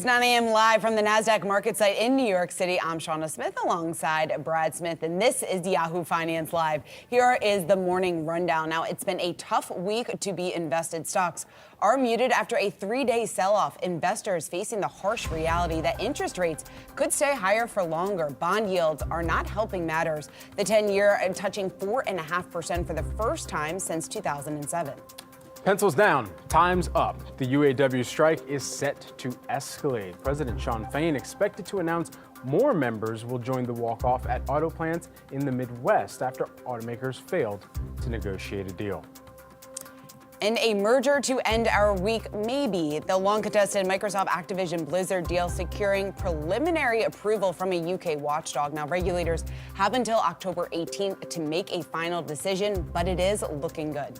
It's 9 a.m. live from the Nasdaq market site in New York City. I'm Shauna Smith alongside Brad Smith, and this is Yahoo Finance Live. Here is the morning rundown. Now, it's been a tough week to be invested. Stocks are muted after a three-day sell-off. Investors facing the harsh reality that interest rates could stay higher for longer. Bond yields are not helping matters. The 10-year touching 4.5% for the first time since 2007. Pencils down, time's up. The UAW strike is set to escalate. President Shawn Fain expected to announce more members will join the walk-off at auto plants in the Midwest after automakers failed to negotiate a deal. And a merger to end our week, maybe. The long-contested Microsoft Activision Blizzard deal securing preliminary approval from a UK watchdog. Now, regulators have until October 18th to make a final decision, but it is looking good.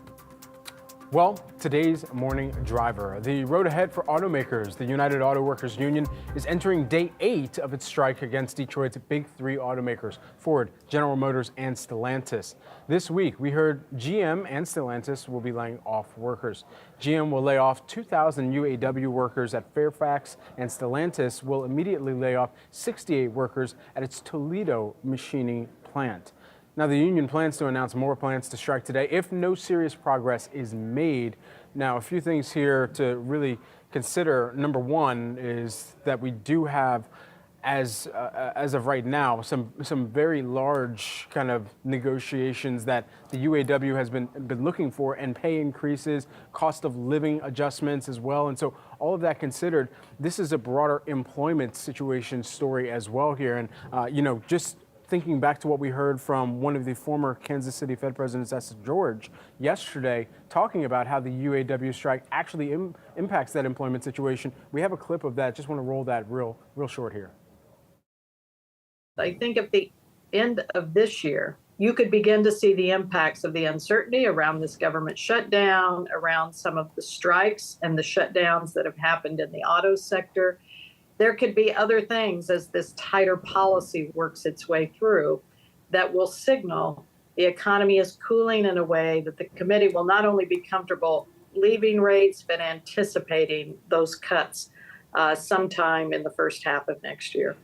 Well, today's morning driver. The road ahead for automakers. The United Auto Workers Union is entering day 8 of its strike against Detroit's big 3 automakers, Ford, General Motors, and Stellantis. This week, we heard GM and Stellantis will be laying off workers. GM will lay off 2,000 UAW workers at Fairfax, and Stellantis will immediately lay off 68 workers at its Toledo machining plant. Now, the union plans to announce more plans to strike today if no serious progress is made. Now, a few things here to really consider. Number one is that we do have, as of right now, some very large kind of negotiations that the UAW has been looking for, and pay increases, cost of living adjustments as well. And so all of that considered, this is a broader employment situation story as well here. And, just thinking back to what we heard from one of the former Kansas City Fed presidents, S. George, yesterday, talking about how the UAW strike actually impacts that employment situation. We have a clip of that. Just want to roll that real short here. I think at the end of this year, you could begin to see the impacts of the uncertainty around this government shutdown, around some of the strikes and the shutdowns that have happened in the auto sector. There could be other things as this tighter policy works its way through that will signal the economy is cooling in a way that the committee will not only be comfortable leaving rates, but anticipating those cuts sometime in the first half of next year.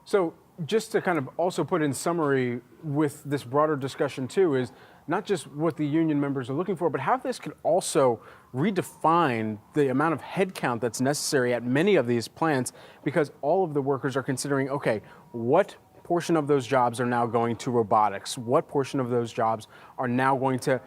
So just to kind of also put in summary with this broader discussion too, is not just what the union members are looking for, but how this could also redefine the amount of headcount that's necessary at many of these plants, because all of the workers are considering, okay, what portion of those jobs are now going to robotics? What portion of those jobs are now going to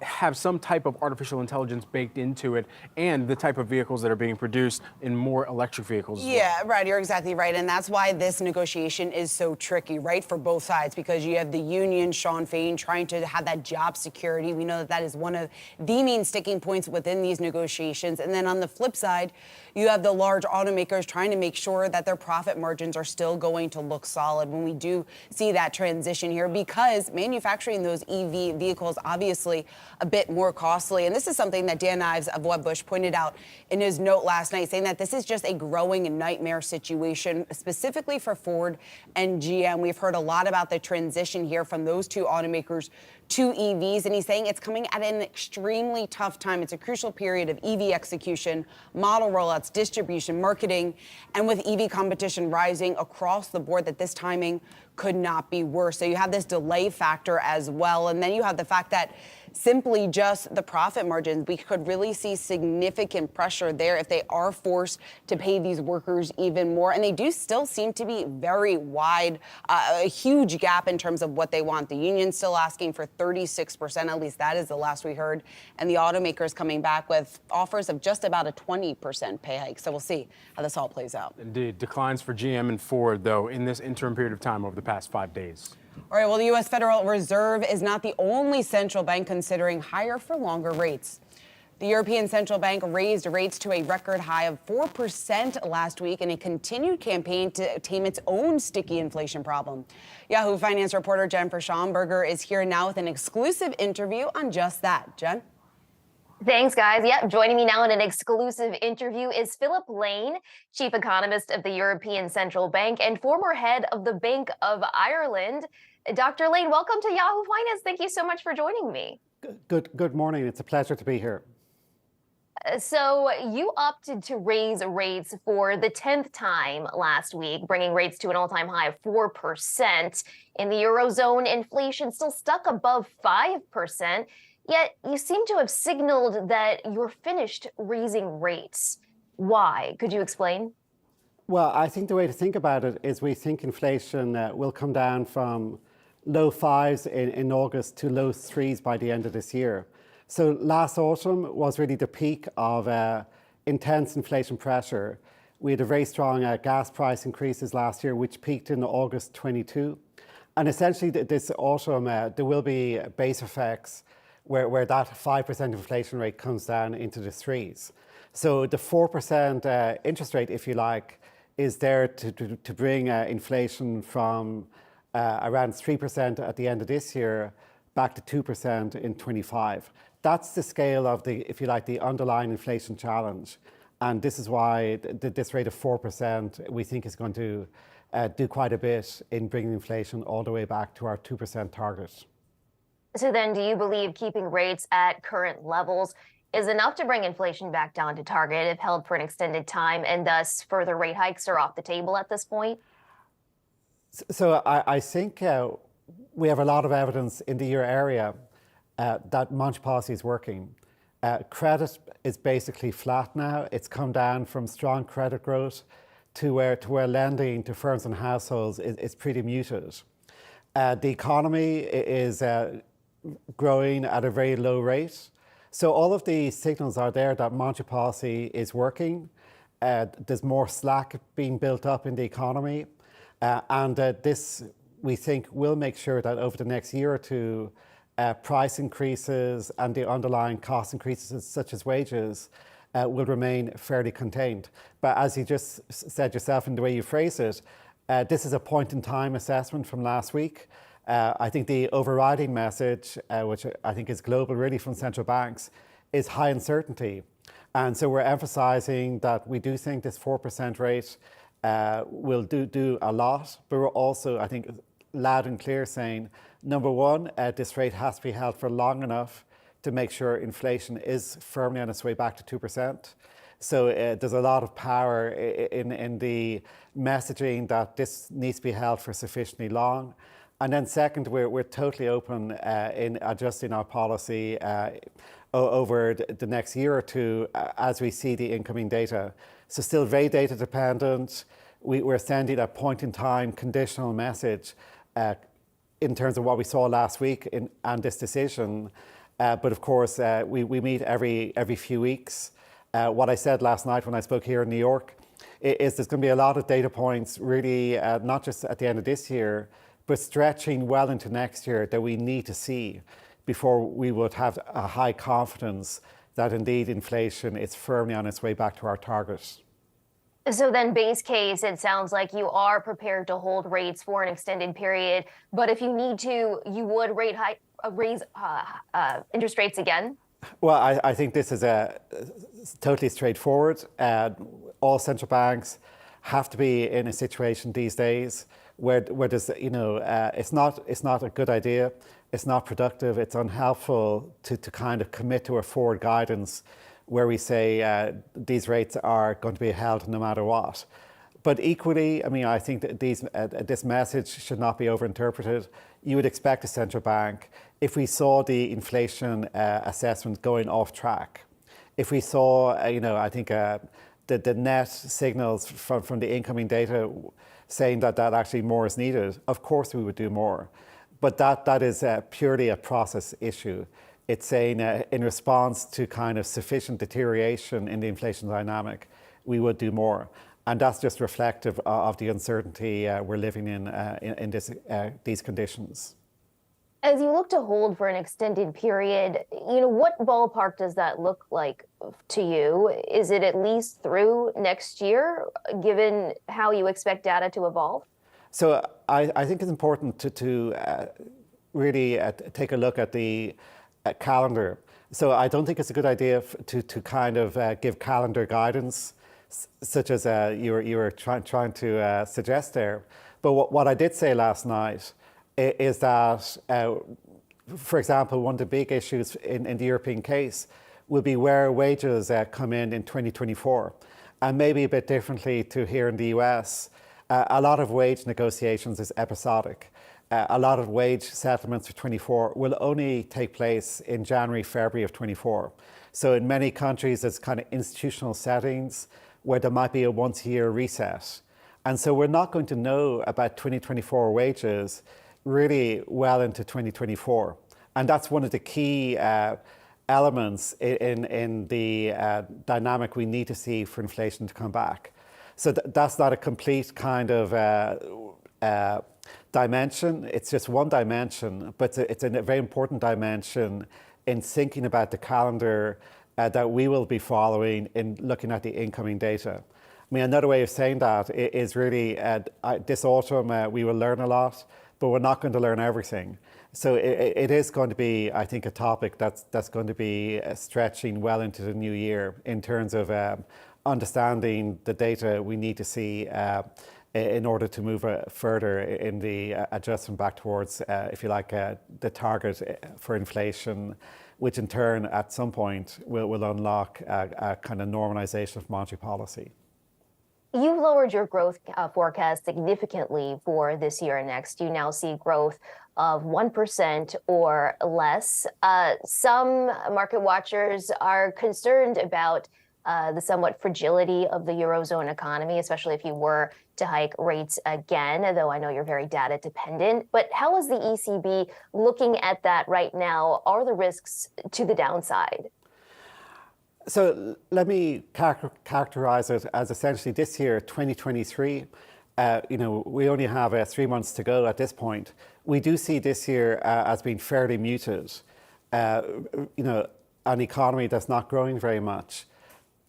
have some type of artificial intelligence baked into it, and the type of vehicles that are being produced in more electric vehicles as well. Right, you're exactly right. And that's why this negotiation is so tricky, right, for both sides, because you have the union, Shawn Fain, trying to have that job security. We know that that is one of the main sticking points within these negotiations. And then on the flip side, you have the large automakers trying to make sure that their profit margins are still going to look solid when we do see that transition here, because manufacturing those EV vehicles obviously a bit more costly. And this is something that Dan Ives of Wedbush pointed out in his note last night, saying that this is just a growing nightmare situation, specifically for Ford and GM. We've heard a lot about the transition here from those two automakers to EVs, and he's saying it's coming at an extremely tough time. It's a crucial period of EV execution, model rollouts, distribution, marketing, and with EV competition rising across the board, that this timing could not be worse. So you have this delay factor as well, and then you have the fact that simply just the profit margins, we could really see significant pressure there if they are forced to pay these workers even more. And they do still seem to be very wide, a huge gap in terms of what they want. The union's still asking for 36%, at least that is the last we heard. And the automakers coming back with offers of just about a 20% pay hike. So we'll see how this all plays out. Indeed. Declines for GM and Ford, though, in this interim period of time over the past 5 days. All right, well, the U.S. Federal Reserve is not the only central bank considering higher for longer rates. The European Central Bank raised rates to a record high of 4% last week in a continued campaign to tame its own sticky inflation problem. Yahoo Finance reporter Jennifer Schomburger is here now with an exclusive interview on just that. Jen? Thanks, guys. Yep, joining me now in an exclusive interview is Philip Lane, chief economist of the European Central Bank and former head of the Bank of Ireland. Dr. Lane, welcome to Yahoo Finance. Thank you so much for joining me. Good morning. It's a pleasure to be here. So you opted to raise rates for the 10th time last week, bringing rates to an all-time high of 4%. In the Eurozone, inflation still stuck above 5%, yet you seem to have signaled that you're finished raising rates. Why? Could you explain? Well, I think the way to think about it is we think inflation will come down from low fives in August to low threes by the end of this year. So last autumn was really the peak of intense inflation pressure. We had a very strong gas price increases last year, which peaked in August 22. And essentially this autumn, there will be base effects where that 5% inflation rate comes down into the threes. So the 4% interest rate, if you like, is there to bring inflation from around 3% at the end of this year back to 2% in 25. That's the scale of the, if you like, the underlying inflation challenge. And this is why this rate of 4% we think is going to do quite a bit in bringing inflation all the way back to our 2% target. So then do you believe keeping rates at current levels is enough to bring inflation back down to target if held for an extended time, and thus further rate hikes are off the table at this point? So I think we have a lot of evidence in the euro area that monetary policy is working. Credit is basically flat now. It's come down from strong credit growth to where lending to firms and households is pretty muted. The economy is growing at a very low rate. So all of the signals are there that monetary policy is working. There's more slack being built up in the economy. And this, we think, will make sure that over the next year or two, price increases and the underlying cost increases, such as wages, will remain fairly contained. But as you just said yourself in the way you phrase it, this is a point-in-time assessment from last week. I think the overriding message, which I think is global really from central banks, is high uncertainty. And so we're emphasizing that we do think this 4% rate will do a lot, but we're also, I think, loud and clear saying, number one, this rate has to be held for long enough to make sure inflation is firmly on its way back to 2%. So there's a lot of power in the messaging that this needs to be held for sufficiently long. And then second, we're totally open in adjusting our policy over the next year or two as we see the incoming data. So still very data dependent. We're sending a point in time conditional message in terms of what we saw last week and this decision. But of course, we meet every few weeks. What I said last night when I spoke here in New York is there's going to be a lot of data points really not just at the end of this year, but stretching well into next year that we need to see before we would have a high confidence that indeed inflation is firmly on its way back to our target. So then base case, it sounds like you are prepared to hold rates for an extended period, but if you need to, you would raise interest rates again? Well, I think this is totally straightforward. All central banks have to be in a situation these days where there's, it's not a good idea, it's not productive, it's unhelpful to kind of commit to a forward guidance where we say these rates are going to be held no matter what. But equally, I mean, I think that this message should not be overinterpreted. You would expect a central bank, if we saw the inflation assessment going off track, if we saw, I think the net signals from the incoming data saying that actually more is needed, of course we would do more. But that is purely a process issue. It's saying in response to kind of sufficient deterioration in the inflation dynamic, we would do more. And that's just reflective of the uncertainty we're living in these conditions. As you look to hold for an extended period, what ballpark does that look like to you? Is it at least through next year, given how you expect data to evolve? So I think it's important to really take a lock at the calendar. So I don't think it's a good idea to kind of give calendar guidance, such as you were trying to suggest there. But what I did say last night is that, for example, one of the big issues in the European case will be where wages come in 2024. And maybe a bit differently to here in the US, a lot of wage negotiations is episodic. A lot of wage settlements for 24 will only take place in January, February of 24. So in many countries, there's kind of institutional settings where there might be a once-a-year reset. And so we're not going to know about 2024 wages really well into 2024. And that's one of the key elements in the dynamic we need to see for inflation to come back. So that's not a complete kind of dimension. It's just one dimension, but it's a very important dimension in thinking about the calendar that we will be following in looking at the incoming data. I mean, another way of saying that is really this autumn we will learn a lot, but we're not going to learn everything. So it is going to be, I think, a topic that's going to be stretching well into the new year in terms of understanding the data we need to see in order to move further in the adjustment back towards, if you like, the target for inflation, which in turn at some point will unlock a kind of normalization of monetary policy. You've lowered your growth forecast significantly for this year and next. You now see growth of 1% or less. Some market watchers are concerned about the somewhat fragility of the Eurozone economy, especially if you were to hike rates again, though I know you're very data dependent. But how is the ECB looking at that right now? Are the risks to the downside? So let me characterize it as essentially this year, 2023, we only have 3 months to go at this point. We do see this year as being fairly muted, an economy that's not growing very much.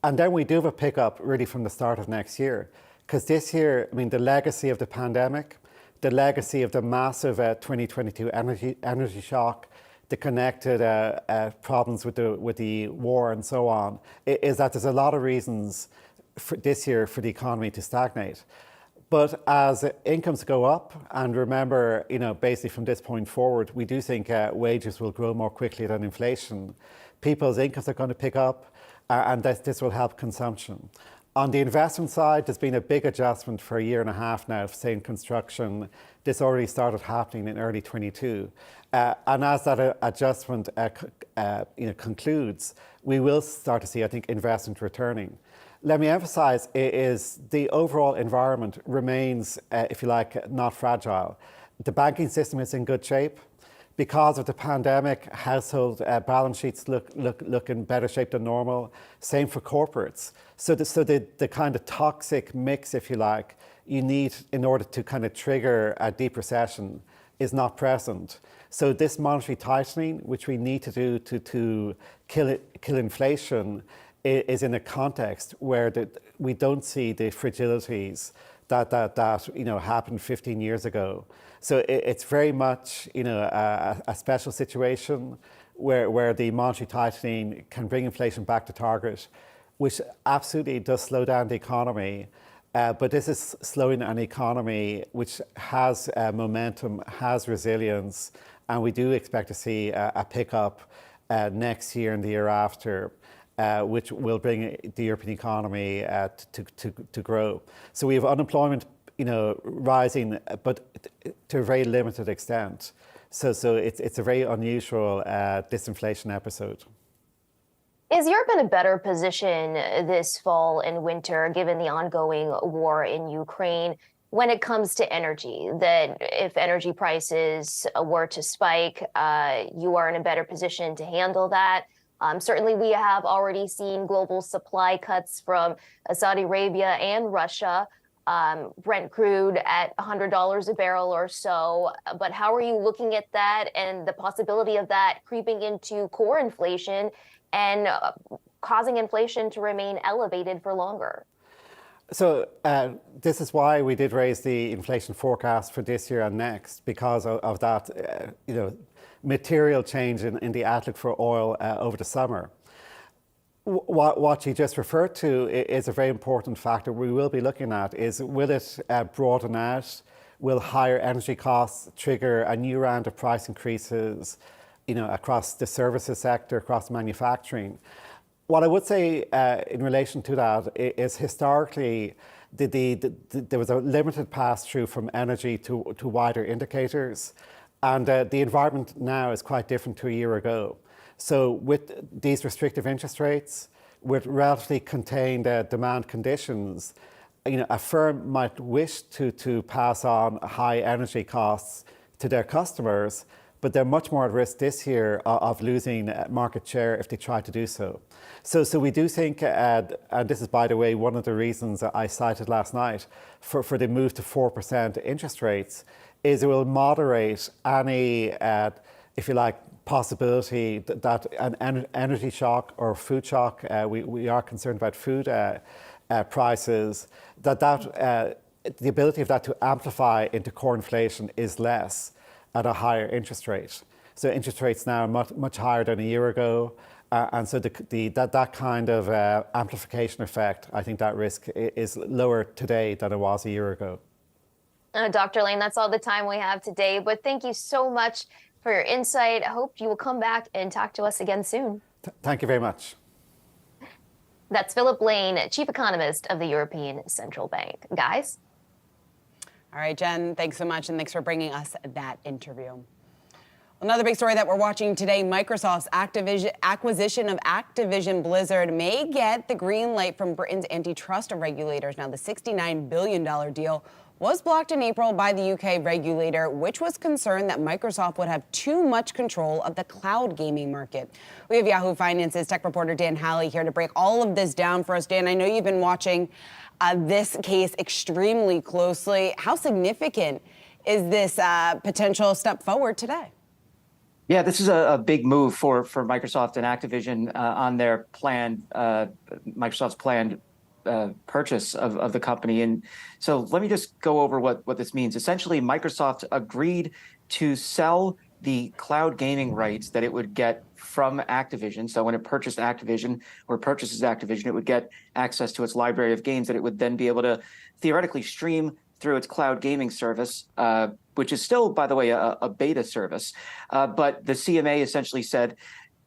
And then we do have a pickup really from the start of next year. Because this year, I mean, the legacy of the pandemic, the legacy of the massive 2022 energy shock, the connected problems with the war and so on, is that there's a lot of reasons for this year for the economy to stagnate. But as incomes go up, and remember, basically from this point forward, we do think wages will grow more quickly than inflation. People's incomes are going to pick up, and this will help consumption. On the investment side, there's been a big adjustment for a year and a half now, say in construction. This already started happening in early 22. And as that adjustment concludes, we will start to see, I think, investment returning. Let me emphasize, is the overall environment remains, if you like, not fragile. The banking system is in good shape. Because of the pandemic, household balance sheets look in better shape than normal. Same for corporates. So the kind of toxic mix, if you like, you need in order to kind of trigger a deep recession is not present. So this monetary tightening, which we need to do to kill inflation, is in a context where we don't see the fragilities that happened 15 years ago. So it's very much a special situation where the monetary tightening can bring inflation back to target, which absolutely does slow down the economy. But this is slowing an economy which has momentum, has resilience, and we do expect to see a pickup next year and the year after, which will bring the European economy to grow. So we have unemployment, rising, but to a very limited extent. So it's a very unusual disinflation episode. Is Europe in a better position this fall and winter, given the ongoing war in Ukraine, when it comes to energy? That if energy prices were to spike, you are in a better position to handle that? Certainly, we have already seen global supply cuts from Saudi Arabia and Russia, Brent crude at $100 a barrel or so. But how are you looking at that and the possibility of that creeping into core inflation and causing inflation to remain elevated for longer? So this is why we did raise the inflation forecast for this year and next, because of that material change in the outlook for oil over the summer. What you just referred to is a very important factor we will be looking at, is will it broaden out? Will higher energy costs trigger a new round of price increases? across the services sector, across manufacturing. What I would say in relation to that is historically, there was a limited pass-through from energy to wider indicators. And the environment now is quite different to a year ago. So with these restrictive interest rates, with relatively contained demand conditions, a firm might wish to pass on high energy costs to their customers, but they're much more at risk this year of losing market share if they try to do so. So we do think, and this is, by the way, one of the reasons I cited last night for the move to 4% interest rates, is it will moderate any, if you like, possibility that an energy shock or food shock, we are concerned about food prices, the ability of that to amplify into core inflation is less at a higher interest rate. So interest rates now are much higher than a year ago. And so that kind of amplification effect, I think that risk is lower today than it was a year ago. Dr. Lane, that's all the time we have today, but thank you so much for your insight. I hope you will come back and talk to us again soon. Thank you very much. That's Philip Lane, Chief Economist of the European Central Bank. Guys? All right, Jen, thanks so much, and thanks for bringing us that interview. Another big story that we're watching today, Microsoft's acquisition of Activision Blizzard may get the green light from Britain's antitrust regulators. Now, the $69 billion deal was blocked in April by the UK regulator, which was concerned that Microsoft would have too much control of the cloud gaming market. We have Yahoo Finance's tech reporter Dan Halley here to break all of this down for us. Dan, I know you've been watching this case extremely closely. How significant is this potential step forward today? Yeah, this is a big move for Microsoft and Activision on their planned, Microsoft's planned purchase of the company. And so let me just go over what this means. Essentially, Microsoft agreed to sell the cloud gaming rights that it would get from Activision. So when it purchased Activision or purchases Activision, it would get access to its library of games that it would then be able to theoretically stream through its cloud gaming service, which is still, by the way, a beta service. But the CMA essentially said,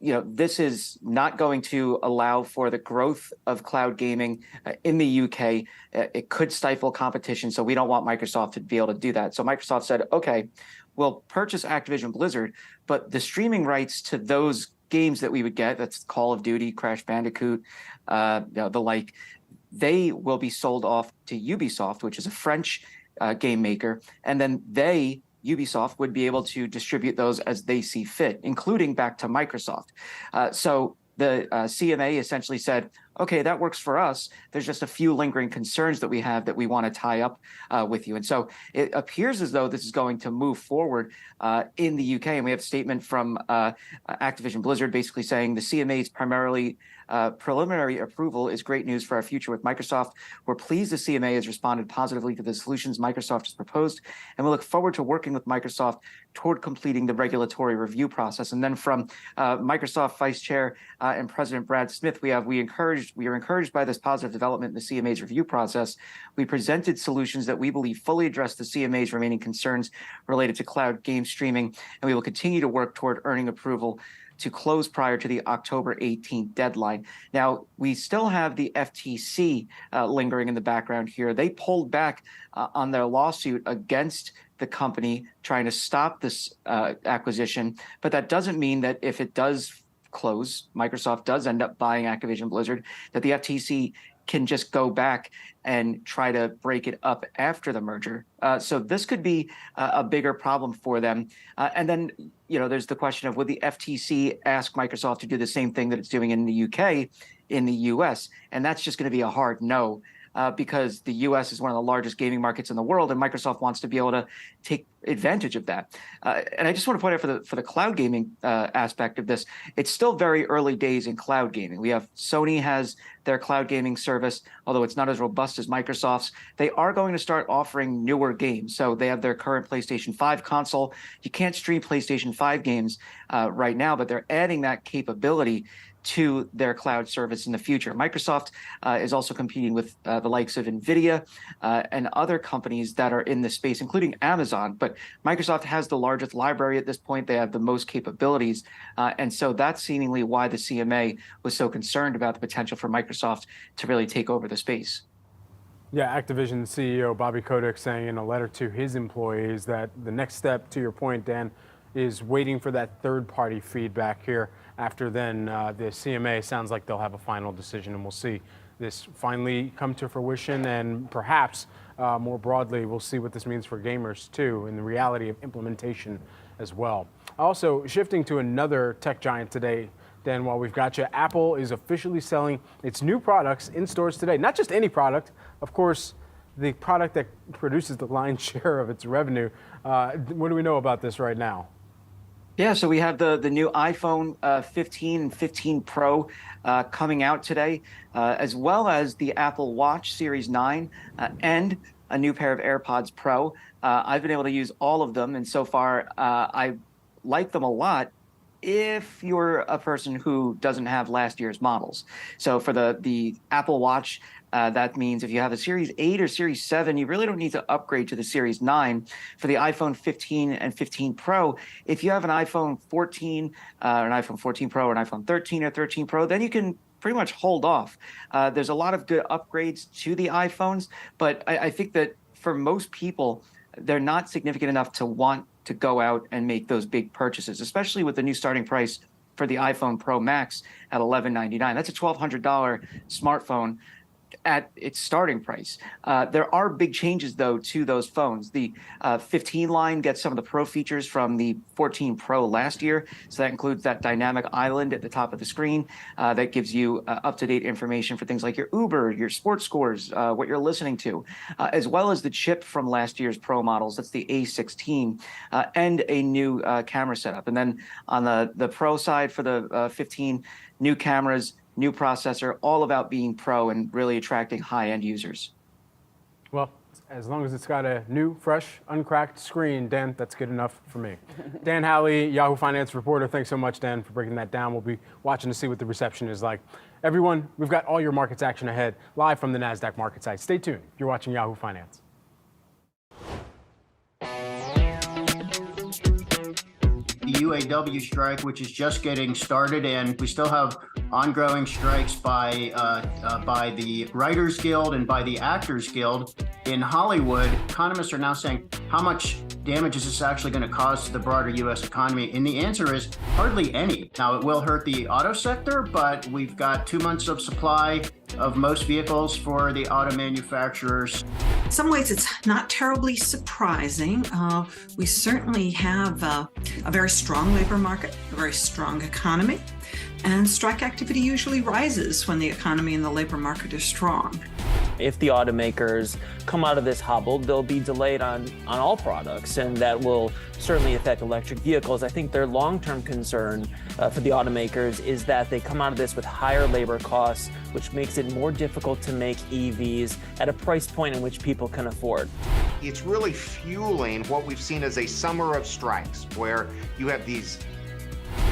this is not going to allow for the growth of cloud gaming in the UK. It could stifle competition, so we don't want Microsoft to be able to do that. So Microsoft said, okay, we'll purchase Activision Blizzard, but the streaming rights to those games that we would get, that's Call of Duty, Crash Bandicoot, the like, they will be sold off to Ubisoft, which is a French game maker, and then Ubisoft would be able to distribute those as they see fit, including back to Microsoft. So the CMA essentially said, okay, that works for us. There's just a few lingering concerns that we have that we want to tie up with you. And so it appears as though this is going to move forward in the UK. And we have a statement from Activision Blizzard basically saying the CMA's preliminary approval is great news for our future with Microsoft. We're pleased the CMA has responded positively to the solutions Microsoft has proposed, and we look forward to working with Microsoft toward completing the regulatory review process. And then from Microsoft Vice Chair and President Brad Smith, we are encouraged by this positive development in the CMA's review process. We presented solutions that we believe fully address the CMA's remaining concerns related to cloud game streaming, and we will continue to work toward earning approval to close prior to the October 18th deadline. Now, we still have the FTC lingering in the background here. They pulled back on their lawsuit against the company trying to stop this acquisition, but that doesn't mean that if it does close, Microsoft does end up buying Activision Blizzard, that the FTC can just go back and try to break it up after the merger. So this could be a bigger problem for them. And then, there's the question of would the FTC ask Microsoft to do the same thing that it's doing in the UK, in the US? And that's just going to be a hard no. Because the U.S. is one of the largest gaming markets in the world, and Microsoft wants to be able to take advantage of that. And I just want to point out for the cloud gaming aspect of this, it's still very early days in cloud gaming. We have Sony has their cloud gaming service, although it's not as robust as Microsoft's. They are going to start offering newer games. So they have their current PlayStation 5 console. You can't stream PlayStation 5 games right now, but they're adding that capability to their cloud service in the future. Microsoft is also competing with the likes of NVIDIA and other companies that are in this space, including Amazon. But Microsoft has the largest library at this point. They have the most capabilities. And so that's seemingly why the CMA was so concerned about the potential for Microsoft to really take over the space. Yeah, Activision CEO Bobby Kotick saying in a letter to his employees that the next step, to your point, Dan, is waiting for that third-party feedback here. After then, the CMA sounds like they'll have a final decision, and we'll see this finally come to fruition. And perhaps more broadly, we'll see what this means for gamers too, and the reality of implementation as well. Also, shifting to another tech giant today, Dan, while we've got you, Apple is officially selling its new products in stores today. Not just any product, of course, the product that produces the lion's share of its revenue. What do we know about this right now? Yeah, so we have the new iPhone 15 and 15 Pro coming out today, as well as the Apple Watch Series 9 and a new pair of AirPods Pro. I've been able to use all of them, and so far I like them a lot if you're a person who doesn't have last year's models. So for the Apple Watch, that means if you have a Series 8 or Series 7, you really don't need to upgrade to the Series 9. For the iPhone 15 and 15 Pro, if you have an iPhone 14 or an iPhone 14 Pro or an iPhone 13 or 13 Pro, then you can pretty much hold off. There's a lot of good upgrades to the iPhones, but I think that for most people, they're not significant enough to want to go out and make those big purchases, especially with the new starting price for the iPhone Pro Max at $1,199. That's a $1,200 smartphone at its starting price. There are big changes, though, to those phones. The 15 line gets some of the Pro features from the 14 Pro last year. So that includes that dynamic island at the top of the screen that gives you up-to-date information for things like your Uber, your sports scores, what you're listening to, as well as the chip from last year's Pro models. That's the A16, and a new camera setup. And then on the Pro side for the 15, new cameras, new processor, all about being pro and really attracting high-end users. Well, as long as it's got a new, fresh, uncracked screen, Dan, that's good enough for me. Dan Halley, Yahoo Finance reporter. Thanks so much, Dan, for breaking that down. We'll be watching to see what the reception is like. Everyone, we've got all your markets action ahead, live from the Nasdaq market site. Stay tuned. You're watching Yahoo Finance. The UAW strike, which is just getting started, and we still have ongoing strikes by the Writers Guild and by the Actors Guild in Hollywood. Economists are now saying, how much damage is this actually going to cause to the broader U.S. economy? And the answer is hardly any. Now, it will hurt the auto sector, but we've got 2 months of supply of most vehicles for the auto manufacturers. In some ways, it's not terribly surprising. We certainly have a very strong labor market, a very strong economy, and strike activity usually rises when the economy and the labor market is strong. If the automakers come out of this hobbled, they'll be delayed on all products, and that will certainly affect electric vehicles. I think their long-term concern for the automakers is that they come out of this with higher labor costs, which makes it more difficult to make EVs at a price point in which people can afford. It's really fueling what we've seen as a summer of strikes, where you have these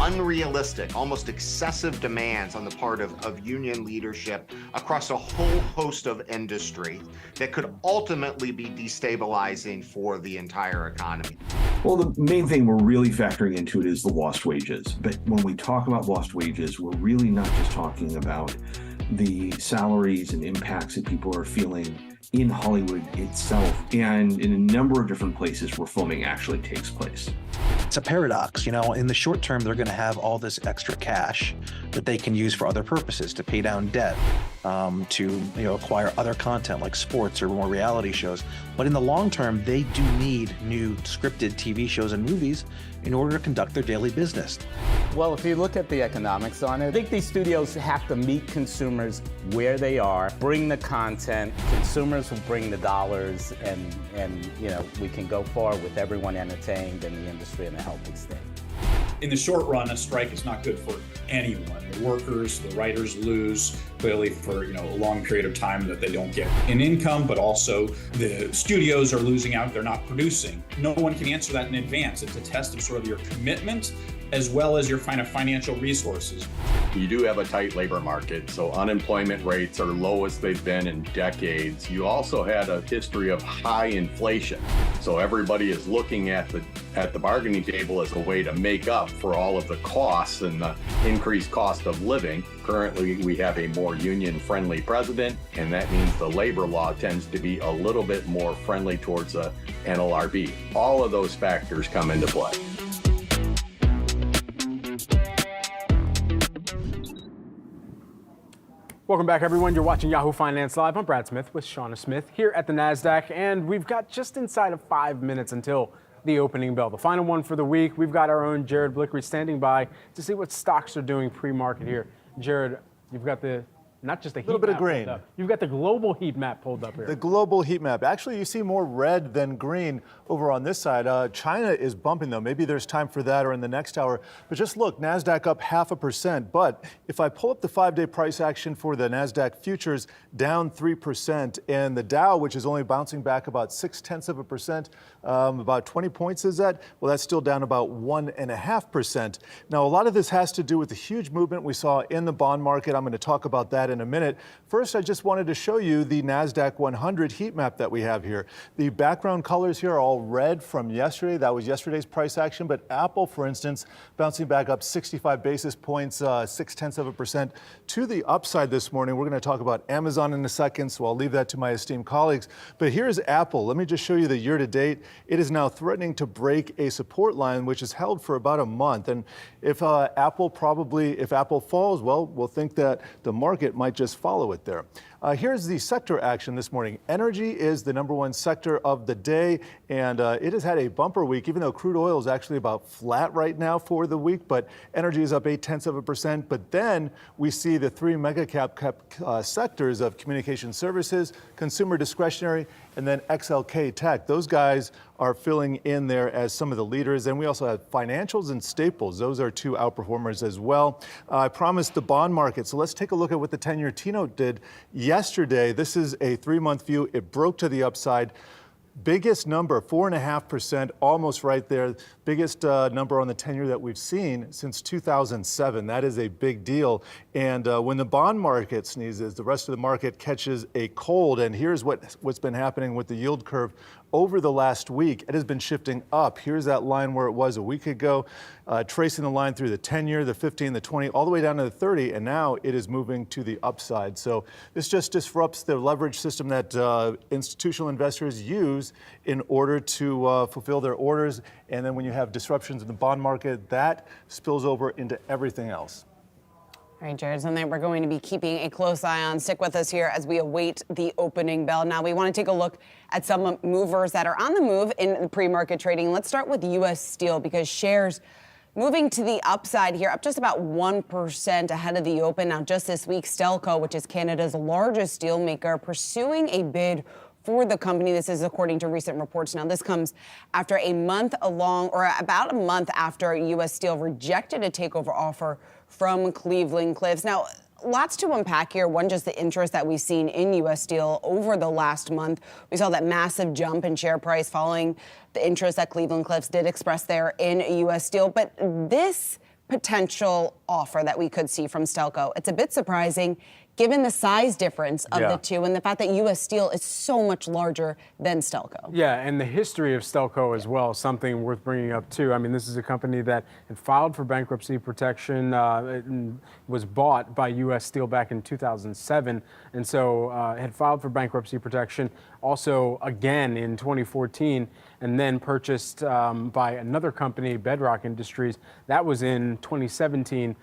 unrealistic, almost excessive demands on the part of union leadership across a whole host of industry that could ultimately be destabilizing for the entire economy. Well, the main thing we're really factoring into it is the lost wages. But when we talk about lost wages, we're really not just talking about the salaries and impacts that people are feeling in Hollywood itself and in a number of different places where filming actually takes place. It's a paradox, you know, in the short term, they're going to have all this extra cash that they can use for other purposes, to pay down debt, to acquire other content like sports or more reality shows. But in the long term, they do need new scripted TV shows and movies in order to conduct their daily business. Well, if you look at the economics on it, I think these studios have to meet consumers where they are, bring the content, consumers will bring the dollars, and we can go forward with everyone entertained and the industry in a healthy state. In the short run, a strike is not good for anyone. The workers, the writers lose clearly for a long period of time that they don't get an income, but also the studios are losing out. They're not producing. No one can answer that in advance. It's a test of sort of your commitment as well as your kind of financial resources. You do have a tight labor market, so unemployment rates are lowest they've been in decades. You also had a history of high inflation, so everybody is looking at the bargaining table as a way to make up for all of the costs and the increased cost of living. Currently, we have a more union-friendly president, and that means the labor law tends to be a little bit more friendly towards a NLRB. All of those factors come into play. Welcome back, everyone. You're watching Yahoo Finance Live. I'm Brad Smith with Shauna Smith here at the Nasdaq, and we've got just inside of 5 minutes until the opening bell, the final one for the week. We've got our own Jared Blickery standing by to see what stocks are doing pre-market here. Jared, you've got not just a little bit of green. You've got the global heat map pulled up here. The global heat map. Actually, you see more red than green over on this side. China is bumping, though. Maybe there's time for that or in the next hour. But just look, Nasdaq up 0.5%. But if I pull up the 5-day price action for the Nasdaq futures, down 3%. And the Dow, which is only bouncing back about 0.6%, about 20 points is that? Well, that's still down about 1.5%. Now, a lot of this has to do with the huge movement we saw in the bond market. I'm going to talk about that in a minute. First, I just wanted to show you the Nasdaq 100 heat map that we have here. The background colors here are all red from yesterday. That was yesterday's price action. But Apple, for instance, bouncing back up 65 basis points, 0.6% to the upside this morning. We're going to talk about Amazon in a second, so I'll leave that to my esteemed colleagues. But here's Apple. Let me just show you the year to date. It is now threatening to break a support line, which is held for about a month. And if Apple falls, well, we'll think that the market might just follow it there. Here's the sector action this morning. Energy is the #1 sector of the day, and it has had a bumper week, even though crude oil is actually about flat right now for the week, but energy is up 0.8%. But then we see the 3 mega cap sectors of communication services, consumer discretionary, and then XLK Tech. Those guys are filling in there as some of the leaders. And we also have financials and staples. Those are 2 outperformers as well. I promised the bond market. So let's take a look at what the 10-year T-note did yesterday. This is a 3-month view. It broke to the upside. Biggest number, 4.5%, almost right there. Biggest number on the 10-year that we've seen since 2007. That is a big deal. And when the bond market sneezes, the rest of the market catches a cold. And here's what's been happening with the yield curve over the last week. It has been shifting up. Here's that line where it was a week ago, tracing the line through the 10-year, the 15, the 20, all the way down to the 30, and now it is moving to the upside. So this just disrupts the leverage system that institutional investors use in order to fulfill their orders. And then when you have disruptions in the bond market, that spills over into everything else. All right, Jared, something we're going to be keeping a close eye on. Stick with us here as we await the opening bell. Now, we want to take a look at some movers that are on the move in the pre-market trading. Let's start with U.S. Steel, because shares moving to the upside here, up just about 1% ahead of the open. Now, just this week, Stelco, which is Canada's largest steel maker, pursuing a bid for the company. This is according to recent reports. Now, this comes after about a month after U.S. Steel rejected a takeover offer from Cleveland-Cliffs. Now, lots to unpack here. One, just the interest that we've seen in U.S. Steel over the last month. We saw that massive jump in share price following the interest that Cleveland-Cliffs did express there in U.S. Steel. But this potential offer that we could see from Stelco, it's a bit surprising given the size difference of the two and the fact that U.S. Steel is so much larger than Stelco. Yeah, and the history of Stelco as well, something worth bringing up too. I mean, this is a company that had filed for bankruptcy protection, was bought by U.S. Steel back in 2007, and so had filed for bankruptcy protection also again in 2014, and then purchased by another company, Bedrock Industries. That was in 2017.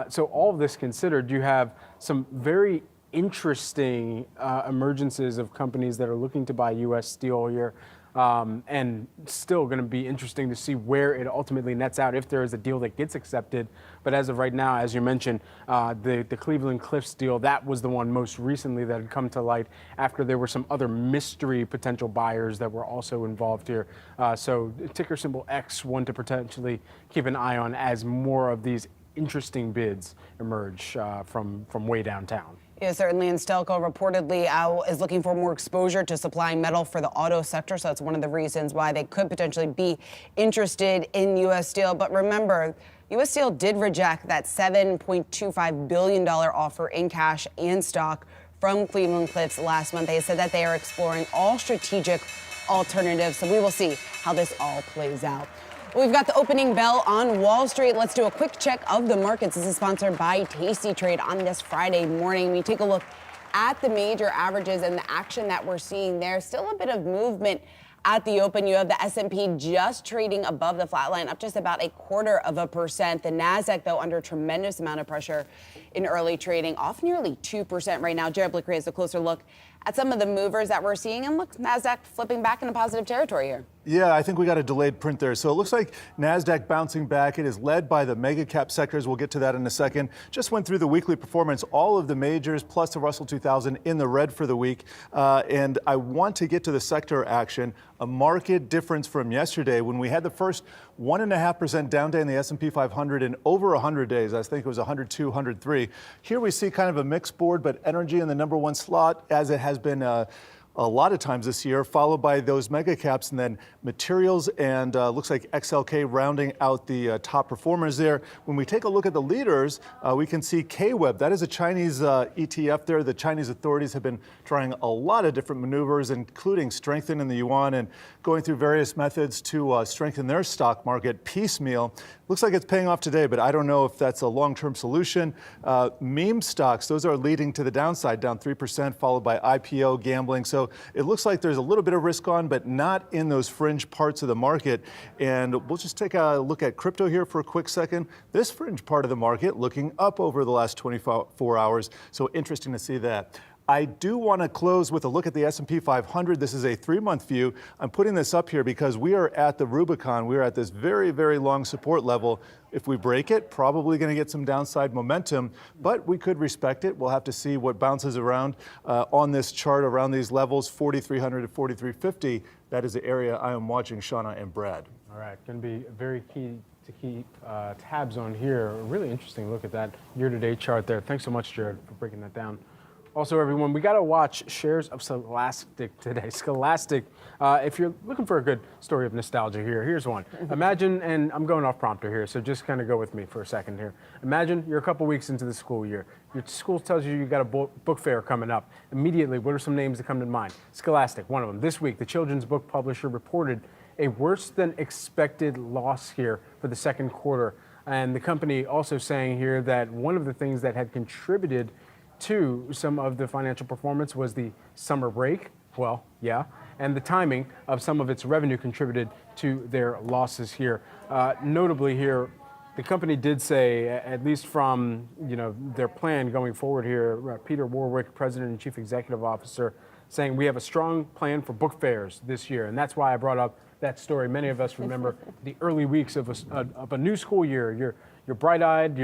So all of this considered, you have some very interesting emergences of companies that are looking to buy U.S. Steel here. And still going to be interesting to see where it ultimately nets out if there is a deal that gets accepted. But as of right now, as you mentioned, the Cleveland-Cliffs deal, that was the one most recently that had come to light after there were some other mystery potential buyers that were also involved here. So ticker symbol X, one to potentially keep an eye on as more of these interesting bids emerge from way downtown. Yeah, certainly. And Stelco reportedly is looking for more exposure to supplying metal for the auto sector. So that's one of the reasons why they could potentially be interested in U.S. Steel. But remember, U.S. Steel did reject that $7.25 billion offer in cash and stock from Cleveland-Cliffs last month. They said that they are exploring all strategic alternatives. So we will see how this all plays out. We've got the opening bell on Wall Street. Let's do a quick check of the markets. This is sponsored by Tasty Trade on this Friday morning. We take a look at the major averages and the action that we're seeing there. Still a bit of movement at the open. You have the S&P just trading above the flat line, up just about 0.25%. The Nasdaq, though, under a tremendous amount of pressure in early trading, off nearly 2% right now. Jared Blicker has a closer look at some of the movers that we're seeing. And look, Nasdaq flipping back into positive territory here. Yeah, I think we got a delayed print there. So it looks like Nasdaq bouncing back. It is led by the mega cap sectors. We'll get to that in a second. Just went through the weekly performance. All of the majors plus the Russell 2000 in the red for the week. And I want to get to the sector action. A market difference from yesterday when we had the first 1.5% down day in the S&P 500 in over 100 days. I think it was 102, 103. Here we see kind of a mixed board, but energy in the number one slot, as it has been a lot of times this year, followed by those mega caps, and then materials and looks like XLK rounding out the top performers there. When we take a look at the leaders, we can see KWEB. That is a Chinese ETF there. The Chinese authorities have been trying a lot of different maneuvers, including strengthening the yuan and going through various methods to strengthen their stock market piecemeal. Looks like it's paying off today, but I don't know if that's a long-term solution. Meme stocks, those are leading to the downside, down 3%, followed by IPO, gambling. So it looks like there's a little bit of risk on, but not in those fringe parts of the market. And we'll just take a look at crypto here for a quick second. This fringe part of the market looking up over the last 24 hours. So interesting to see that. I do want to close with a look at the S&P 500. This is a 3-month view. I'm putting this up here because we are at the Rubicon. We are at this very, very long support level. If we break it, probably going to get some downside momentum, but we could respect it. We'll have to see what bounces around on this chart around these levels, 4,300 to 4,350. That is the area I am watching, Shauna and Brad. All right, going to be very key to keep tabs on here. A really interesting look at that year-to-date chart there. Thanks so much, Jared, for breaking that down. Also, everyone, we got to watch shares of Scholastic today. Scholastic, if you're looking for a good story of nostalgia here, here's one. Imagine, and I'm going off prompter here, so just kind of go with me for a second here. Imagine you're a couple weeks into the school year. Your school tells you got a book fair coming up. Immediately, what are some names that come to mind? Scholastic, one of them. This week, the children's book publisher reported a worse than expected loss here for the second quarter. And the company also saying here that one of the things that had contributed to some of the financial performance was the summer break. Well, yeah. And the timing of some of its revenue contributed to their losses here. Notably here, the company did say, at least from their plan going forward here, Peter Warwick, President and Chief Executive Officer, saying we have a strong plan for book fairs this year. And that's why I brought up that story. Many of us remember the early weeks of a new school year. You're bright-eyed,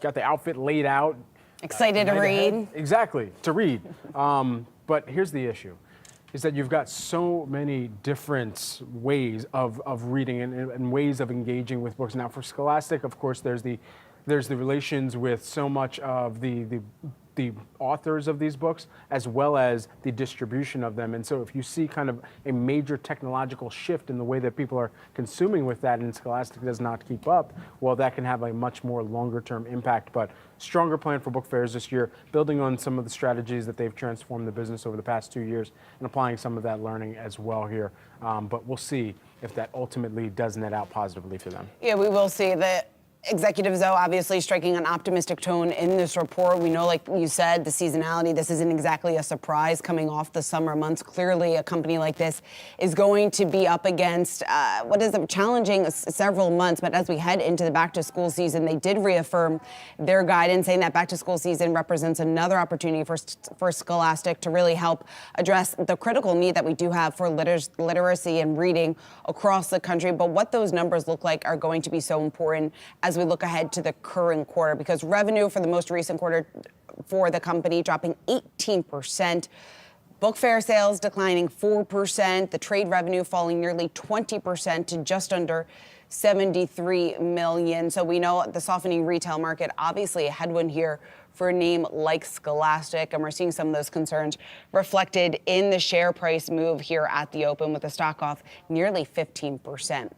got the outfit laid out. Excited to read. Exactly, to read. But here's the issue, is that you've got so many different ways of reading and ways of engaging with books. Now for Scholastic, of course, there's the relations with so much of the authors of these books, as well as the distribution of them. And so if you see kind of a major technological shift in the way that people are consuming with that, and Scholastic does not keep up, well, that can have a much more longer term impact. But stronger plan for book fairs this year, building on some of the strategies that they've transformed the business over the past 2 years and applying some of that learning as well here. But we'll see if that ultimately does net out positively for them. Yeah, we will see that. Executives, though, obviously striking an optimistic tone in this report. We know, like you said, the seasonality, this isn't exactly a surprise coming off the summer months. Clearly, a company like this is going to be up against what is a challenging several months. But as we head into the back-to-school season, they did reaffirm their guidance, saying that back-to-school season represents another opportunity for Scholastic to really help address the critical need that we do have for literacy and reading across the country. But what those numbers look like are going to be so important as we look ahead to the current quarter, because revenue for the most recent quarter for the company dropping 18%. Book fair sales declining 4%, the trade revenue falling nearly 20% to just under 73 million. So we know the softening retail market, obviously a headwind here for a name like Scholastic, and we're seeing some of those concerns reflected in the share price move here at the open, with the stock off nearly 15%.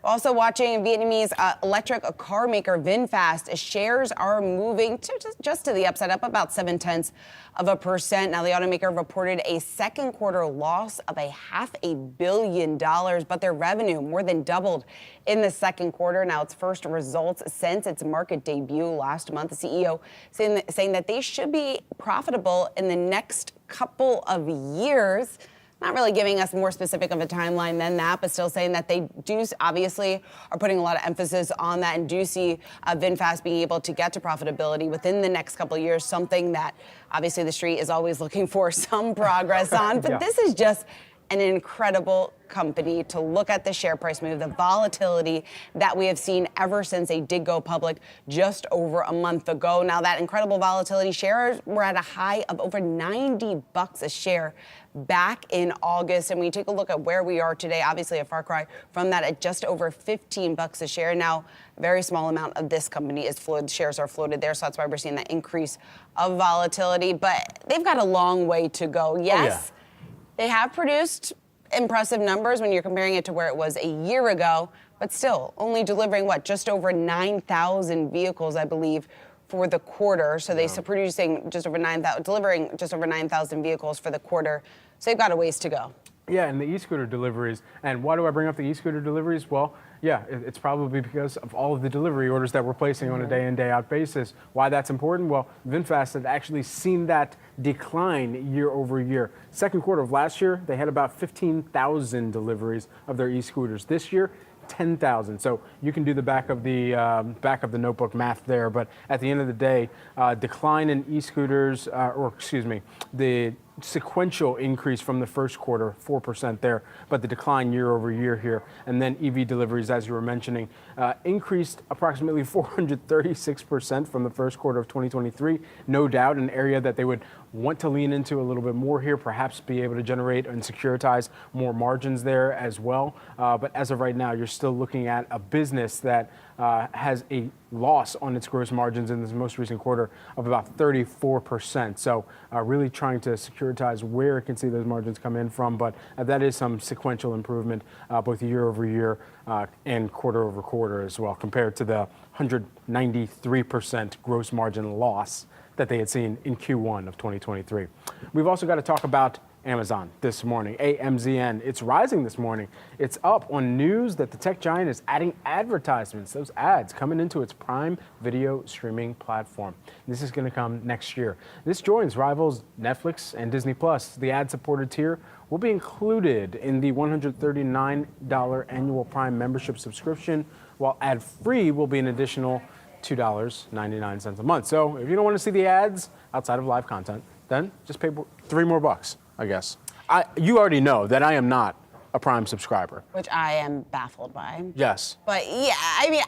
Also watching Vietnamese electric car maker VinFast. Shares are moving just to the upside, up about 0.7%. Now, the automaker reported a second quarter loss of $500 million, but their revenue more than doubled in the second quarter. Now, its first results since its market debut last month. The CEO saying that they should be profitable in the next couple of years. Not really giving us more specific of a timeline than that, but still saying that they do obviously are putting a lot of emphasis on that and do see VinFast being able to get to profitability within the next couple of years, something that obviously the street is always looking for some progress on. But This is just an incredible company to look at the share price move, the volatility that we have seen ever since they did go public just over a month ago. Now, that incredible volatility, shares were at a high of over $90 a share back in August. And when you take a look at where we are today, obviously a far cry from that at just over $15 a share. Now, a very small amount of this company is floated, shares are floated there. So that's why we're seeing that increase of volatility. But they've got a long way to go. Yes. They have produced impressive numbers when you're comparing it to where it was a year ago, but still only delivering just over 9,000 vehicles, I believe, for the quarter. So they're producing just over 9,000, delivering just over 9,000 vehicles for the quarter. So they've got a ways to go. Yeah, and the e-scooter deliveries. And why do I bring up the e-scooter deliveries? Well, yeah, it's probably because of all of the delivery orders that we're placing on a day in, day out basis. Why that's important? Well, VinFast had actually seen that decline year over year. Second quarter of last year, they had about 15,000 deliveries of their e-scooters. This year, 10,000. So you can do the back of the notebook math there. But at the end of the day, decline in e-scooters, the sequential increase from the first quarter, 4% there, but the decline year over year here. And then EV deliveries, as you were mentioning, increased approximately 436% from the first quarter of 2023. No doubt an area that they would want to lean into a little bit more here, perhaps be able to generate and securitize more margins there as well. But as of right now, you're still looking at a business that has a loss on its gross margins in this most recent quarter of about 34%. So really trying to securitize where it can see those margins come in from. But that is some sequential improvement both year over year and quarter over quarter as well, compared to the 193% gross margin loss that they had seen in Q1 of 2023. We've also got to talk about Amazon this morning, AMZN. It's rising this morning. It's up on news that the tech giant is adding advertisements, those ads coming into its Prime Video streaming platform. This is going to come next year. This joins rivals Netflix and Disney Plus. The ad-supported tier will be included in the $139 annual Prime membership subscription, while ad-free will be an additional $2.99 a month. So if you don't want to see the ads outside of live content, then just pay $3 more, I guess. You already know that I am not a Prime subscriber. Which I am baffled by. Yes. But yeah, I mean,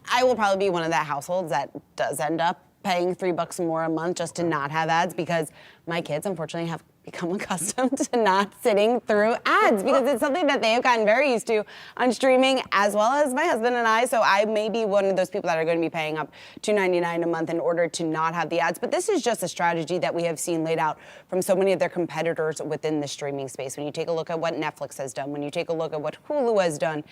I will probably be one of that households that does end up paying $3 more a month just to not have ads, because my kids unfortunately have become accustomed to not sitting through ads, because it's something that they have gotten very used to on streaming, as well as my husband and I. So I may be one of those people that are going to be paying up $2.99 a month in order to not have the ads. But this is just a strategy that we have seen laid out from so many of their competitors within the streaming space. When you take a look at what Netflix has done, when you take a look at what Hulu has done,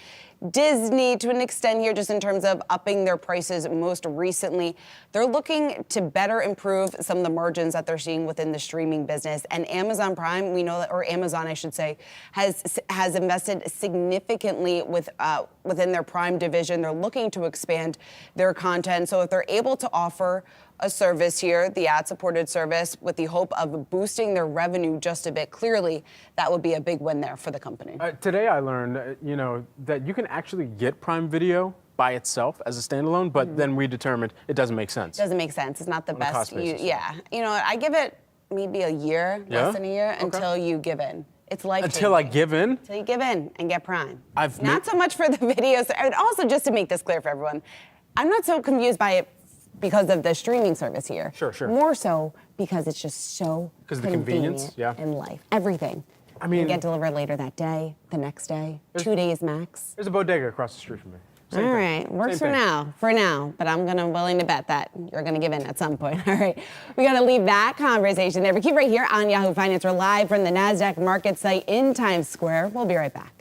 Disney to an extent here, just in terms of upping their prices most recently, they're looking to better improve some of the margins that they're seeing within the streaming business. And Amazon Prime, we know that, or Amazon, I should say, has invested significantly within their Prime division. They're looking to expand their content. So if they're able to offer a service here, the ad-supported service, with the hope of boosting their revenue just a bit, clearly that would be a big win there for the company. Today I learned, that you can actually get Prime Video by itself as a standalone, but then we determined it doesn't make sense. It doesn't make sense. It's not the best. I give it maybe a year, less than a year, until you give in. It's life-changing. Until I give in? Until you give in and get Prime. Not so much for the videos. And also, just to make this clear for everyone, I'm not so confused by it because of the streaming service here. Sure, sure. More so because it's just so Because of the convenience, yeah. in life. Everything. I mean, you get delivered later that day, the next day, 2 days max. There's a bodega across the street from me. All right, works for now, but I'm willing to bet that you're gonna give in at some point. All right, we gotta leave that conversation there, but keep right here on Yahoo Finance. We're live from the Nasdaq market site in Times Square. We'll be right back.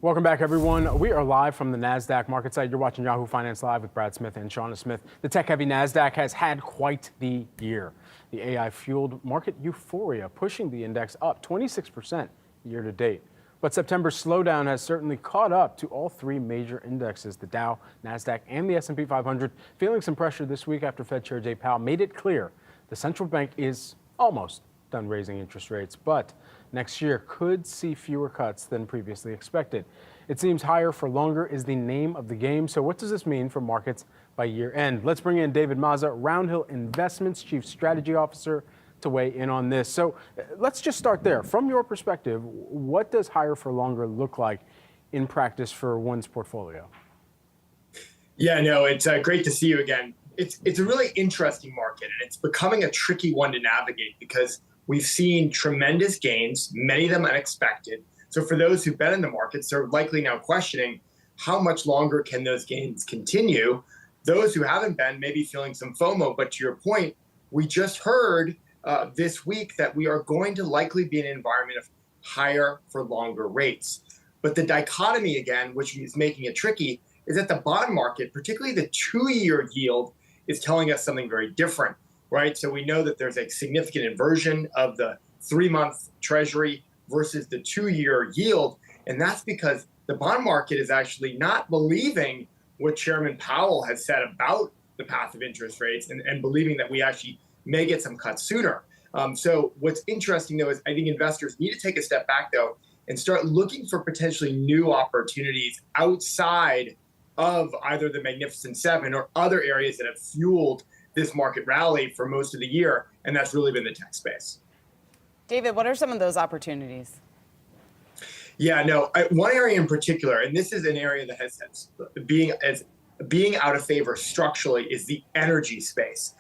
Welcome back, everyone. We are live from the Nasdaq market site. You're watching Yahoo Finance Live with Brad Smith and Shauna Smith. The tech-heavy Nasdaq has had quite the year. The AI-fueled market euphoria pushing the index up 26% year to date. But September's slowdown has certainly caught up to all three major indexes, the Dow, Nasdaq, and the S&P 500, feeling some pressure this week after Fed Chair Jay Powell made it clear the central bank is almost done raising interest rates, but next year could see fewer cuts than previously expected. It seems higher for longer is the name of the game. So what does this mean for markets by year end? Let's bring in David Mazza, Roundhill Investments Chief Strategy Officer, to weigh in on this. So let's just start there. From your perspective, what does higher for longer look like in practice for one's portfolio? Yeah, no, it's great to see you again. It's a really interesting market, and it's becoming a tricky one to navigate because we've seen tremendous gains, many of them unexpected. So for those who've been in the markets, they're likely now questioning how much longer can those gains continue. Those who haven't been may be feeling some FOMO, but to your point, we just heard this week that we are going to likely be in an environment of higher for longer rates. But the dichotomy again, which is making it tricky, is that the bond market, particularly the 2-year yield, is telling us something very different. right? So we know that there's a significant inversion of the 3-month Treasury versus the 2-year yield. And that's because the bond market is actually not believing what Chairman Powell has said about the path of interest rates and believing that we actually may get some cuts sooner. So what's interesting, though, is I think investors need to take a step back, though, and start looking for potentially new opportunities outside of either the Magnificent Seven or other areas that have fueled this market rally for most of the year. And that's really been the tech space. David, what are some of those opportunities? Yeah, no, one area in particular, and this is an area that has being out of favor structurally, is the energy space.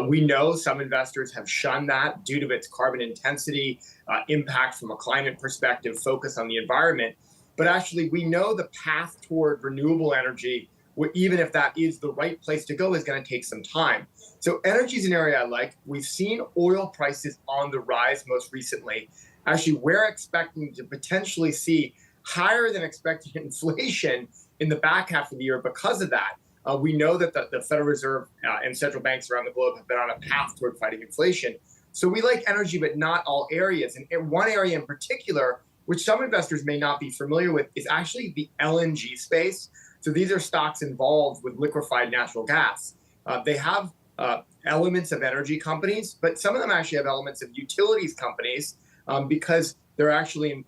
We know some investors have shunned that due to its carbon intensity, impact from a climate perspective, focus on the environment. But actually, we know the path toward renewable energy, even if that is the right place to go, is going to take some time. So energy is an area I like. We've seen oil prices on the rise most recently. Actually, we're expecting to potentially see higher than expected inflation in the back half of the year because of that. We know that the Federal Reserve and central banks around the globe have been on a path toward fighting inflation. So we like energy, but not all areas. And one area in particular, which some investors may not be familiar with, is actually the LNG space. So these are stocks involved with liquefied natural gas. They have elements of energy companies, but some of them actually have elements of utilities companies because they're actually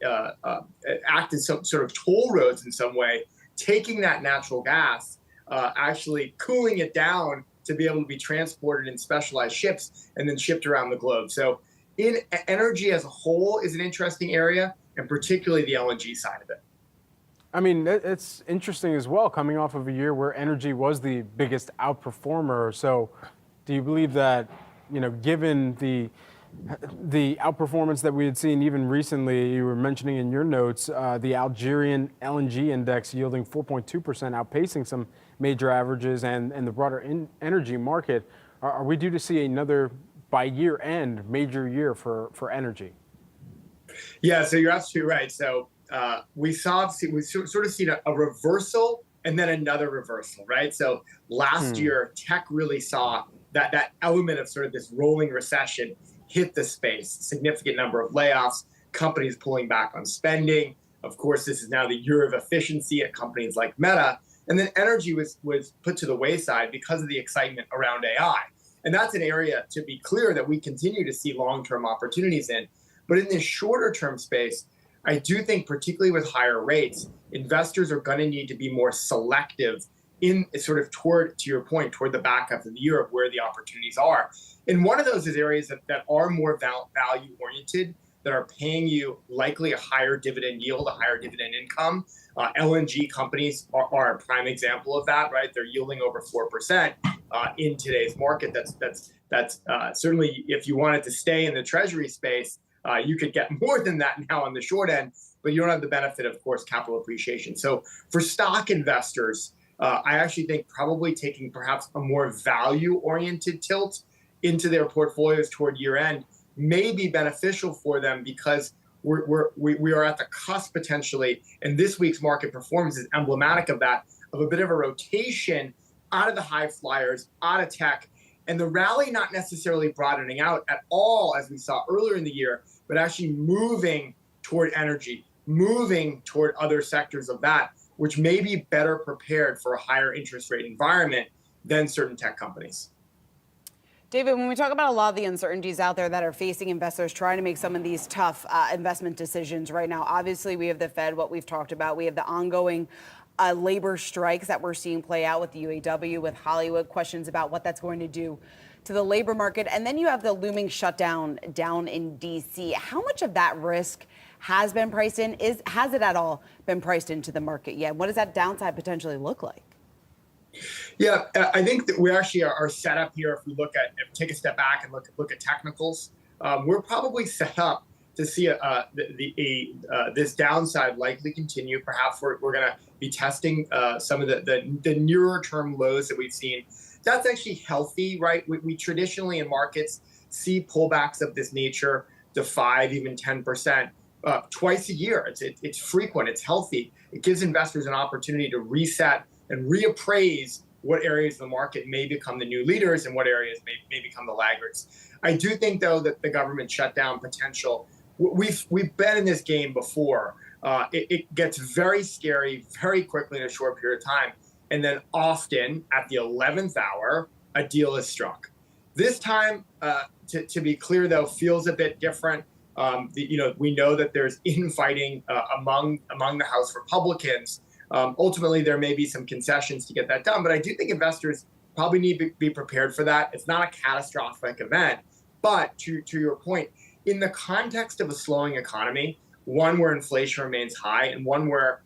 act as some sort of toll roads in some way, taking that natural gas, actually cooling it down to be able to be transported in specialized ships and then shipped around the globe. So in energy as a whole is an interesting area, and particularly the LNG side of it. I mean, it's interesting as well, coming off of a year where energy was the biggest outperformer. So do you believe that, given the outperformance that we had seen even recently, you were mentioning in your notes, the Algerian LNG index yielding 4.2%, outpacing some major averages and the broader energy market. Are we due to see another, by year end, major year for energy? Yeah, so you're absolutely right. So we sort of seen a reversal and then another reversal, right? So last year, tech really saw that element of sort of this rolling recession hit the space, significant number of layoffs, companies pulling back on spending. Of course, this is now the year of efficiency at companies like Meta. And then energy was put to the wayside because of the excitement around AI. And that's an area, to be clear, that we continue to see long-term opportunities in. But in this shorter term space, I do think, particularly with higher rates, investors are going to need to be more selective in sort of toward the back half of the year of where the opportunities are. And one of those is areas that are more value oriented, that are paying you likely a higher dividend yield, a higher dividend income. LNG companies are a prime example of that, right? They're yielding over 4% in today's market. That's certainly, if you wanted to stay in the treasury space, you could get more than that now on the short end, but you don't have the benefit, of course, capital appreciation. So for stock investors, I actually think probably taking perhaps a more value-oriented tilt into their portfolios toward year end may be beneficial for them, because we are at the cusp potentially, and this week's market performance is emblematic of that, of a bit of a rotation out of the high flyers, out of tech, and the rally not necessarily broadening out at all as we saw earlier in the year, but actually moving toward energy, moving toward other sectors of that, which may be better prepared for a higher interest rate environment than certain tech companies. David, when we talk about a lot of the uncertainties out there that are facing investors trying to make some of these tough investment decisions right now, obviously we have the Fed, what we've talked about. We have the ongoing labor strikes that we're seeing play out with the UAW, with Hollywood, questions about what that's going to do to the labor market. And then you have the looming shutdown down in D.C. How much of that risk has been priced in? Has it at all been priced into the market yet? What does that downside potentially look like? Yeah, I think that we actually are set up here. If we take a step back and look at technicals, we're probably set up to see this downside likely continue. Perhaps we're going to be testing some of the nearer term lows that we've seen. That's actually healthy, right? We traditionally in markets see pullbacks of this nature to 5, even 10%. Twice a year. It's frequent. It's healthy. It gives investors an opportunity to reset and reappraise what areas of the market may become the new leaders and what areas may become the laggards. I do think, though, that the government shutdown potential, we've been in this game before. It gets very scary very quickly in a short period of time. And then often at the 11th hour, a deal is struck. This time, to be clear, though, feels a bit different. We know that there's infighting among the House Republicans. Ultimately, there may be some concessions to get that done, but I do think investors probably need to be prepared for that. It's not a catastrophic event, but to your point, in the context of a slowing economy, one where inflation remains high and one where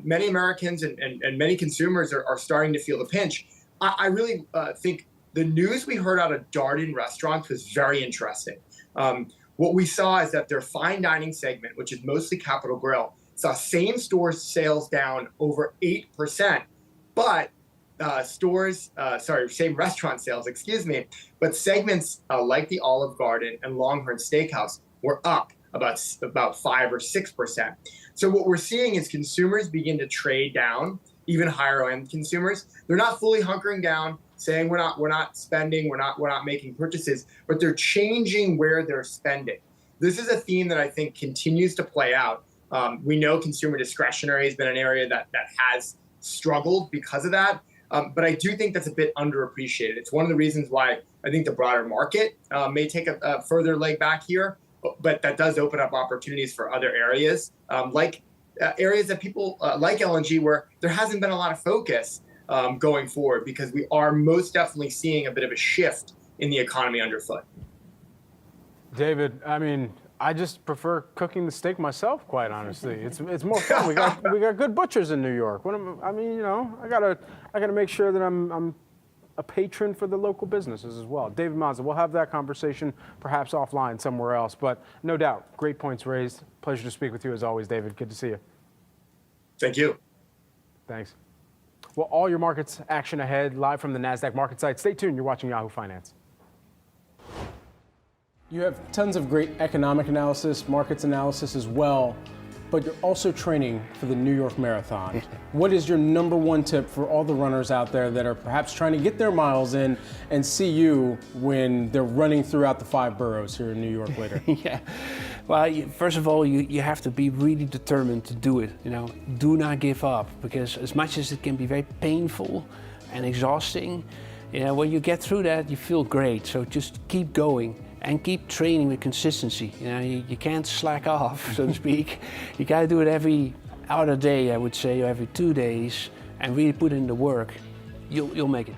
many Americans and many consumers are starting to feel the pinch, I really think the news we heard out of Darden restaurants was very interesting. What we saw is that their fine dining segment, which is mostly Capital Grille, saw same store sales down over 8%, but same restaurant sales, but segments like the Olive Garden and Longhorn Steakhouse were up about 5 or 6%. So what we're seeing is consumers begin to trade down, even higher end consumers. They're not fully hunkering down, saying we're not spending, we're not making purchases, but they're changing where they're spending. This is a theme that I think continues to play out. We know consumer discretionary has been an area that has struggled because of that. But I do think that's a bit underappreciated. It's one of the reasons why I think the broader market may take a further leg back here, but that does open up opportunities for other areas, like areas that people like LNG, where there hasn't been a lot of focus going forward, because we are most definitely seeing a bit of a shift in the economy underfoot. David, I mean, I just prefer cooking the steak myself, quite honestly. It's more fun. We got good butchers in New York. I gotta make sure that I'm a patron for the local businesses as well. David Mazza, we'll have that conversation perhaps offline somewhere else, but no doubt, great points raised. Pleasure to speak with you as always, David. Good to see you. Thank you. Thanks. Well, all your markets action ahead, live from the Nasdaq market site. Stay tuned. You're watching Yahoo Finance. You have tons of great economic analysis, markets analysis as well, but you're also training for the New York Marathon. What is your number one tip for all the runners out there that are perhaps trying to get their miles in and see you when they're running throughout the 5 boroughs here in New York later? Yeah. Well, first of all, you have to be really determined to do it. Do not give up, because as much as it can be very painful and exhausting, when you get through that, you feel great. So just keep going. And keep training with consistency. You can't slack off, so to speak. You got to do it every other day, I would say, or every 2 days, and really put in the work. You'll make it.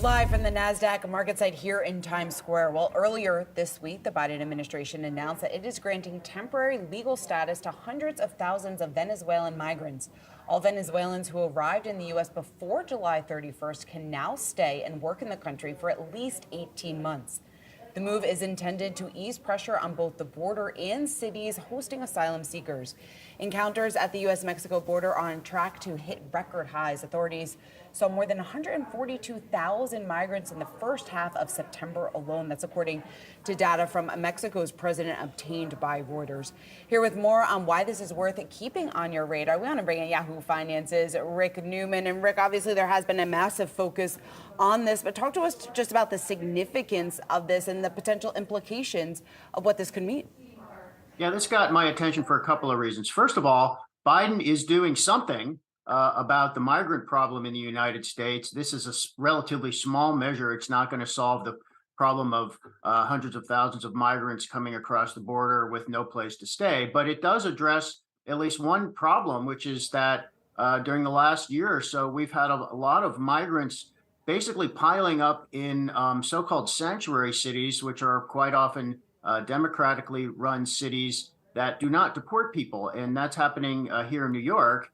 live from the Nasdaq market site here in Times Square. Well, earlier this week, the Biden administration announced that it is granting temporary legal status to hundreds of thousands of Venezuelan migrants. All Venezuelans who arrived in the U.S. before July 31st can now stay and work in the country for at least 18 months. The move is intended to ease pressure on both the border and cities hosting asylum seekers. Encounters at the U.S.-Mexico border are on track to hit record highs. Authorities saw more than 142,000 migrants in the first half of September alone. That's according to data from Mexico's president obtained by Reuters. Here with more on why this is worth keeping on your radar, we want to bring in Yahoo Finance's Rick Newman. And Rick, obviously there has been a massive focus on this, but talk to us just about the significance of this and the potential implications of what this could mean. Yeah, this got my attention for a couple of reasons. First of all, Biden is doing something about the migrant problem in the United States. This is a relatively small measure. It's not going to solve the problem of hundreds of thousands of migrants coming across the border with no place to stay, but it does address at least one problem, which is that during the last year or so, we've had a lot of migrants basically piling up in so-called sanctuary cities, which are quite often democratically run cities that do not deport people. And that's happening here in New York,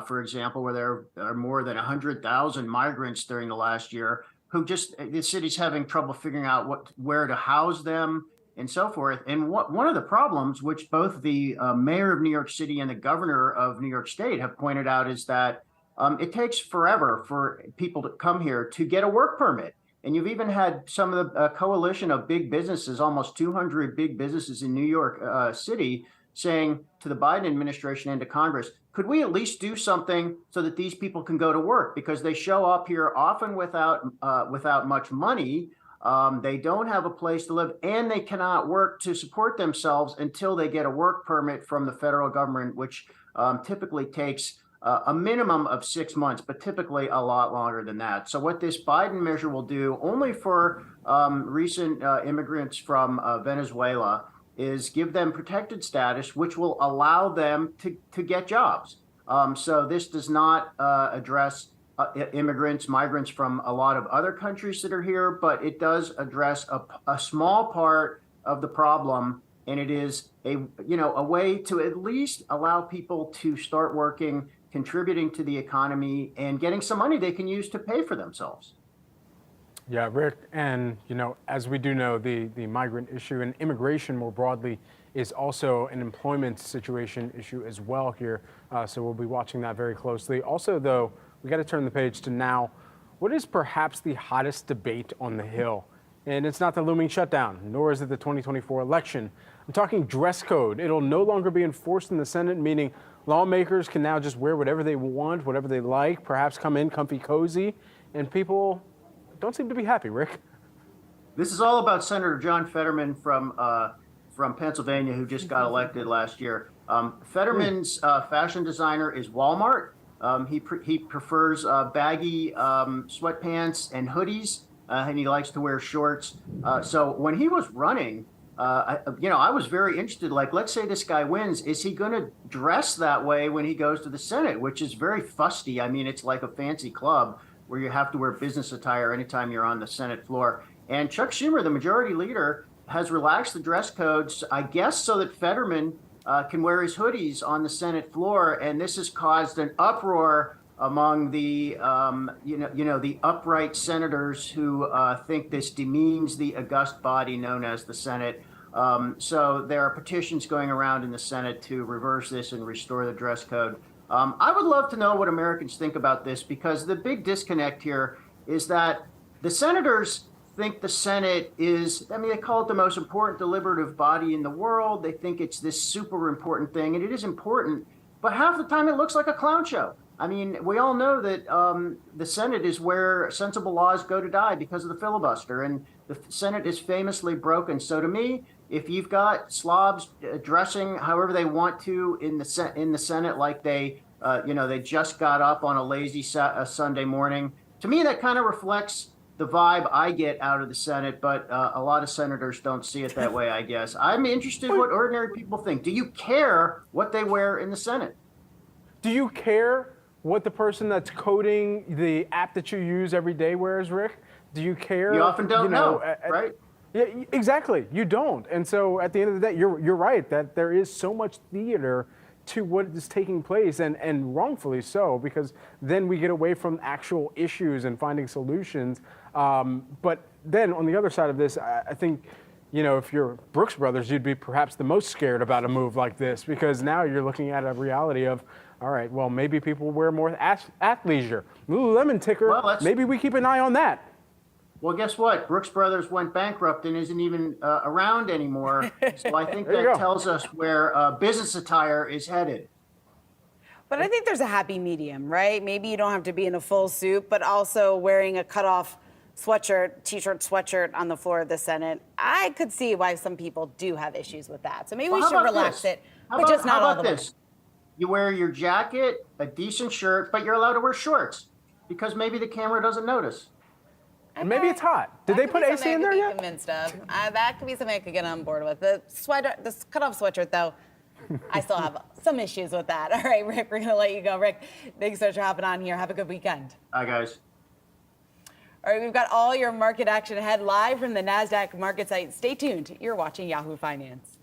for example, where there are more than 100,000 migrants during the last year who the city's having trouble figuring out where to house them and so forth. And one of the problems, which both the mayor of New York City and the governor of New York State have pointed out, is that it takes forever for people to come here to get a work permit. And you've even had some of the coalition of big businesses, almost 200 big businesses in New York City, saying to the Biden administration and to Congress, could we at least do something so that these people can go to work? Because they show up here often without much money. They don't have a place to live, and they cannot work to support themselves until they get a work permit from the federal government, which typically takes a minimum of 6 months, but typically a lot longer than that. So what this Biden measure will do only for recent immigrants from Venezuela is give them protected status, which will allow them to get jobs. So this does not address migrants from a lot of other countries that are here, but it does address a small part of the problem. And it is a way to at least allow people to start working, contributing to the economy, and getting some money they can use to pay for themselves. Yeah, Rick, and as we do know, the migrant issue and immigration more broadly is also an employment situation issue as well here. So we'll be watching that very closely. Also, though, we got to turn the page to now. What is perhaps the hottest debate on the Hill? And it's not the looming shutdown, nor is it the 2024 election. I'm talking dress code. It'll no longer be enforced in the Senate, meaning lawmakers can now just wear whatever they want, whatever they like, perhaps come in comfy cozy, and people don't seem to be happy, Rick. This is all about Senator John Fetterman from Pennsylvania, who just got elected last year. Fetterman's fashion designer is Walmart. He prefers baggy sweatpants and hoodies, and he likes to wear shorts. So when he was running, I was very interested, let's say this guy wins, is he going to dress that way when he goes to the Senate, which is very fusty. I mean, it's like a fancy club where you have to wear business attire anytime you're on the Senate floor. And Chuck Schumer, the majority leader, has relaxed the dress codes, I guess, so that Fetterman can wear his hoodies on the Senate floor. And this has caused an uproar among the, the upright senators who think this demeans the august body known as the Senate. So there are petitions going around in the Senate to reverse this and restore the dress code. I would love to know what Americans think about this, because the big disconnect here is that the senators think the Senate is, they call it the most important deliberative body in the world. They think it's this super important thing, and it is important, but half the time it looks like a clown show. I mean, we all know that the Senate is where sensible laws go to die because of the filibuster, and the Senate is famously broken. So to me, if you've got slobs dressing however they want to in the Senate, like they just got up on a lazy Sunday morning, to me that kind of reflects the vibe I get out of the Senate, but a lot of senators don't see it that way, I guess. I'm interested in what ordinary people think. Do you care what they wear in the Senate? Do you care what the person that's coding the app that you use every day wears, Rick? Do you care? You often don't know, right? Yeah, exactly. You don't. And so at the end of the day, you're right that there is so much theater to what is taking place, and wrongfully so, because then we get away from actual issues and finding solutions. But then on the other side of this, I think, if you're Brooks Brothers, you'd be perhaps the most scared about a move like this, because now you're looking at a reality of, all right, well, maybe people wear more athleisure. Lululemon ticker, maybe we keep an eye on that. Well, guess what? Brooks Brothers went bankrupt and isn't even around anymore. So I think that tells us where business attire is headed. But I think there's a happy medium, right? Maybe you don't have to be in a full suit, but also wearing a cutoff t-shirt, sweatshirt on the floor of the Senate. I could see why some people do have issues with that. So maybe we should relax it, but just not all the way. You wear your jacket, a decent shirt, but you're allowed to wear shorts because maybe the camera doesn't notice. And maybe it's hot. Did they put AC in there yet? Convinced of. That could be something I could get on board with. The cutoff sweatshirt, though, I still have some issues with that. All right, Rick, we're going to let you go. Rick, thanks so much for hopping on here. Have a good weekend. Bye, guys. All right, we've got all your market action ahead live from the Nasdaq market site. Stay tuned. You're watching Yahoo Finance.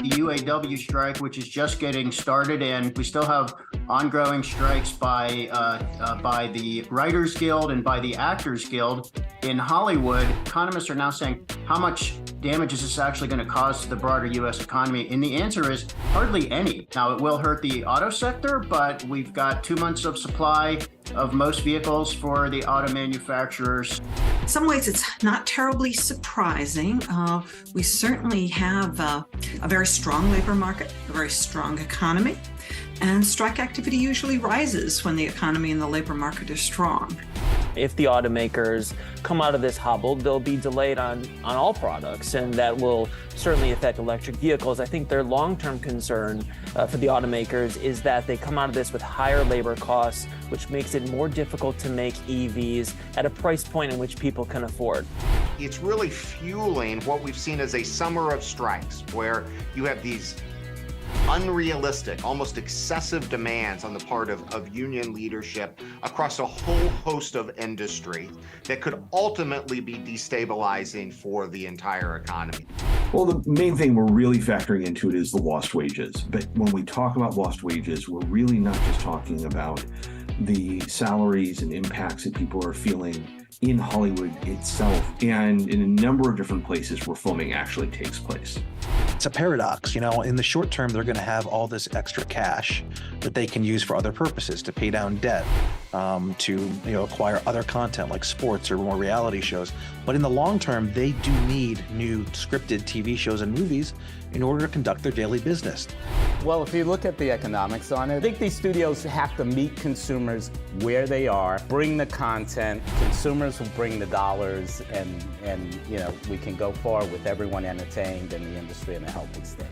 UAW strike, which is just getting started, and we still have ongoing strikes by the Writers Guild and by the Actors Guild in Hollywood. Economists are now saying, how much damage is this actually going to cause to the broader U.S. economy? And the answer is hardly any. Now, it will hurt the auto sector, but we've got 2 months of supply of most vehicles for the auto manufacturers. In some ways, it's not terribly surprising. We certainly have a very strong labor market, a very strong economy, and strike activity usually rises when the economy and the labor market are strong. If the automakers come out of this hobbled, they'll be delayed on all products, and that will certainly affect electric vehicles. I think their long-term concern for the automakers is that they come out of this with higher labor costs, which makes it more difficult to make EVs at a price point in which people can afford. It's really fueling what we've seen as a summer of strikes, where you have these unrealistic, almost excessive demands on the part of union leadership across a whole host of industry that could ultimately be destabilizing for the entire economy. Well, the main thing we're really factoring into it is the lost wages. But when we talk about lost wages, we're really not just talking about the salaries and impacts that people are feeling in Hollywood itself and in a number of different places where filming actually takes place. It's a paradox, in the short term, they're going to have all this extra cash that they can use for other purposes, to pay down debt, to acquire other content like sports or more reality shows. But in the long term, they do need new scripted TV shows and movies in order to conduct their daily business. Well, if you look at the economics on it, I think these studios have to meet consumers where they are, bring the content, consumers will bring the dollars, and we can go forward with everyone entertained and the industry in a healthy state.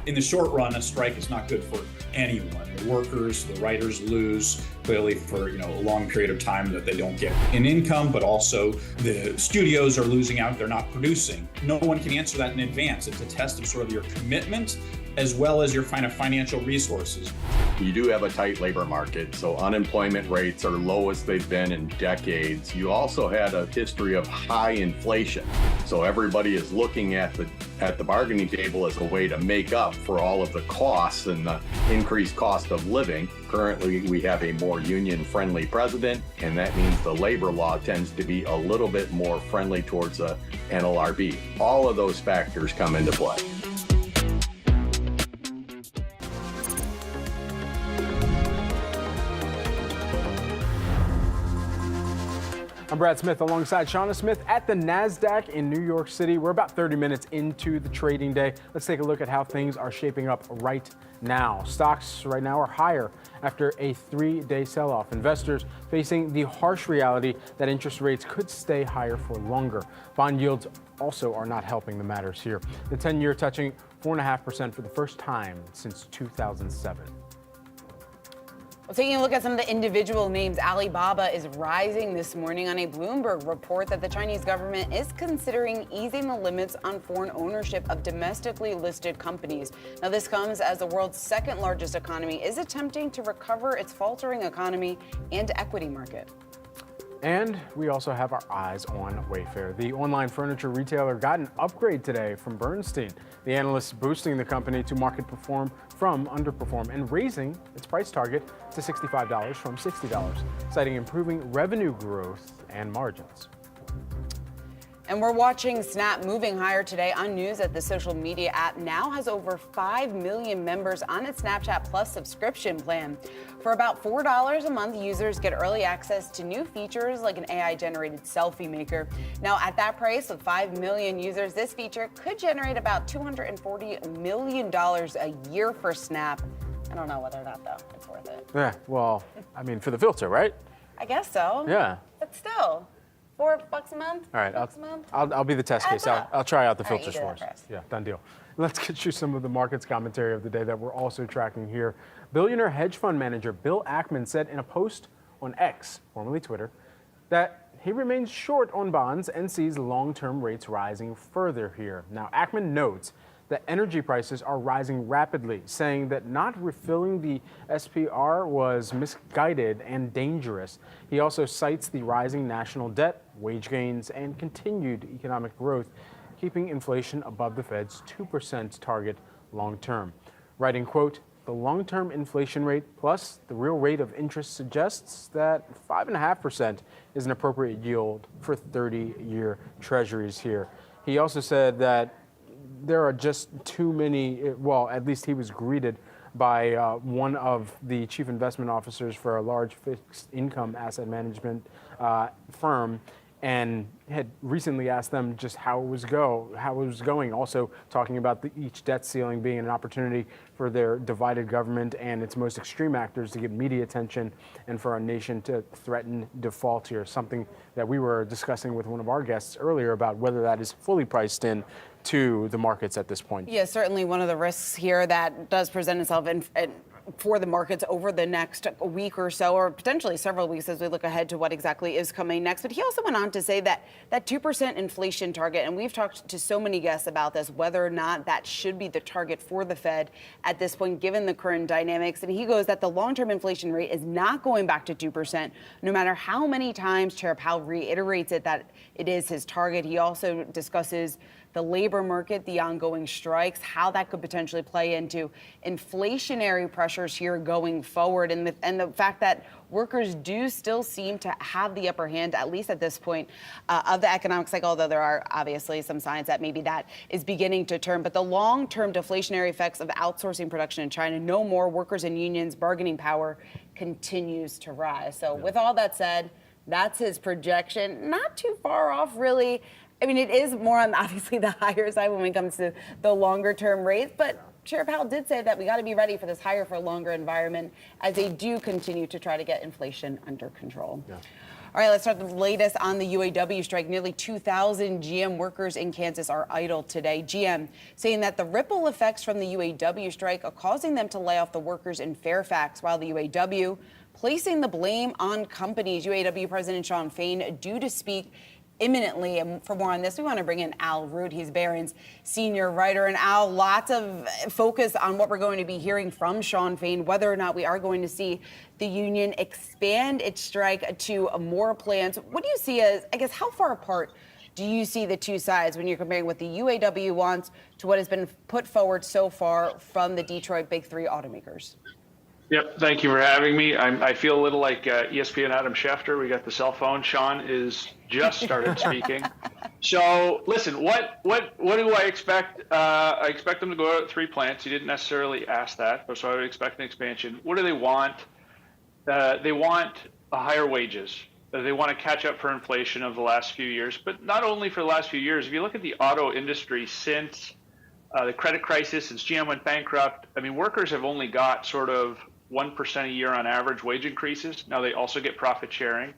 In the short run, a strike is not good for anyone. The workers, the writers lose clearly for a long period of time that they don't get an income, but also the studios are losing out. They're not producing. No one can answer that in advance. It's a test of sort of your commitment as well as your kind of financial resources. You do have a tight labor market, so unemployment rates are lowest they've been in decades. You also had a history of high inflation, so everybody is looking at the bargaining table as a way to make up for all of the costs and the increased cost of living. Currently, we have a more union-friendly president, and that means the labor law tends to be a little bit more friendly towards the NLRB. All of those factors come into play. I'm Brad Smith alongside Shauna Smith at the Nasdaq in New York City. We're about 30 minutes into the trading day. Let's take a look at how things are shaping up right now. Stocks right now are higher after a 3-day sell-off. Investors facing the harsh reality that interest rates could stay higher for longer. Bond yields also are not helping the matters here. The 10-year touching 4.5% for the first time since 2007. Well, taking a look at some of the individual names, Alibaba is rising this morning on a Bloomberg report that the Chinese government is considering easing the limits on foreign ownership of domestically listed companies. Now, this comes as the world's second largest economy is attempting to recover its faltering economy and equity market. And we also have our eyes on Wayfair. The online furniture retailer got an upgrade today from Bernstein. The analysts boosting the company to market perform from underperform and raising its price target to $65 from $60, citing improving revenue growth and margins. And we're watching Snap moving higher today on news that the social media app now has over 5 million members on its Snapchat Plus subscription plan. For about $4 a month, users get early access to new features like an AI-generated selfie maker. Now, at that price, with 5 million users, this feature could generate about $240 million a year for Snap. I don't know whether or not, though, it's worth it. Yeah, well, I mean, for the filter, right? I guess so. Yeah. But still. $4 a month? All right, I'll be the test case. I'll try out the filters for us. First. Yeah, done deal. Let's get you some of the markets commentary of the day that we're also tracking here. Billionaire hedge fund manager Bill Ackman said in a post on X, formerly Twitter, that he remains short on bonds and sees long-term rates rising further here. Now, Ackman notes that energy prices are rising rapidly, saying that not refilling the SPR was misguided and dangerous. He also cites the rising national debt, wage gains, and continued economic growth, keeping inflation above the Fed's 2% target long-term. Writing, quote, "The long-term inflation rate plus the real rate of interest suggests that 5.5% is an appropriate yield for 30-year treasuries here." He also said that there are just too many, well, at least he was greeted by one of the chief investment officers for a large fixed income asset management firm, and had recently asked them just how it was going, also talking about each debt ceiling being an opportunity for their divided government and its most extreme actors to get media attention and for our nation to threaten default here, something that we were discussing with one of our guests earlier about whether that is fully priced in to the markets at this point. Yeah, certainly one of the risks here that does present itself for the markets over the next week or so, or potentially several weeks as we look ahead to what exactly is coming next. But he also went on to say that that 2% inflation target, and we've talked to so many guests about this, whether or not that should be the target for the Fed at this point, given the current dynamics. And he goes that the long-term inflation rate is not going back to 2%, no matter how many times Chair Powell reiterates it that it is his target. He also discusses the labor market, the ongoing strikes, how that could potentially play into inflationary pressures here going forward, and the fact that workers do still seem to have the upper hand, at least at this point of the economic cycle, although there are obviously some signs that maybe that is beginning to turn. But the long-term deflationary effects of outsourcing production in China, no more workers and unions bargaining power continues to rise. So with all that said, that's his projection. Not too far off, really. I mean, it is more on obviously the higher side when it comes to the longer term rates, but Chair Powell did say that we got to be ready for this higher for longer environment as they do continue to try to get inflation under control. Yeah. All right, let's start the latest on the UAW strike. Nearly 2,000 GM workers in Kansas are idle today. GM saying that the ripple effects from the UAW strike are causing them to lay off the workers in Fairfax, while the UAW placing the blame on companies. UAW President Shawn Fain due to speak imminently. And for more on this, we want to bring in Al Root. He's Barron's senior writer. And Al, lots of focus on what we're going to be hearing from Shawn Fain, whether or not we are going to see the union expand its strike to more plants. What do you see as, I guess, how far apart do you see the two sides when you're comparing what the UAW wants to what has been put forward so far from the Detroit Big Three automakers? Yep, thank you for having me. I feel a little like ESPN Adam Schefter. We got the cell phone. Shawn is just started speaking. So listen, what do I expect? I expect them to go out 3 plants. You didn't necessarily ask that, but so I would expect an expansion. What do they want? They want higher wages. They want to catch up for inflation of the last few years, but not only for the last few years. If you look at the auto industry since the credit crisis, since GM went bankrupt, I mean, workers have only got sort of 1% a year on average wage increases. Now they also get profit sharing,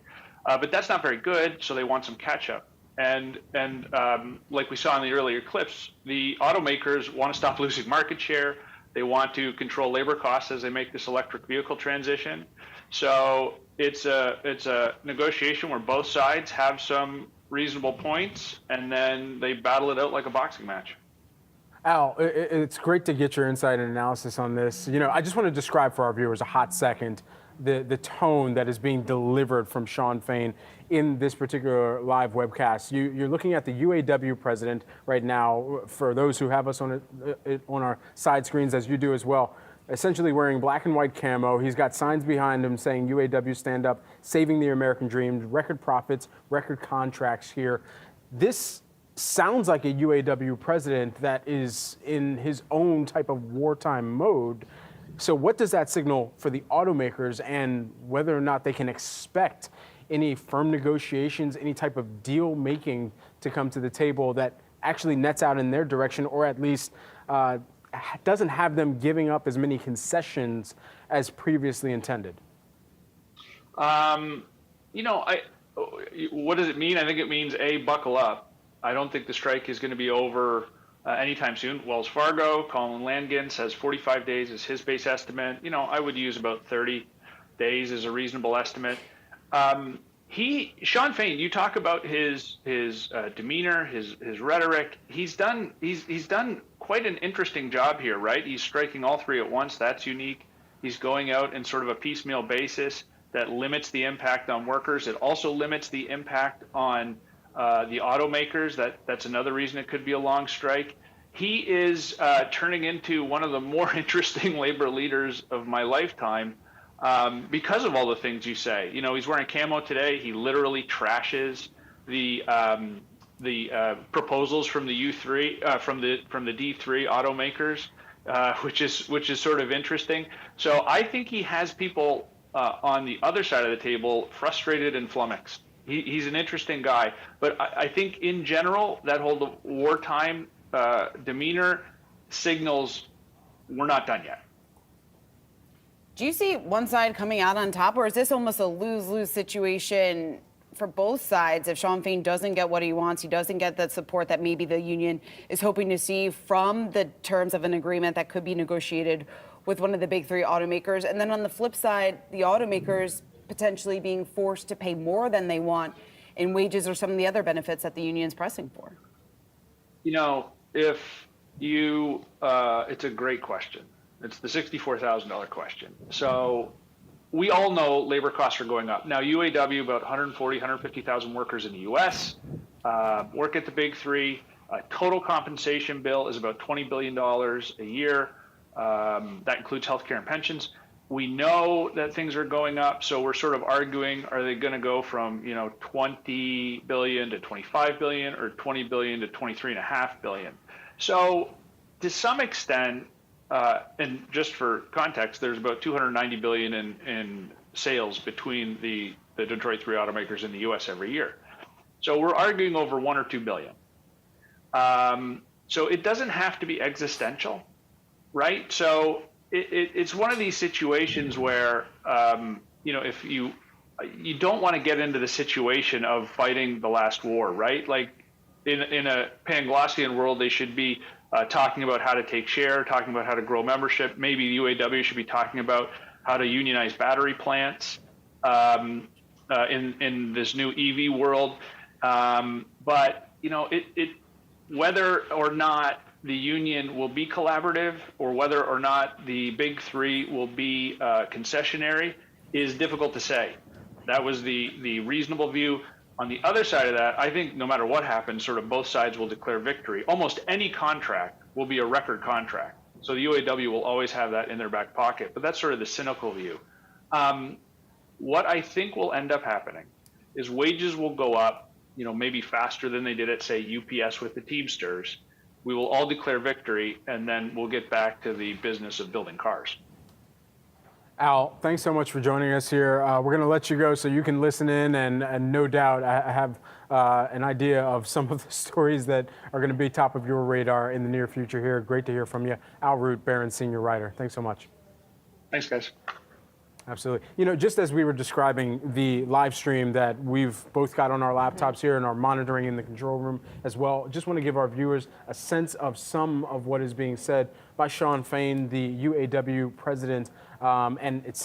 but that's not very good. So they want some catch up. And like we saw in the earlier clips, the automakers want to stop losing market share. They want to control labor costs as they make this electric vehicle transition. So it's a negotiation where both sides have some reasonable points, and then they battle it out like a boxing match. Al, it's great to get your insight and analysis on this. You know, I just want to describe for our viewers a hot second the tone that is being delivered from Shawn Fain in this particular live webcast. You're looking at the UAW president right now, for those who have us on our side screens, as you do as well, essentially wearing black and white camo. He's got signs behind him saying UAW stand up, saving the American dream, record profits, record contracts here. This sounds like a UAW president that is in his own type of wartime mode. So what does that signal for the automakers, and whether or not they can expect any firm negotiations, any type of deal making to come to the table that actually nets out in their direction, or at least doesn't have them giving up as many concessions as previously intended? You know, what does it mean? I think it means, A, buckle up. I don't think the strike is going to be over anytime soon. Wells Fargo, Colin Langan says 45 days is his base estimate. You know, I would use about 30 days as a reasonable estimate. Shawn Fain, you talk about his demeanor, his rhetoric. He's done quite an interesting job here, right? He's striking all 3 at once. That's unique. He's going out in sort of a piecemeal basis that limits the impact on workers. It also limits the impact on the automakers. That's another reason it could be a long strike. He is turning into one of the more interesting labor leaders of my lifetime because of all the things you say. You know, he's wearing camo today. He literally trashes the proposals from the U3 from the D3 automakers, which is sort of interesting. So I think he has people on the other side of the table frustrated and flummoxed. He's an interesting guy, but I think in general that whole wartime demeanor signals we're not done yet. Do you see one side coming out on top, or is this almost a lose-lose situation for both sides? If Shawn Fain doesn't get what he wants, he doesn't get the support that maybe the union is hoping to see from the terms of an agreement that could be negotiated with one of the big 3 automakers. And then on the flip side, the automakers potentially being forced to pay more than they want in wages or some of the other benefits that the union's pressing for. You know, if you, it's a great question. It's the $64,000 question. So we all know labor costs are going up. Now, UAW, about 140, 150,000 workers in the U.S. Work at the big 3. Total compensation bill is about $20 billion a year. That includes healthcare and pensions. We know that things are going up, so we're sort of arguing, are they going to go from 20 billion to 25 billion or 20 billion to 23.5 billion? So to some extent, and just for context, there's about 290 billion in sales between the Detroit 3 automakers in the US every year. So we're arguing over 1 or 2 billion. So it doesn't have to be existential, right? So it's one of these situations where, if you don't want to get into the situation of fighting the last war, right? Like in a Panglossian world, they should be talking about how to take share, talking about how to grow membership. Maybe the UAW should be talking about how to unionize battery plants in this new EV world. But whether or not the union will be collaborative or whether or not the big three will be concessionary is difficult to say. That was the reasonable view. On the other side of that, I think no matter what happens, sort of both sides will declare victory. Almost any contract will be a record contract. So the UAW will always have that in their back pocket, but that's sort of the cynical view. What I think will end up happening is wages will go up, maybe faster than they did at, say, UPS with the Teamsters. We will all declare victory, and then we'll get back to the business of building cars. Al, thanks so much for joining us here. We're going to let you go so you can listen in, and no doubt I have an idea of some of the stories that are going to be top of your radar in the near future here. Great to hear from you. Al Root, Barron's senior writer. Thanks so much. Thanks, guys. Absolutely. Just as we were describing the live stream that we've both got on our laptops here and are monitoring in the control room as well, just want to give our viewers a sense of some of what is being said by Shawn Fain, the UAW president. And it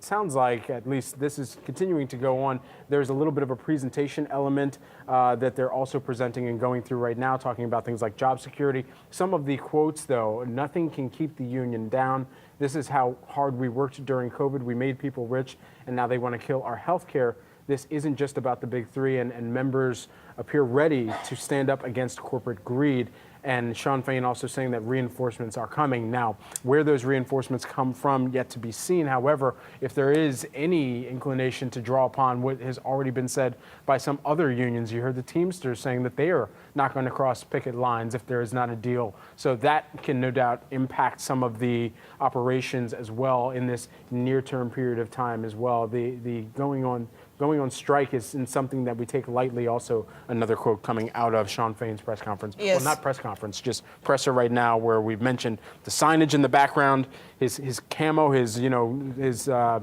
sounds like, at least this is continuing to go on, there's a little bit of a presentation element that they're also presenting and going through right now, talking about things like job security. Some of the quotes, though, nothing can keep the union down. This is how hard we worked during COVID. We made people rich, and now they want to kill our health care. This isn't just about the big three, and members appear ready to stand up against corporate greed. And Shawn Fain also saying that reinforcements are coming. Now, where those reinforcements come from, yet to be seen. However, if there is any inclination to draw upon what has already been said by some other unions, you heard the Teamsters saying that they are not going to cross picket lines if there is not a deal. So that can no doubt impact some of the operations as well in this near-term period of time as well. The going on strike is something that we take lightly. Also, another quote coming out of Shawn Fain's press conference. Yes. Well, not press conference, just presser right now, where we've mentioned the signage in the background, his camo, his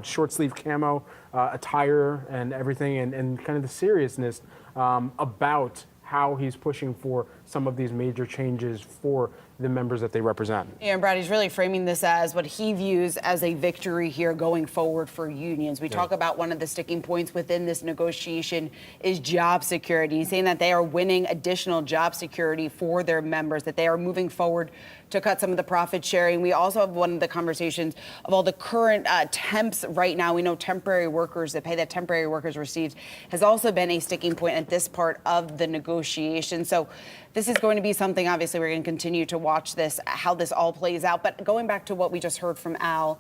short sleeve camo attire and everything, and kind of the seriousness about how he's pushing for some of these major changes for the members that they represent. Yeah, and Brad, he's really framing this as what he views as a victory here going forward for unions. We talk about one of the sticking points within this negotiation is job security. He's saying that they are winning additional job security for their members, that they are moving forward to cut some of the profit sharing. We also have one of the conversations of all the current temps right now. We know temporary workers, the pay that temporary workers received has also been a sticking point at this part of the negotiation. So this is going to be something, obviously, we're going to continue to watch this, how this all plays out. But going back to what we just heard from Al,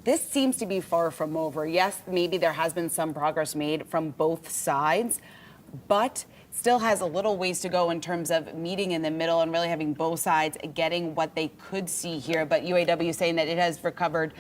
this seems to be far from over. Yes, maybe there has been some progress made from both sides, but still has a little ways to go in terms of meeting in the middle and really having both sides getting what they could see here. But UAW saying that it has recovered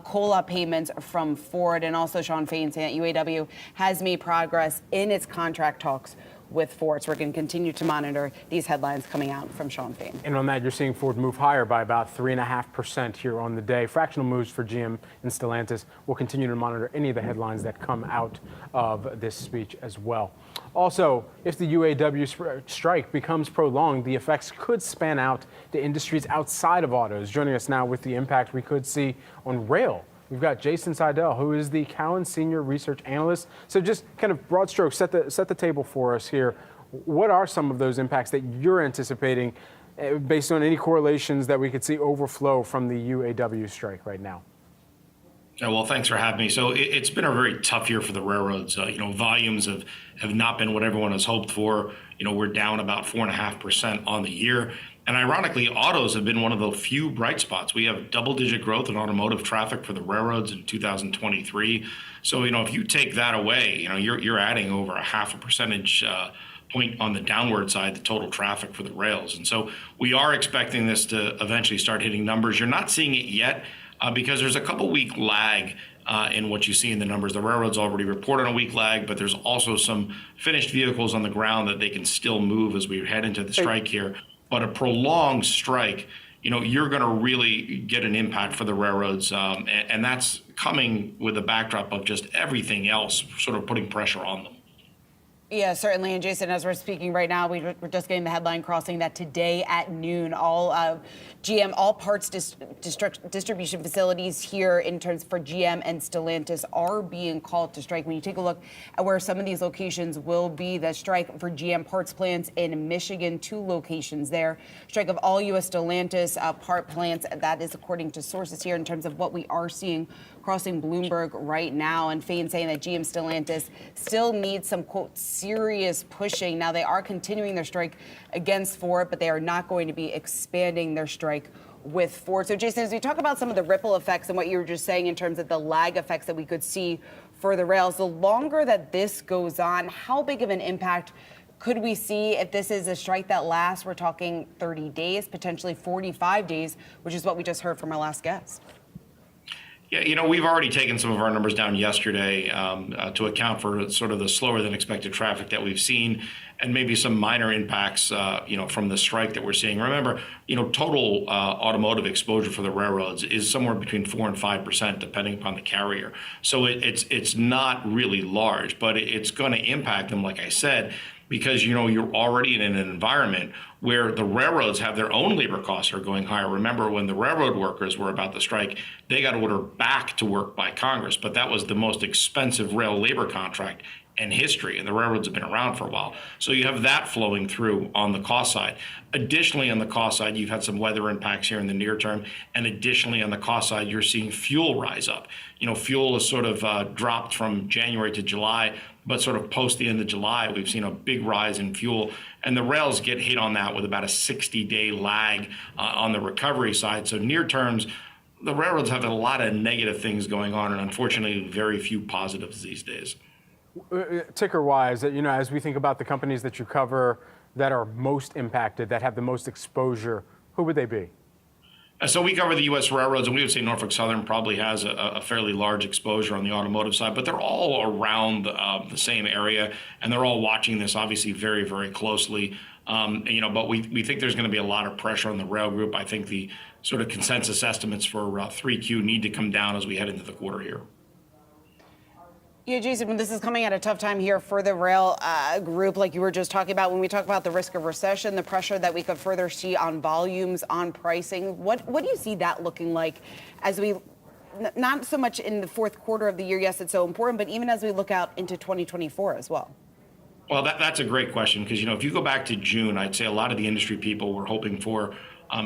COLA payments from Ford, and also Shawn Fain saying that UAW has made progress in its contract talks with Ford. So we're going to continue to monitor these headlines coming out from Shawn Fain. And on that, you're seeing Ford move higher by about 3.5% here on the day. Fractional moves for GM and Stellantis. We'll continue to monitor any of the headlines that come out of this speech as well. Also, if the UAW strike becomes prolonged, the effects could span out to industries outside of autos. Joining us now with the impact we could see on rail, we've got Jason Seidel, who is the Cowen Senior Research Analyst. So just kind of broad strokes, set the table for us here. What are some of those impacts that you're anticipating based on any correlations that we could see overflow from the UAW strike right now? Yeah, well, thanks for having me. So it's been a very tough year for the railroads. Volumes have not been what everyone has hoped for. We're down about 4.5% on the year. And ironically, autos have been one of the few bright spots. We have double-digit growth in automotive traffic for the railroads in 2023. So, if you take that away, you're adding over 0.5 percentage point on the downward side, the total traffic for the rails. And so we are expecting this to eventually start hitting numbers. You're not seeing it yet because there's a couple week lag in what you see in the numbers. The railroads already report on a week lag, but there's also some finished vehicles on the ground that they can still move as we head into the strike here. But a prolonged strike, you're going to really get an impact for the railroads. And that's coming with a backdrop of just everything else sort of putting pressure on them. Yeah, certainly. And Jason, as we're speaking right now, we're just getting the headline crossing that today at noon, all GM, all parts distribution facilities here in terms for GM and Stellantis are being called to strike. When you take a look at where some of these locations will be, the strike for GM parts plants in Michigan, 2 locations there. Strike of all U.S. Stellantis part plants. That is according to sources here in terms of what we are seeing crossing Bloomberg right now. And Fain saying that GM Stellantis still needs some, quote, serious pushing. Now, they are continuing their strike against Ford, but they are not going to be expanding their strike with Ford. So, Jason, as we talk about some of the ripple effects and what you were just saying in terms of the lag effects that we could see for the rails, the longer that this goes on, how big of an impact could we see if this is a strike that lasts? We're talking 30 days, potentially 45 days, which is what we just heard from our last guest. Yeah, we've already taken some of our numbers down yesterday to account for sort of the slower than expected traffic that we've seen and maybe some minor impacts, from the strike that we're seeing. Remember, total automotive exposure for the railroads is somewhere between 4 and 5%, depending upon the carrier. So it's not really large, but it's going to impact them, like I said, because you're already in an environment where the railroads have their own labor costs are going higher. Remember, when the railroad workers were about to strike, they got ordered back to work by Congress, but that was the most expensive rail labor contract in history, and the railroads have been around for a while. So you have that flowing through on the cost side. Additionally, on the cost side, you've had some weather impacts here in the near term, and additionally on the cost side, you're seeing fuel rise up. Fuel has sort of dropped from January to July, but sort of post the end of July, we've seen a big rise in fuel, and the rails get hit on that with about a 60-day lag on the recovery side. So near terms, the railroads have a lot of negative things going on, and unfortunately, very few positives these days. Ticker-wise, as we think about the companies that you cover that are most impacted, that have the most exposure, who would they be? So we cover the U.S. railroads, and we would say Norfolk Southern probably has a fairly large exposure on the automotive side, but they're all around the same area, and they're all watching this obviously very, very closely. But we think there's going to be a lot of pressure on the rail group. I think the sort of consensus estimates for 3Q need to come down as we head into the quarter here. Yeah, Jason, when this is coming at a tough time here for the rail group, like you were just talking about, when we talk about the risk of recession, the pressure that we could further see on volumes, on pricing, what do you see that looking like as we, not so much in the fourth quarter of the year, yes, it's so important, but even as we look out into 2024 as well? Well, that's a great question because, if you go back to June, I'd say a lot of the industry people were hoping for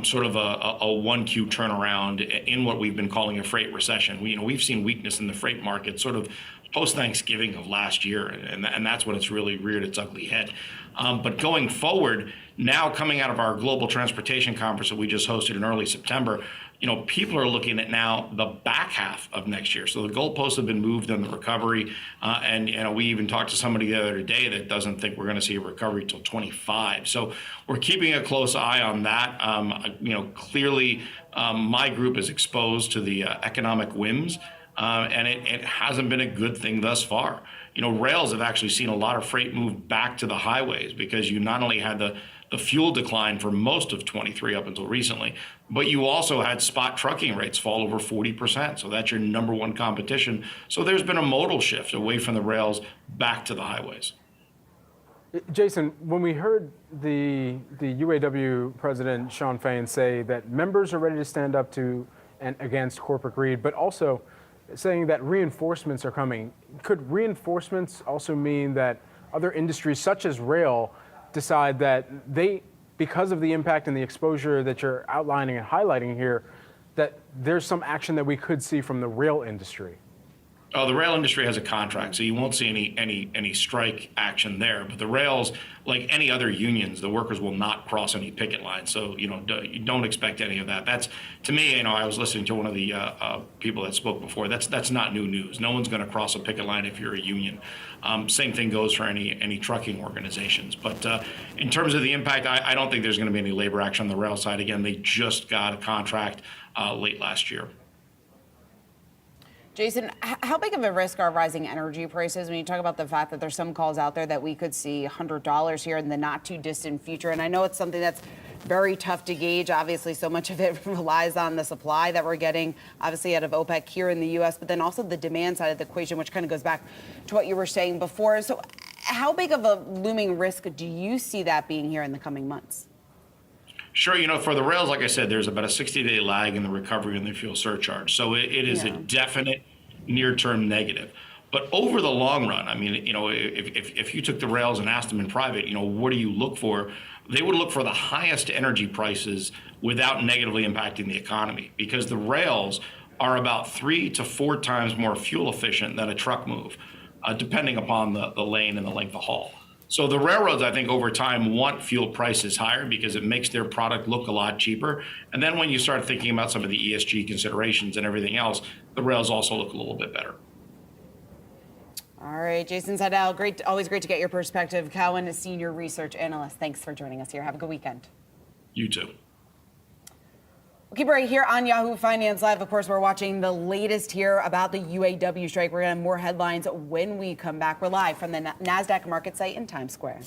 sort of a 1Q turnaround in what we've been calling a freight recession. We've seen weakness in the freight market sort of post-Thanksgiving of last year, and that's when it's really reared its ugly head. But going forward, now coming out of our global transportation conference that we just hosted in early September, people are looking at now the back half of next year. So the goalposts have been moved on the recovery, and we even talked to somebody the other day that doesn't think we're going to see a recovery till 25. So we're keeping a close eye on that. Clearly, my group is exposed to the economic whims. And it hasn't been a good thing thus far. Rails have actually seen a lot of freight move back to the highways because you not only had the fuel decline for most of 23 up until recently, but you also had spot trucking rates fall over 40%. So that's your number one competition. So there's been a modal shift away from the rails back to the highways. Jason, when we heard the UAW president, Shawn Fain, say that members are ready to stand up to and against corporate greed, but also saying that reinforcements are coming. Could reinforcements also mean that other industries such as rail decide that they, because of the impact and the exposure that you're outlining and highlighting here, that there's some action that we could see from the rail industry? Oh, the rail industry has a contract, so you won't see any strike action there. But the rails, like any other unions, the workers will not cross any picket lines. So you don't expect any of that. That's, to me, I was listening to one of the people that spoke before. That's not new news. No one's going to cross a picket line if you're a union. Same thing goes for any trucking organizations. But in terms of the impact, I don't think there's going to be any labor action on the rail side. Again, they just got a contract late last year. Jason, how big of a risk are rising energy prices when you talk about the fact that there's some calls out there that we could see $100 here in the not too distant future? And I know it's something that's very tough to gauge. Obviously, so much of it relies on the supply that we're getting, obviously, out of OPEC here in the U.S., but then also the demand side of the equation, which kind of goes back to what you were saying before. So how big of a looming risk do you see that being here in the coming months? Sure, for the rails, like I said, there's about a 60-day lag in the recovery in the fuel surcharge. So it is a definite near-term negative. But over the long run, I mean, if you took the rails and asked them in private, what do you look for? They would look for the highest energy prices without negatively impacting the economy, because the rails are about 3 to 4 times more fuel efficient than a truck move, depending upon the lane and the length of haul. So the railroads, I think, over time want fuel prices higher because it makes their product look a lot cheaper. And then when you start thinking about some of the ESG considerations and everything else, the rails also look a little bit better. All right, Jason Seidel, always great to get your perspective. Cowen is Senior Research Analyst. Thanks for joining us here. Have a good weekend. You too. We'll keep right here on Yahoo Finance Live. Of course, we're watching the latest here about the UAW strike. We're going to have more headlines when we come back. We're live from the Nasdaq market site in Times Square.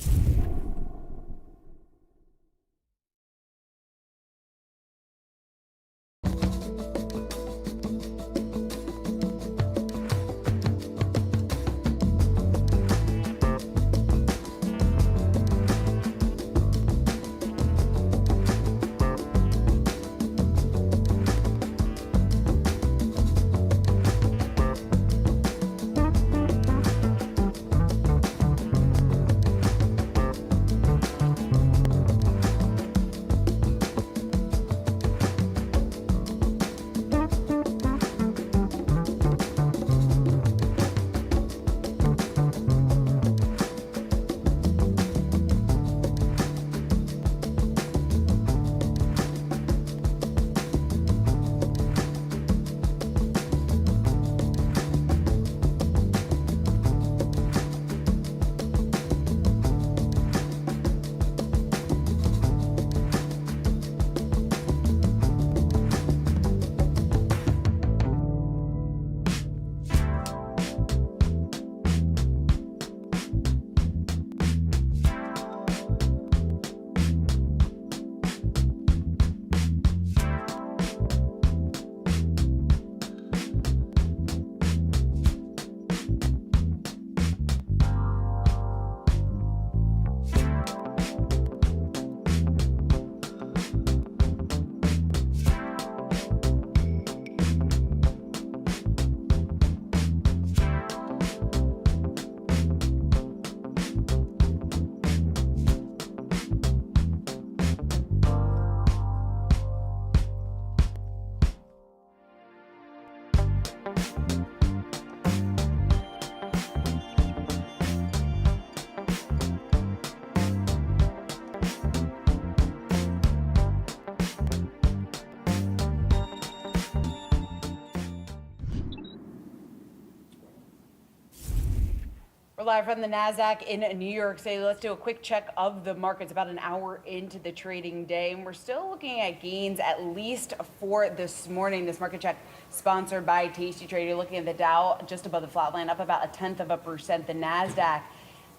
We're live from the Nasdaq in New York City. Let's do a quick check of the markets about an hour into the trading day. And we're still looking at gains at least for this morning. This market check sponsored by Tasty Trade. You're looking at the Dow just above the flat line, up about 0.1%. The Nasdaq,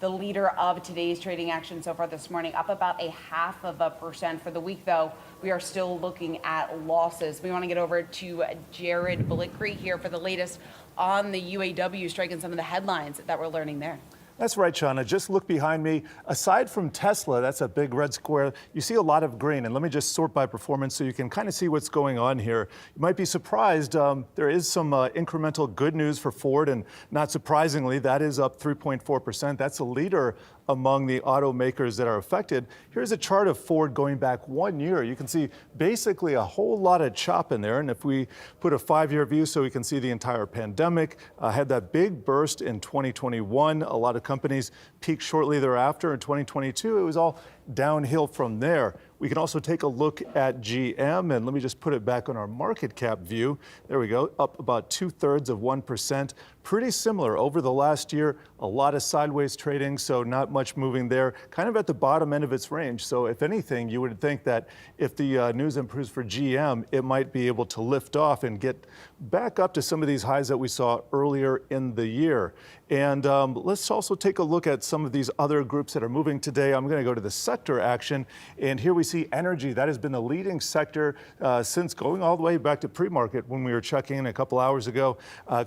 the leader of today's trading action so far this morning, up about 0.5%. For the week, though, we are still looking at losses. We want to get over to Jared Blickry here for the latest on the UAW strike and some of the headlines that we're learning there. That's right, Shauna. Just look behind me. Aside from Tesla, that's a big red square, you see a lot of green. And let me just sort by performance so you can kind of see what's going on here. You might be surprised. There is some incremental good news for Ford. And not surprisingly, that is up 3.4%. That's a leader among the automakers that are affected. Here's a chart of Ford going back 1 year. You can see basically a whole lot of chop in there. And if we put a 5-year view so we can see the entire pandemic, had that big burst in 2021. A lot of companies peaked shortly thereafter. In 2022, it was all downhill from there. We can also take a look at GM, and let me just put it back on our market cap view. There we go, up about 2/3%. Pretty similar over the last year, a lot of sideways trading, so not much moving there, kind of at the bottom end of its range. So if anything, you would think that if the news improves for GM, it might be able to lift off and get back up to some of these highs that we saw earlier in the year. And let's also take a look at some of these other groups that are moving today. I'm going to go to the sector action, and here we see energy. That has been the leading sector since going all the way back to pre-market when we were checking in a couple hours ago.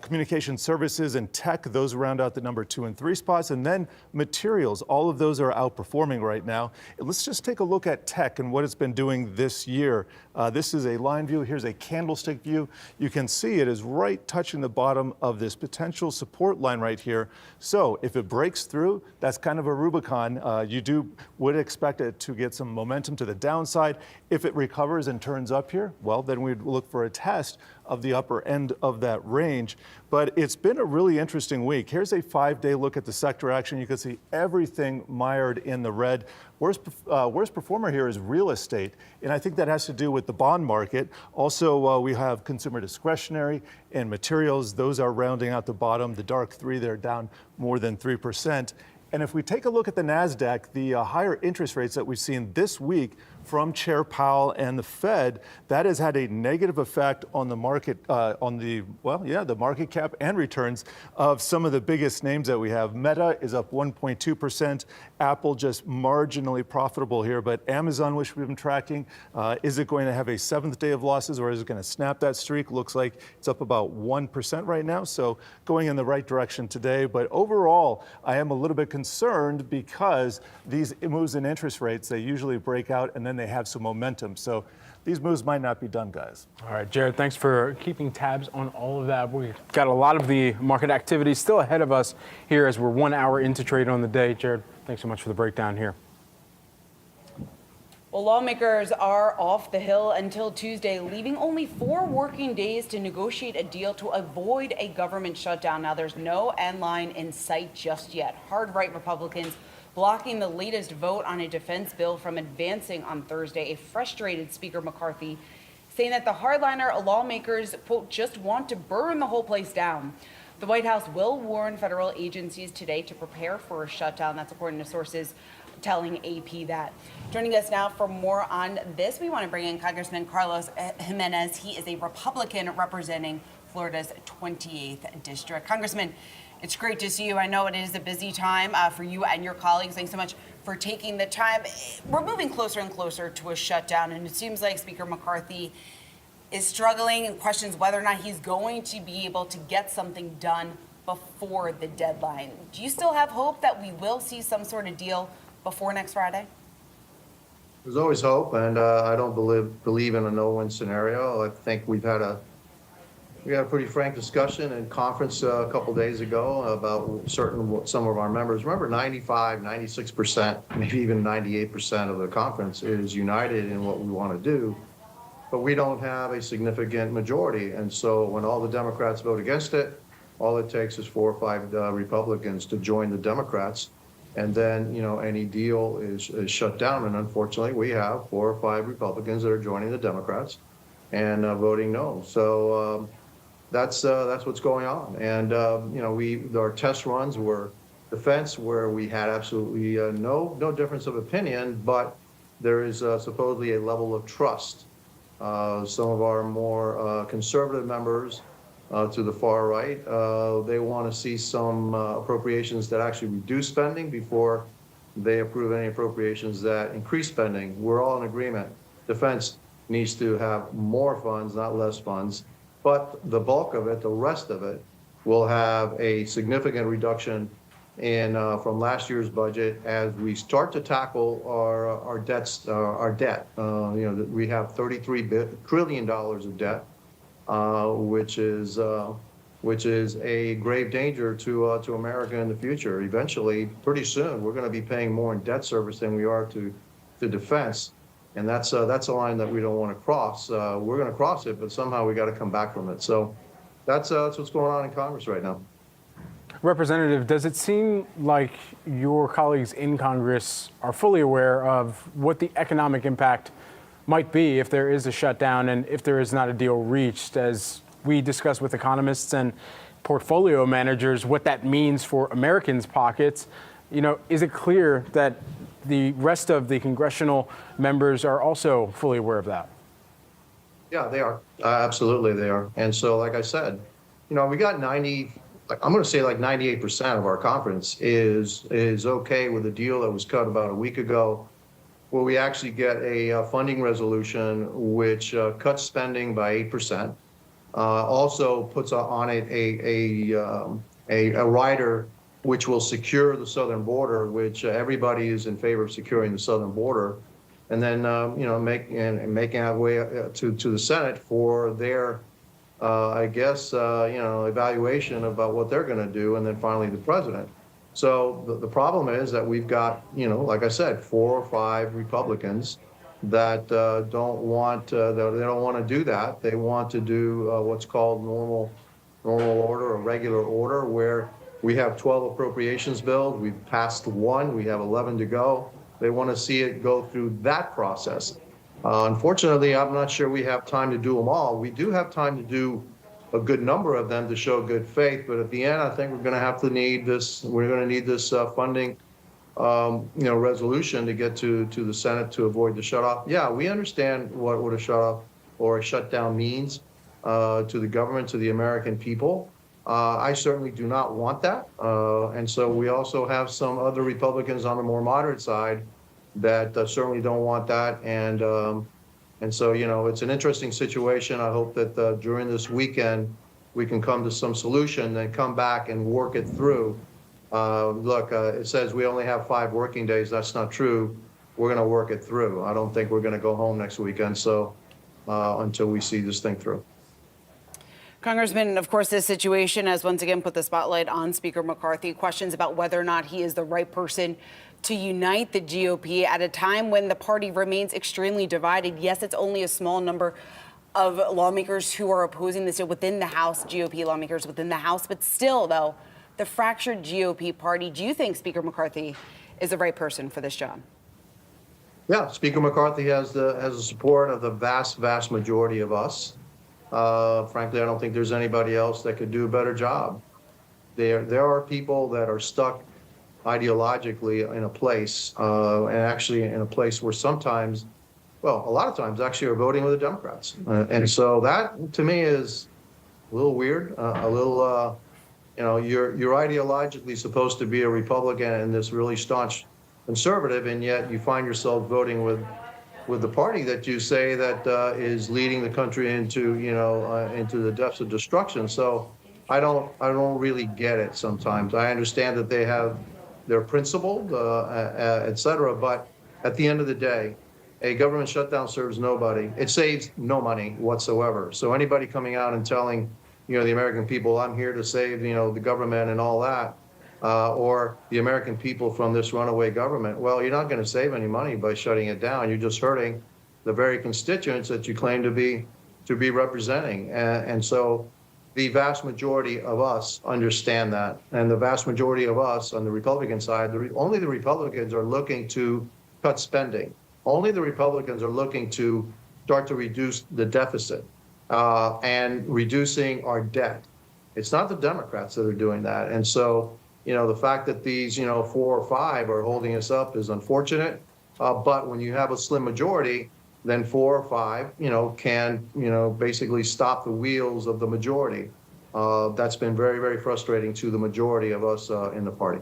Communication services and tech, those round out the number 2 and 3 spots, and then materials. All of those are outperforming right now. Let's just take a look at tech and what it's been doing this year. This is a line view. Here's a candlestick view. You can see it is right touching the bottom of this potential support line right here. So if it breaks through, that's kind of a Rubicon. Would expect it to get some momentum to the downside. If it recovers and turns up here, well, then we'd look for a test of the upper end of that range. But it's been a really interesting week. Here's a 5-day look at the sector action. You can see everything mired in the red. Worst performer here is real estate, and I think that has to do with the bond market. Also, we have consumer discretionary and materials. Those are rounding out the bottom. The dark 3, they're down more than 3%. And if we take a look at the Nasdaq, the higher interest rates that we've seen this week from Chair Powell and the Fed, that has had a negative effect on the market, the market cap and returns of some of the biggest names that we have. Meta is up 1.2%. Apple just marginally profitable here, but Amazon, which we've been tracking, is it going to have a 7th day of losses, or is it going to snap that streak? Looks like it's up about 1% right now, so going in the right direction today. But overall, I am a little bit concerned because these moves in interest rates, they usually break out and then they have some momentum. So these moves might not be done, guys. All right, Jared, thanks for keeping tabs on all of that. We've got a lot of the market activity still ahead of us here as we're 1 hour into trade on the day. Jared, thanks so much for the breakdown here. Well, lawmakers are off the hill until Tuesday, leaving only 4 working days to negotiate a deal to avoid a government shutdown. Now, there's no end line in sight just yet. Hard right Republicans blocking the latest vote on a defense bill from advancing on Thursday. A frustrated Speaker McCarthy saying that the hardliner lawmakers, quote, just want to burn the whole place down. The White House will warn federal agencies today to prepare for a shutdown. That's according to sources telling AP that. Joining us now for more on this, we want to bring in Congressman Carlos Jimenez. He is a Republican representing Florida's 28th district. Congressman, it's great to see you. I know it is a busy time for you and your colleagues. Thanks so much for taking the time. We're moving closer and closer to a shutdown, and it seems like Speaker McCarthy is struggling and questions whether or not he's going to be able to get something done before the deadline. Do you still have hope that we will see some sort of deal before next Friday? There's always hope, and I don't believe in a no-win scenario. I think we had a pretty frank discussion in conference a couple days ago about some of our members. Remember, 95, 96%, maybe even 98% of the conference is united in what we want to do, but we don't have a significant majority. And so when all the Democrats vote against it, all it takes is 4 or 5 Republicans to join the Democrats. And then, any deal is shut down. And unfortunately, we have 4 or 5 Republicans that are joining the Democrats and voting no. So that's what's going on. And, our test runs were defense, where we had absolutely no difference of opinion, but there is supposedly a level of trust. Some of our more conservative members to the far right, they want to see some appropriations that actually reduce spending before they approve any appropriations that increase spending. We're all in agreement. Defense needs to have more funds, not less funds, but the bulk of it, the rest of it, will have a significant reduction in from last year's budget as we start to tackle our debt. We have $33 trillion of debt. Which is which is a grave danger to America in the future. Eventually, pretty soon, we're going to be paying more in debt service than we are to defense, and that's a line that we don't want to cross. We're going to cross it, but somehow we got to come back from it. So that's what's going on in Congress right now. Representative, does it seem like your colleagues in Congress are fully aware of what the economic impact might be if there is a shutdown and if there is not a deal reached, as we discussed with economists and portfolio managers, what that means for Americans' pockets? You know, is it clear that the rest of the congressional members are also fully aware of that? Yeah, they are. Absolutely, they are. And so, like I said, you know, we got I'm going to say like 98% of our conference is okay with the deal that was cut about a week ago, where we actually get a funding resolution which cuts spending by 8%, also puts on it a rider which will secure the southern border, which everybody is in favor of securing the southern border, and then making our way to the Senate for their evaluation about what they're going to do, and then finally the president. So the problem is that we've got, like I said, 4 or 5 Republicans that don't want to do that. They want to do what's called normal order or regular order, where we have 12 appropriations bills. We've passed 1. We have 11 to go. They want to see it go through that process. Unfortunately, I'm not sure we have time to do them all. We do have time to do a good number of them to show good faith, but at the end, I think we're going to need this funding, resolution to get to the Senate to avoid the shutoff. Yeah, we understand what a shutoff or a shutdown means to the government, to the American people. I certainly do not want that, and so we also have some other Republicans on the more moderate side that certainly don't want that, and so, it's an interesting situation. I hope that during this weekend, we can come to some solution and come back and work it through. It says we only have 5 working days. That's not true. We're going to work it through. I don't think we're going to go home next weekend, so until we see this thing through. Congressman, of course, this situation has once again put the spotlight on Speaker McCarthy. Questions about whether or not he is the right person to unite the GOP at a time when the party remains extremely divided. Yes, it's only a small number of lawmakers who are opposing this within the House, GOP lawmakers within the House. But still, though, the fractured GOP party, do you think Speaker McCarthy is the right person for this job? Yeah, Speaker McCarthy has the support of the vast majority of us. Frankly, I don't think there's anybody else that could do a better job. There are people that are stuck ideologically in a place, and actually in a place where sometimes, a lot of times actually are voting with the Democrats. And so that to me is a little weird, you're ideologically supposed to be a Republican and this really staunch conservative, and yet you find yourself voting with the party that you say that is leading the country into the depths of destruction. So I don't really get it sometimes. I understand that they're principled, et cetera, but at the end of the day, a government shutdown serves nobody. It saves no money whatsoever. So anybody coming out and telling, the American people, I'm here to save, the government and all that, or the American people from this runaway government, well, you're not going to save any money by shutting it down. You're just hurting the very constituents that you claim to be representing. And so the vast majority of us understand that. And the vast majority of us on the Republican side, only the Republicans are looking to cut spending. Only the Republicans are looking to start to reduce the deficit and reducing our debt. It's not the Democrats that are doing that. And so, the fact that these, 4 or 5 are holding us up is unfortunate. But when you have a slim majority, then 4 or 5, can, basically stop the wheels of the majority. That's been very, very frustrating to the majority of us in the party.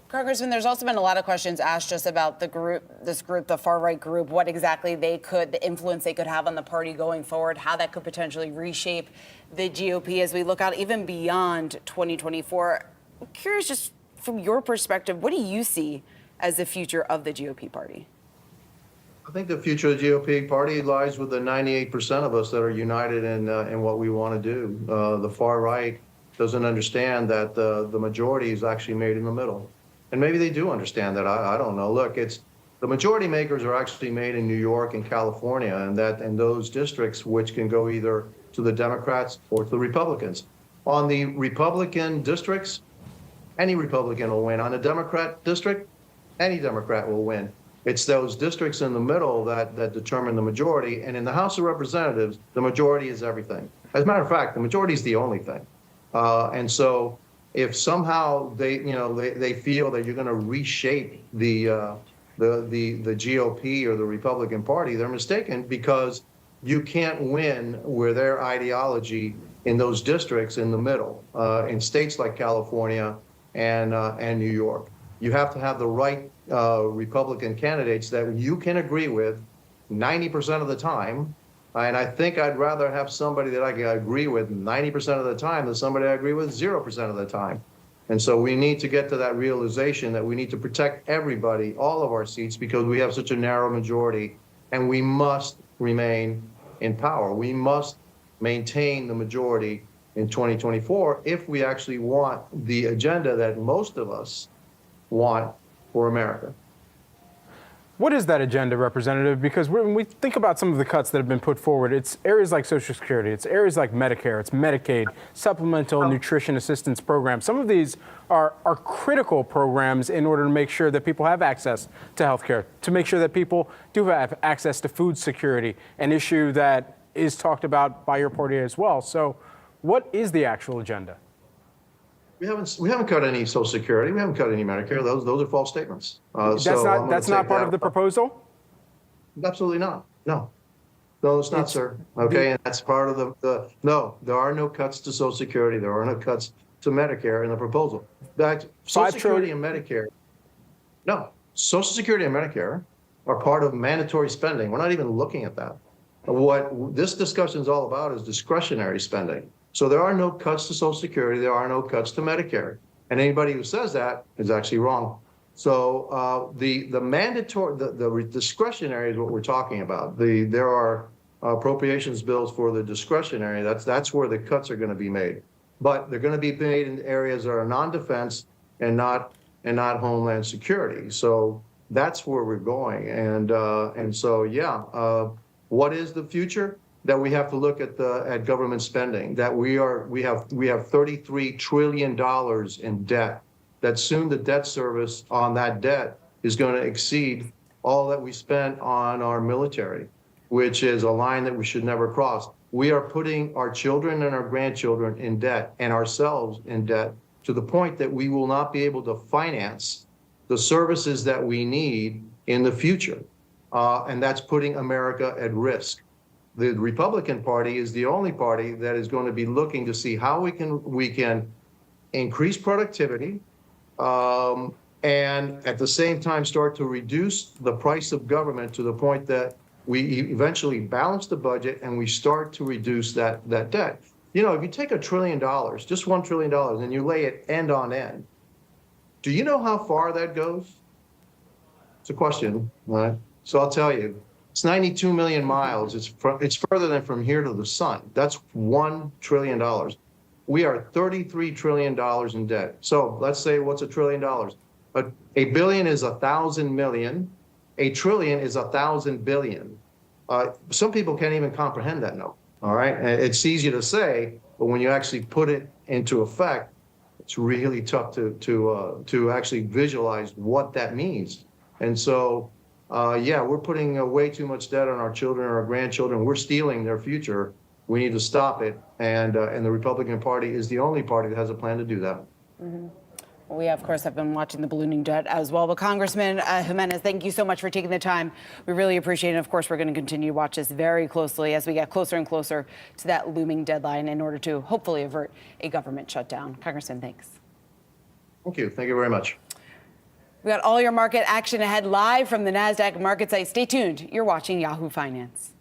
Congressman, there's also been a lot of questions asked just about the far-right group, what exactly the influence they could have on the party going forward, how that could potentially reshape the GOP as we look out even beyond 2024. I'm curious, just from your perspective, what do you see as the future of the GOP party? I think the future of the GOP party lies with the 98% of us that are united in what we want to do. The far right doesn't understand that the majority is actually made in the middle. And maybe they do understand that. I don't know. Look, the majority makers are actually made in New York and California, and those districts which can go either to the Democrats or to the Republicans. On the Republican districts, any Republican will win. On a Democrat district, any Democrat will win. It's those districts in the middle that determine the majority. And in the House of Representatives, the majority is everything. As a matter of fact, the majority is the only thing. And so if somehow they feel that you're going to reshape the GOP or the Republican Party, they're mistaken, because you can't win where their ideology in those districts in the middle, in states like California and New York. You have to have the right Republican candidates that you can agree with 90% of the time. And I think I'd rather have somebody that I can agree with 90% of the time than somebody I agree with 0% of the time. And so we need to get to that realization that we need to protect everybody, all of our seats, because we have such a narrow majority, and we must remain in power. We must maintain the majority in 2024 if we actually want the agenda that most of us want for America. What is that agenda, Representative? Because when we think about some of the cuts that have been put forward, it's areas like Social Security, it's areas like Medicare, it's Medicaid, supplemental nutrition assistance programs. Some of these are critical programs in order to make sure that people have access to health care, to make sure that people do have access to food security, an issue that is talked about by your party as well. So what is the actual agenda? We haven't cut any Social Security. We haven't cut any Medicare. Those are false statements. That's not part of the proposal? Absolutely not. No, it's not, sir. Okay, and that's part of no, there are no cuts to Social Security. There are no cuts to Medicare in the proposal. Social Security and Medicare, no, Social Security and Medicare are part of mandatory spending. We're not even looking at that. What this discussion is all about is discretionary spending. So there are no cuts to Social Security. There are no cuts to Medicare. And anybody who says that is actually wrong. So the mandatory, the discretionary is what we're talking about. There are appropriations bills for the discretionary. That's where the cuts are going to be made. But they're going to be made in areas that are non-defense and not Homeland Security. So that's where we're going. And so yeah, what is the future? That we have to look at government spending, that we have $33 trillion in debt, that soon the debt service on that debt is going to exceed all that we spent on our military, which is a line that we should never cross. We are putting our children and our grandchildren in debt and ourselves in debt to the point that we will not be able to finance the services that we need in the future. And that's putting America at risk. The Republican Party is the only party that is going to be looking to see how we can increase productivity and at the same time start to reduce the price of government to the point that we eventually balance the budget and we start to reduce that debt. You know, if you take $1 trillion, just $1 trillion, and you lay it end on end, do you know how far that goes? It's a question, right? So I'll tell you. It's 92 million miles. It's further than from here to the sun. That's $1 trillion. We are $33 trillion in debt. So let's say, what's $1 trillion? A billion is 1,000 million. A trillion is 1,000 billion. Some people can't even comprehend that number. All right, it's easy to say, but when you actually put it into effect, it's really tough to actually visualize what that means. And so. Yeah, we're putting way too much debt on our children and our grandchildren. We're stealing their future. We need to stop it. And the Republican Party is the only party that has a plan to do that. Mm-hmm. Well, we, of course, have been watching the ballooning debt as well. But Congressman Jimenez, thank you so much for taking the time. We really appreciate it. Of course, we're going to continue to watch this very closely as we get closer and closer to that looming deadline in order to hopefully avert a government shutdown. Congressman, thanks. Thank you. Thank you very much. We got all your market action ahead live from the Nasdaq market site. Stay tuned. You're watching Yahoo Finance.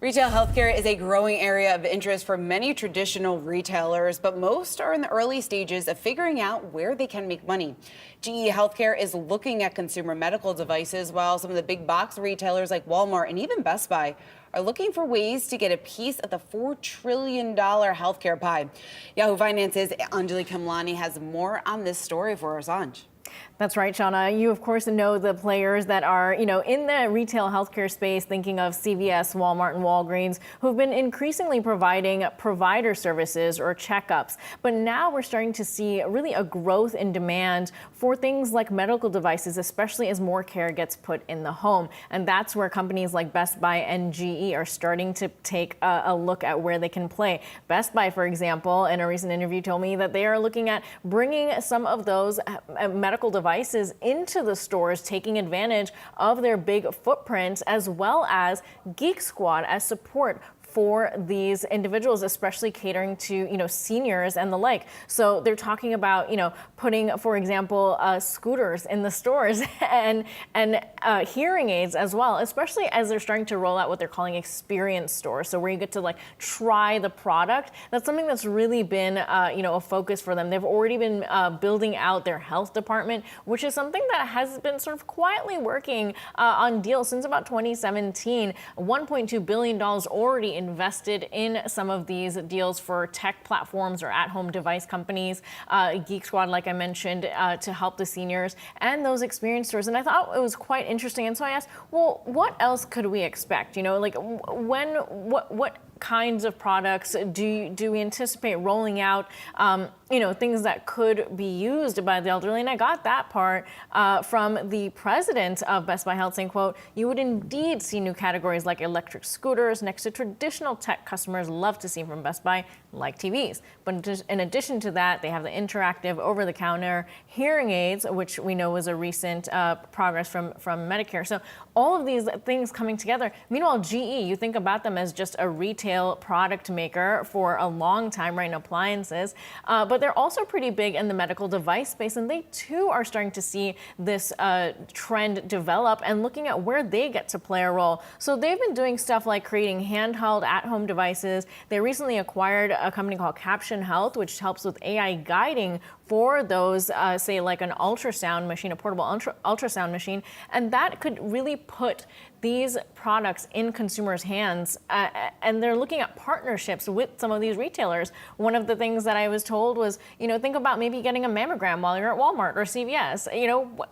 Retail healthcare is a growing area of interest for many traditional retailers, but most are in the early stages of figuring out where they can make money. GE Healthcare is looking at consumer medical devices, while some of the big box retailers like Walmart and even Best Buy are looking for ways to get a piece of the $4 trillion healthcare pie. Yahoo Finance's Anjali Kamlani has more on this story for us, Anj. That's right, Shauna. You, of course, know the players that are, in the retail healthcare space, thinking of CVS, Walmart, and Walgreens, who've been increasingly providing provider services or checkups. But now we're starting to see really a growth in demand for things like medical devices, especially as more care gets put in the home. And that's where companies like Best Buy and GE are starting to take a look at where they can play. Best Buy, for example, in a recent interview told me that they are looking at bringing some of those medical devices into the stores, taking advantage of their big footprint, as well as Geek Squad as support for these individuals, especially catering to, seniors and the like. So they're talking about, putting, for example, scooters in the stores and hearing aids as well, especially as they're starting to roll out what they're calling experience stores. So where you get to try the product. That's something that's really been, a focus for them. They've already been building out their health department, which is something that has been sort of quietly working on deals since about 2017. $1.2 billion already invested in some of these deals for tech platforms or at-home device companies, Geek Squad, like I mentioned, to help the seniors and those experience stores. And I thought it was quite interesting. And so I asked, well, what else could we expect? What kinds of products do we anticipate rolling out, things that could be used by the elderly? And I got that part from the president of Best Buy Health saying, quote, "You would indeed see new categories like electric scooters next to traditional tech customers love to see from Best Buy, like TVs. But in addition to that, they have the interactive over-the-counter hearing aids, which we know was a recent progress from Medicare." So all of these things coming together. Meanwhile, GE, you think about them as just a retail product maker for a long time, right, in appliances, but they're also pretty big in the medical device space, and they too are starting to see this trend develop and looking at where they get to play a role. So they've been doing stuff like creating handheld at-home devices. They recently acquired a company called Caption Health, which helps with AI guiding for those, say, like an ultrasound machine, a portable ultrasound machine, and that could really put these products in consumers' hands, and they're looking at partnerships with some of these retailers. One of the things that I was told was, think about maybe getting a mammogram while you're at Walmart or CVS.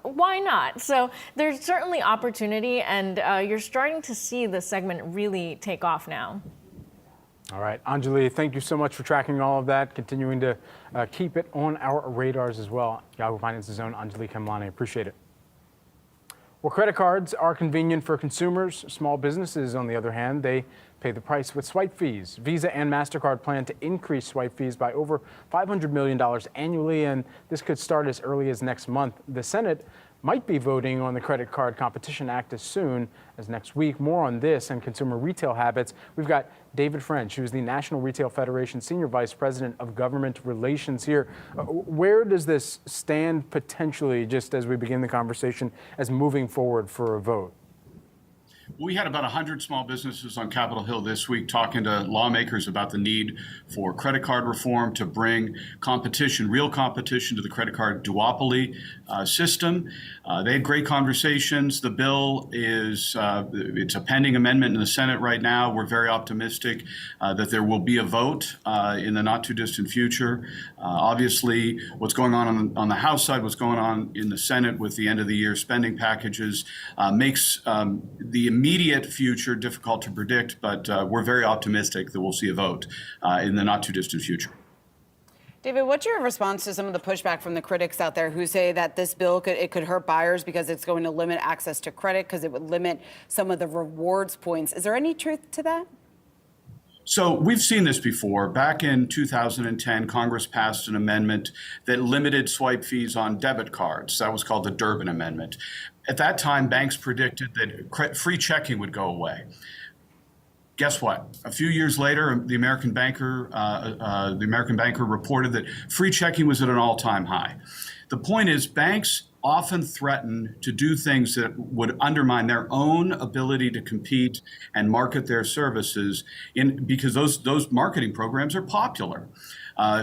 Why not? So there's certainly opportunity, and you're starting to see this segment really take off now. All right, Anjali, thank you so much for tracking all of that, continuing to keep it on our radars as well. Yahoo Finance's own Anjali Kamlani, appreciate it. Well, credit cards are convenient for consumers. Small businesses, on the other hand, they pay the price with swipe fees. Visa and MasterCard plan to increase swipe fees by over $500 million annually, and this could start as early as next month. The Senate might be voting on the Credit Card Competition Act as soon as next week. More on this and consumer retail habits. We've got David French, who's the National Retail Federation Senior Vice President of Government Relations here. Where does this stand potentially, just as we begin the conversation, as moving forward for a vote? We had about 100 small businesses on Capitol Hill this week talking to lawmakers about the need for credit card reform to bring competition, real competition, to the credit card duopoly system. They had great conversations. The bill is, it's a pending amendment in the Senate right now. We're very optimistic that there will be a vote in the not too distant future. Obviously, what's going on the House side, what's going on in the Senate with the end of the year spending packages makes the immediate future difficult to predict, but we're very optimistic that we'll see a vote in the not too distant future. David, what's your response to some of the pushback from the critics out there who say that this bill could hurt buyers because it's going to limit access to credit, because it would limit some of the rewards points? Is there any truth to that? So we've seen this before. Back in 2010, Congress passed an amendment that limited swipe fees on debit cards. That was called the Durbin Amendment. At that time, banks predicted that free checking would go away. Guess what? A few years later, the American Banker reported that free checking was at an all-time high. The point is, banks often threaten to do things that would undermine their own ability to compete and market their services because those marketing programs are popular.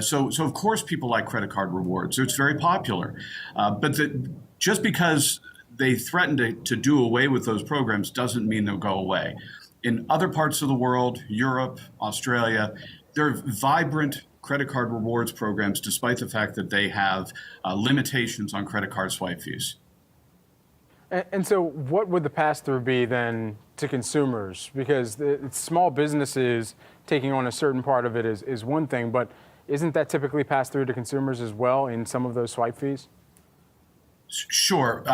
So of course people like credit card rewards. It's very popular. But just because they threaten to do away with those programs doesn't mean they'll go away. In other parts of the world, Europe, Australia, there are vibrant credit card rewards programs, despite the fact that they have limitations on credit card swipe fees. And so what would the pass-through be then to consumers? Because small businesses taking on a certain part of it is one thing, but isn't that typically passed through to consumers as well in some of those swipe fees? Sure.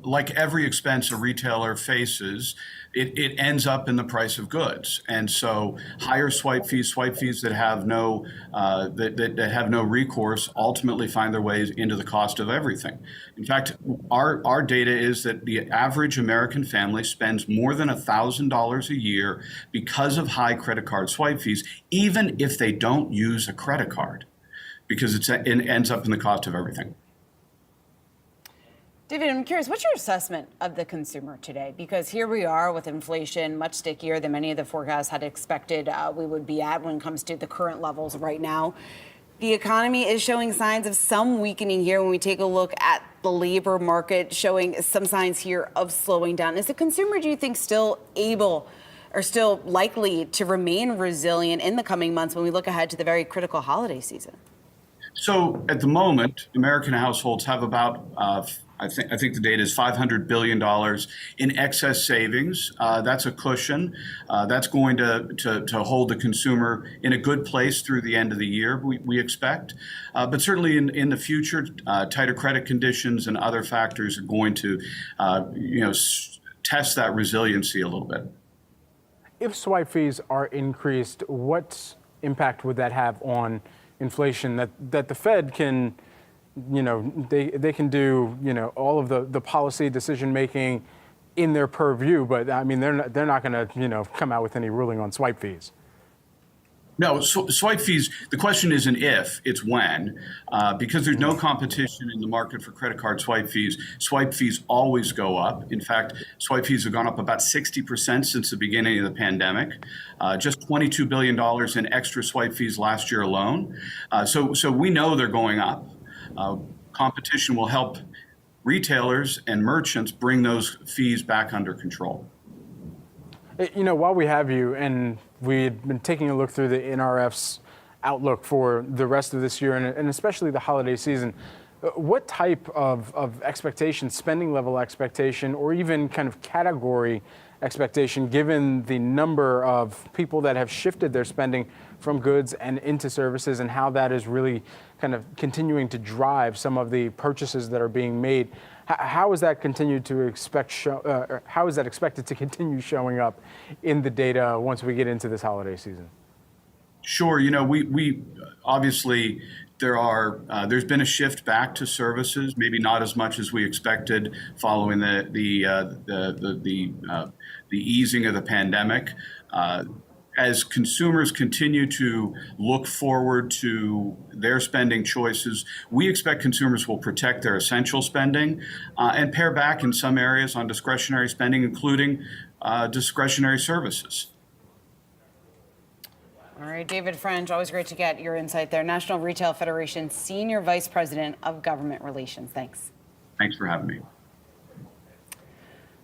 Like every expense a retailer faces, it ends up in the price of goods. And so higher swipe fees that have no that have no recourse ultimately find their ways into the cost of everything. In fact, our data is that the average American family spends more than $1,000 a year because of high credit card swipe fees, even if they don't use a credit card, because it ends up in the cost of everything. David, I'm curious, what's your assessment of the consumer today? Because here we are with inflation much stickier than many of the forecasts had expected we would be at when it comes to the current levels right now. The economy is showing signs of some weakening here when we take a look at the labor market, showing some signs here of slowing down. Is the consumer, do you think, still able or still likely to remain resilient in the coming months when we look ahead to the very critical holiday season? So at the moment, American households have about I think the data is $500 billion in excess savings. That's a cushion. That's going to hold the consumer in a good place through the end of the year, we expect. But certainly in the future, tighter credit conditions and other factors are going to test that resiliency a little bit. If swipe fees are increased, what impact would that have on inflation that the Fed can, they can do, all of the policy decision making in their purview, but I mean, they're not going to, come out with any ruling on swipe fees. No, swipe fees, the question isn't if, it's when. Because there's no competition in the market for credit card swipe fees always go up. In fact, swipe fees have gone up about 60% since the beginning of the pandemic. Just $22 billion in extra swipe fees last year alone. So we know they're going up. Competition will help retailers and merchants bring those fees back under control. While we have you, and we've been taking a look through the NRF's outlook for the rest of this year and especially the holiday season, what type of expectation, spending level expectation, or even kind of category expectation, given the number of people that have shifted their spending from goods and into services and how that is really kind of continuing to drive some of the purchases that are being made? How is that how is that expected to continue showing up in the data once we get into this holiday season? Sure. We obviously there's been a shift back to services, maybe not as much as we expected following the easing of the pandemic. As consumers continue to look forward to their spending choices, we expect consumers will protect their essential spending and pare back in some areas on discretionary spending, including discretionary services. All right, David French, always great to get your insight there. National Retail Federation Senior Vice President of Government Relations. Thanks. Thanks for having me.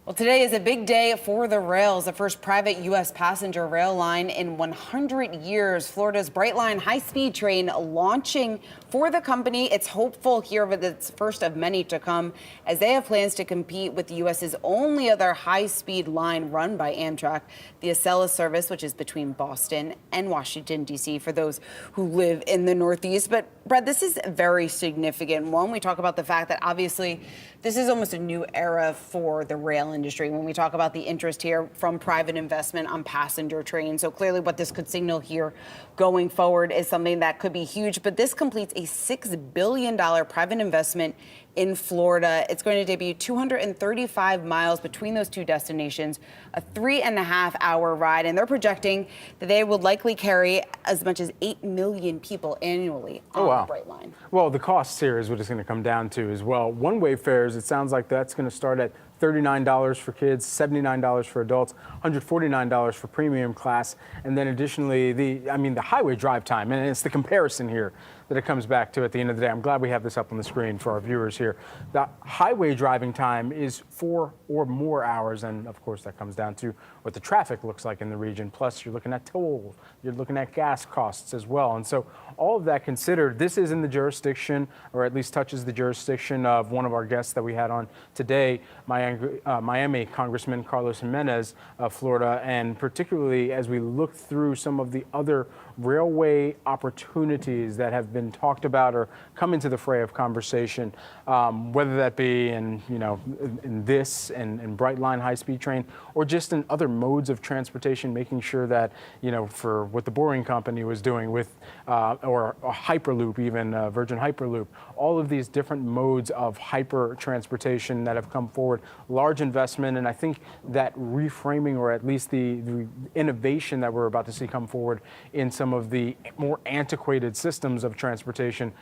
Well, today is a big day for the rails, the first private U.S. passenger rail line in 100 years. Florida's Brightline high-speed train launching for the company. It's hopeful here that it's first of many to come, as they have plans to compete with the U.S.'s only other high-speed line run by Amtrak, the Acela service, which is between Boston and Washington, D.C., for those who live in the Northeast. But, Brad, this is very significant. One, we talk about the fact that obviously this is almost a new era for the rail industry when we talk about the interest here from private investment on passenger trains. So clearly what this could signal here going forward is something that could be huge. But this completes a $6 billion private investment in Florida. It's going to debut 235 miles between those two destinations, a 3.5-hour ride. And they're projecting that they would likely carry as much as 8 million people annually on the Brightline. Well, the costs here is what it's going to come down to as well. One-way fares, it sounds like that's going to start at $39 for kids, $79 for adults, $149 for premium class, and then additionally the highway drive time, and it's the comparison here that it comes back to at the end of the day. I'm glad we have this up on the screen for our viewers here. The highway driving time is 4 or more hours, and of course that comes down to what the traffic looks like in the region. Plus you're looking at toll, you're looking at gas costs as well. And so all of that considered, this is in the jurisdiction, or at least touches the jurisdiction of one of our guests that we had on today, Miami Congressman Carlos Jimenez of Florida, and particularly as we look through some of the other railway opportunities that have been talked about or come into the fray of conversation, whether that be in this and Brightline high-speed train, or just in other modes of transportation, making sure that for what the Boring Company was doing with or a Hyperloop, even Virgin Hyperloop, all of these different modes of hyper transportation that have come forward, large investment, and I think that reframing, or at least the innovation that we're about to see come forward in some of the more antiquated systems of transportation,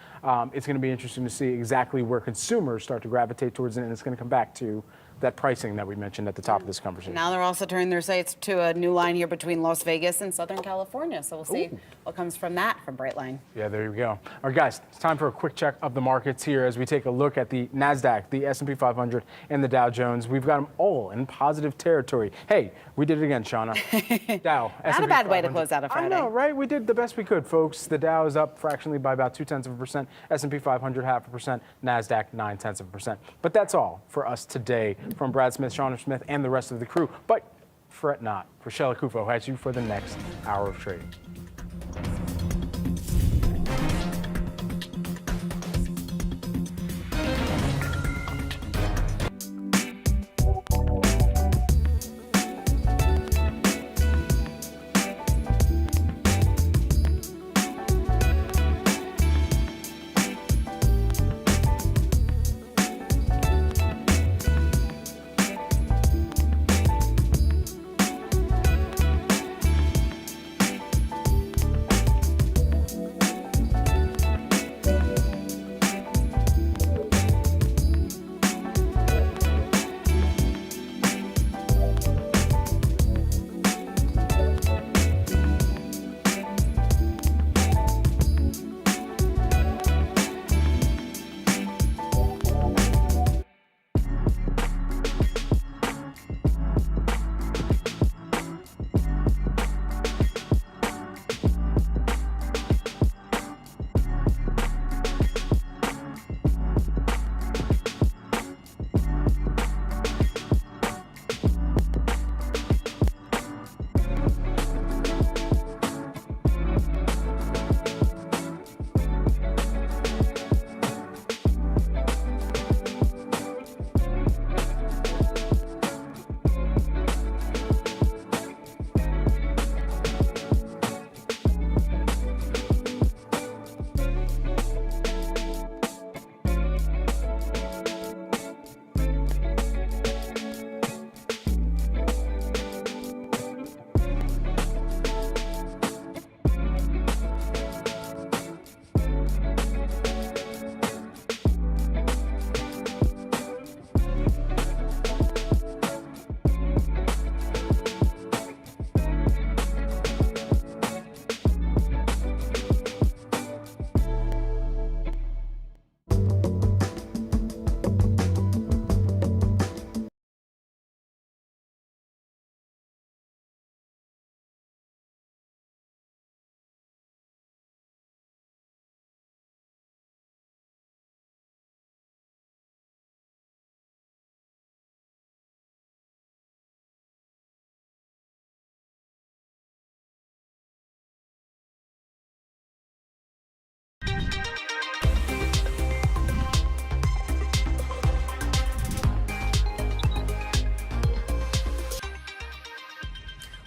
it's going to be interesting to see exactly where consumers start to gravitate towards it, and it's going to come back to that pricing that we mentioned at the top of this conversation. Now they're also turning their sights to a new line here between Las Vegas and Southern California. So we'll see what comes from that from Brightline. Yeah, there you go. All right, guys, it's time for a quick check of the markets here as we take a look at the Nasdaq, the S&P 500, and the Dow Jones. We've got them all in positive territory. Hey, we did it again, Shauna. Dow, Not a bad way to close out a Friday. I know, right? We did the best we could, folks. The Dow is up fractionally by about 0.2%, S&P 500 0.5%, Nasdaq 0.9%. But that's all for us today from Brad Smith, Shauna Smith, and the rest of the crew. But fret not. Rochelle Akufo has you for the next hour of trading.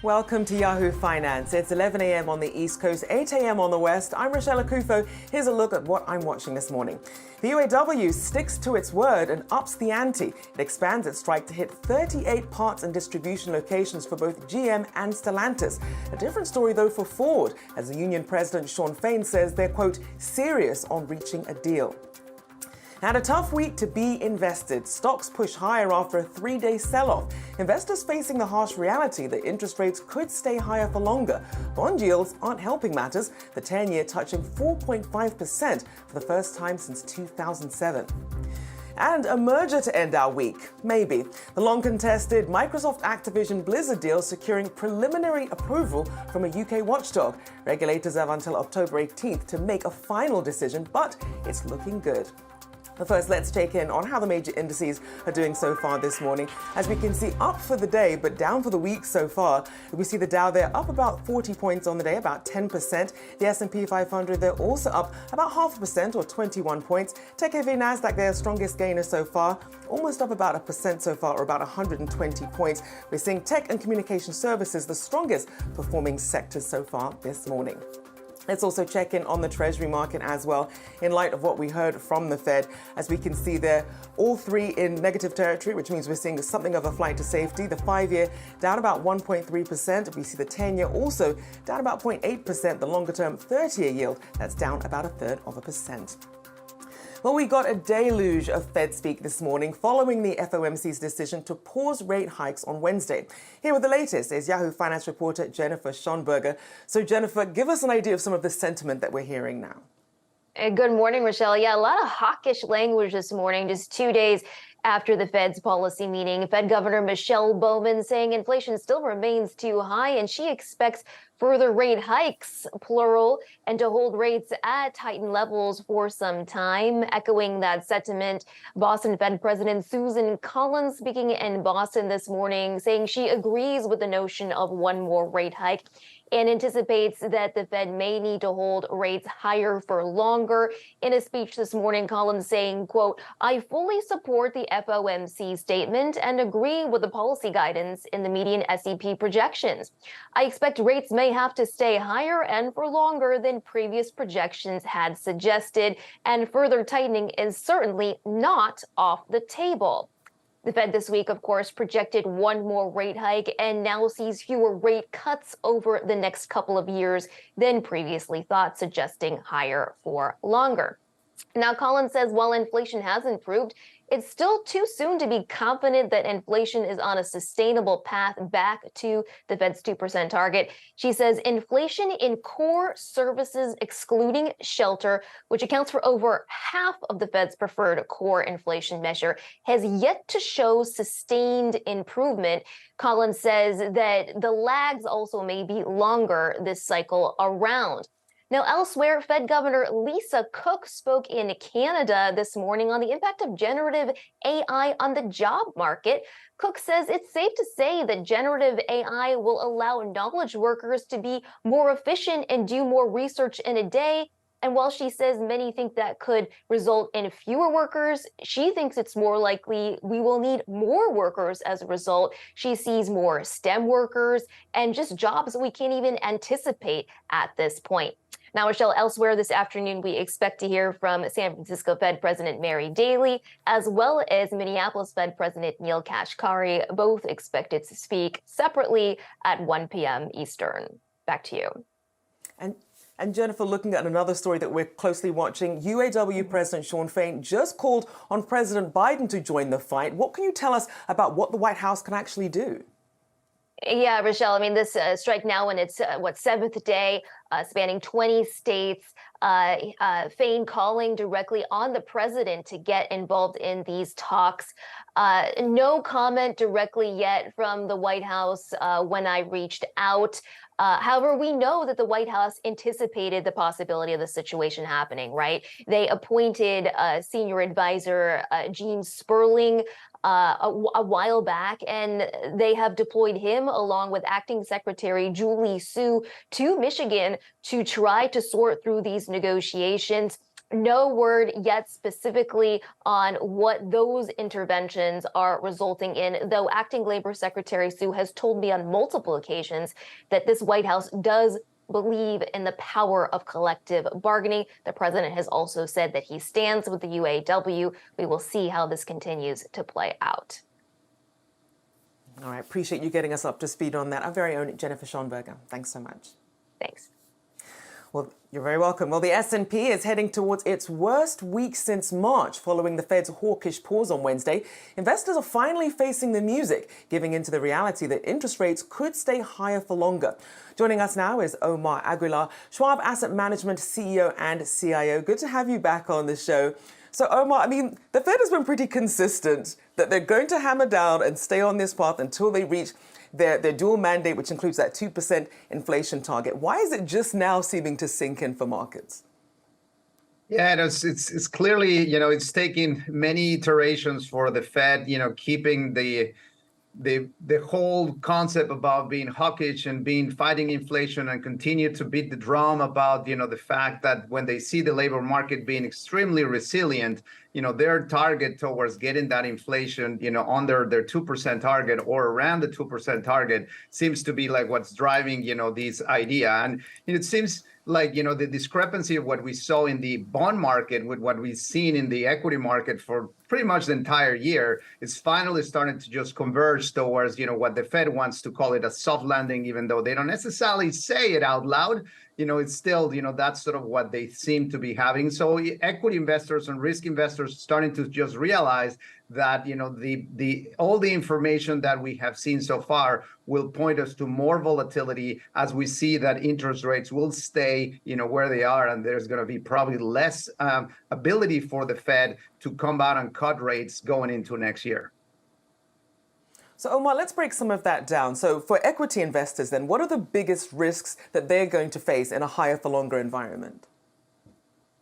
Welcome to Yahoo Finance. It's 11 a.m. on the East Coast, 8 a.m. on the West. I'm Rochelle Akufo. Here's a look at what I'm watching this morning. The UAW sticks to its word and ups the ante. It expands its strike to hit 38 parts and distribution locations for both GM and Stellantis. A different story, though, for Ford, as the union president Shawn Fain says they're, quote, serious on reaching a deal. Had a tough week to be invested. Stocks push higher after a 3-day sell-off. Investors facing the harsh reality that interest rates could stay higher for longer. Bond yields aren't helping matters, the 10-year touching 4.5% for the first time since 2007. And a merger to end our week, maybe. The long-contested Microsoft Activision Blizzard deal securing preliminary approval from a UK watchdog. Regulators have until October 18th to make a final decision, but it's looking good. But first, let's check in on how the major indices are doing so far this morning. As we can see, up for the day, but down for the week so far. We see the Dow there up about 40 points on the day, about 10%. The S&P 500, they're also up about 0.5% or 21 points. Tech heavy Nasdaq, their strongest gainer so far, almost up about 1% so far, or about 120 points. We're seeing tech and communication services the strongest performing sectors so far this morning. Let's also check in on the Treasury market as well, in light of what we heard from the Fed. As we can see there, all three in negative territory, which means we're seeing something of a flight to safety. The 5-year down about 1.3%. We see the 10-year also down about 0.8%. The longer-term 30-year yield, that's down about 0.33%. Well, we got a deluge of Fed speak this morning following the FOMC's decision to pause rate hikes on Wednesday. Here with the latest is Yahoo Finance reporter Jennifer Schonberger. So, Jennifer, give us an idea of some of the sentiment that we're hearing now. Good morning, Rochelle. Yeah, a lot of hawkish language this morning, just 2 days after the Fed's policy meeting. Fed Governor Michelle Bowman saying inflation still remains too high and she expects further rate hikes, plural, and to hold rates at heightened levels for some time. Echoing that sentiment, Boston Fed President Susan Collins speaking in Boston this morning, saying she agrees with the notion of one more rate hike and anticipates that the Fed may need to hold rates higher for longer. In a speech this morning, Collins saying, quote, I fully support the FOMC statement and agree with the policy guidance in the median SEP projections. I expect rates may have to stay higher and for longer than previous projections had suggested, and further tightening is certainly not off the table. The Fed this week, of course, projected one more rate hike and now sees fewer rate cuts over the next couple of years than previously thought, suggesting higher for longer. Now, Collins says while inflation has improved, it's still too soon to be confident that inflation is on a sustainable path back to the Fed's 2% target. She says inflation in core services, excluding shelter, which accounts for over half of the Fed's preferred core inflation measure, has yet to show sustained improvement. Collins says that the lags also may be longer this cycle around. Now, elsewhere, Fed Governor Lisa Cook spoke in Canada this morning on the impact of generative AI on the job market. Cook says it's safe to say that generative AI will allow knowledge workers to be more efficient and do more research in a day. And while she says many think that could result in fewer workers, she thinks it's more likely we will need more workers as a result. She sees more STEM workers and just jobs we can't even anticipate at this point. Now, Michelle, elsewhere this afternoon, we expect to hear from San Francisco Fed President Mary Daly, as well as Minneapolis Fed President Neil Kashkari, both expected to speak separately at 1 p.m. Eastern. Back to you. And Jennifer, looking at another story that we're closely watching, UAW President Shawn Fain just called on President Biden to join the fight. What can you tell us about what the White House can actually do? Yeah, Rochelle, I mean, this strike now in its, seventh day, spanning 20 states, Fain calling directly on the president to get involved in these talks. No comment directly yet from the White House when I reached out. However, we know that the White House anticipated the possibility of the situation happening, right? They appointed senior advisor Gene Sperling a while back, and they have deployed him along with acting secretary Julie Su to Michigan to try to sort through these negotiations. No word yet specifically on what those interventions are resulting in, though Acting Labor Secretary Sue has told me on multiple occasions that this White House does believe in the power of collective bargaining. The president has also said that he stands with the UAW. We will see how this continues to play out. All right, appreciate you getting us up to speed on that. Our very own Jennifer Schonberger. Thanks so much. Thanks. Well, you're very welcome. Well, the S&P is heading towards its worst week since March following the Fed's hawkish pause on Wednesday. Investors are finally facing the music, giving into the reality that interest rates could stay higher for longer. Joining us now is Omar Aguilar, Schwab Asset Management CEO and CIO. Good to have you back on the show. So, Omar, I mean, the Fed has been pretty consistent that they're going to hammer down and stay on this path until they reach their dual mandate, which includes that 2% inflation target. Why is it just now seeming to sink in for markets? Yeah, it's clearly, it's taking many iterations for the Fed, keeping the whole concept about being hawkish and fighting inflation and continue to beat the drum about, the fact that when they see the labor market being extremely resilient, their target towards getting that inflation, under their 2% target or around the 2% target seems to be like what's driving, this idea. And it seems like, the discrepancy of what we saw in the bond market with what we've seen in the equity market for pretty much the entire year is finally starting to just converge towards, what the Fed wants to call it a soft landing, even though they don't necessarily say it out loud. It's still, that's sort of what they seem to be having. So equity investors and risk investors starting to just realize that, all the information that we have seen so far will point us to more volatility as we see that interest rates will stay, where they are. And there's going to be probably less ability for the Fed to come out and cut rates going into next year. So, Omar, let's break some of that down. So for equity investors, then, what are the biggest risks that they're going to face in a higher for longer environment?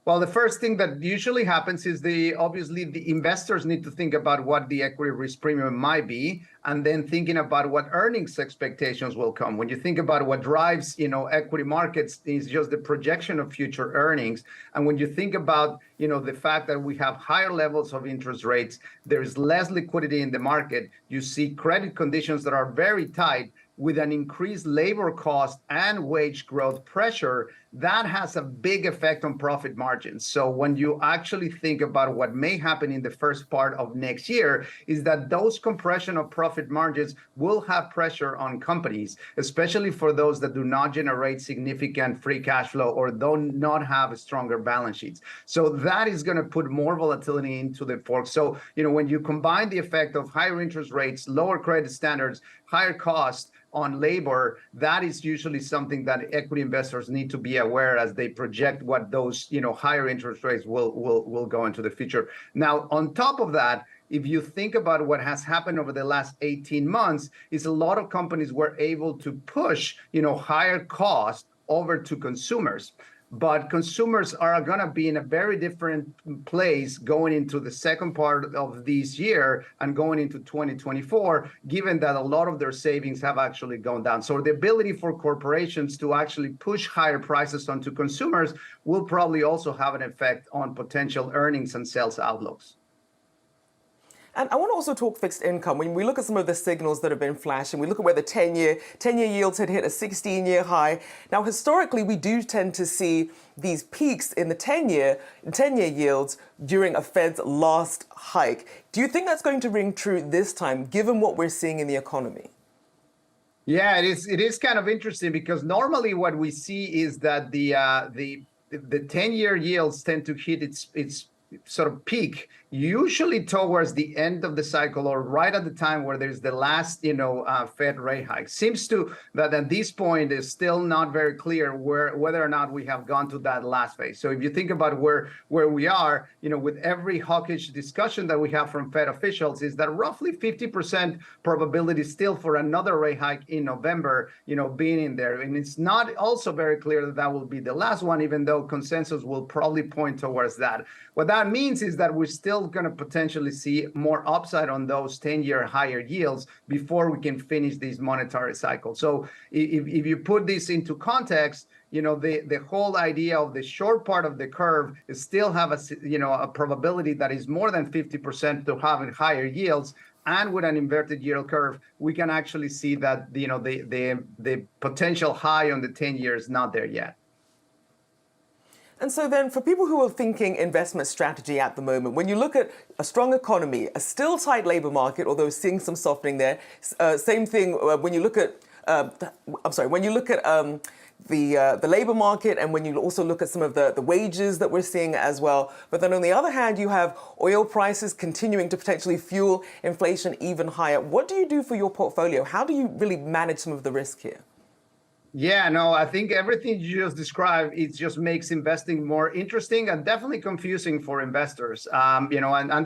Well, the first thing that usually happens is obviously the investors need to think about what the equity risk premium might be, and then thinking about what earnings expectations will come. When you think about what drives, equity markets is just the projection of future earnings. And when you think about, the fact that we have higher levels of interest rates, there is less liquidity in the market. You see credit conditions that are very tight with an increased labor cost and wage growth pressure. That has a big effect on profit margins. So when you actually think about what may happen in the first part of next year is that those compression of profit margins will have pressure on companies, especially for those that do not generate significant free cash flow or do not have stronger balance sheets. So that is going to put more volatility into the fork. So, when you combine the effect of higher interest rates, lower credit standards, higher costs on labor, that is usually something that equity investors need to be aware as they project what those, higher interest rates will go into the future. Now, on top of that, if you think about what has happened over the last 18 months, is a lot of companies were able to push, higher costs over to consumers. But consumers are going to be in a very different place going into the second part of this year and going into 2024, given that a lot of their savings have actually gone down. So the ability for corporations to actually push higher prices onto consumers will probably also have an effect on potential earnings and sales outlooks. And I want to also talk fixed income. When we look at some of the signals that have been flashing, we look at where the 10-year yields had hit a 16-year high. Now, historically, we do tend to see these peaks in the 10-year yields during a Fed's last hike. Do you think that's going to ring true this time, given what we're seeing in the economy? Yeah, it is kind of interesting because normally what we see is that the 10-year yields tend to hit its sort of peak usually towards the end of the cycle or right at the time where there's the last, Fed rate hike. Seems to that at this point is still not very clear whether or not we have gone to that last phase. So if you think about where we are, with every hawkish discussion that we have from Fed officials is that roughly 50% probability still for another rate hike in November, being in there. And it's not also very clear that will be the last one, even though consensus will probably point towards that. What that means is that we're still going to potentially see more upside on those 10-year higher yields before we can finish this monetary cycle. So if you put this into context, the whole idea of the short part of the curve is still have a probability that is more than 50% to having higher yields. And with an inverted yield curve, we can actually see that the potential high on the 10-year is not there yet. And so then for people who are thinking investment strategy at the moment, when you look at a strong economy, a still tight labor market, although seeing some softening there, same thing when you look at, when you look at the labor market, and when you also look at some of the wages that we're seeing as well. But then on the other hand, you have oil prices continuing to potentially fuel inflation even higher. What do you do for your portfolio? How do you really manage some of the risk here? Yeah, no, I think everything you just described, it just makes investing more interesting and definitely confusing for investors. And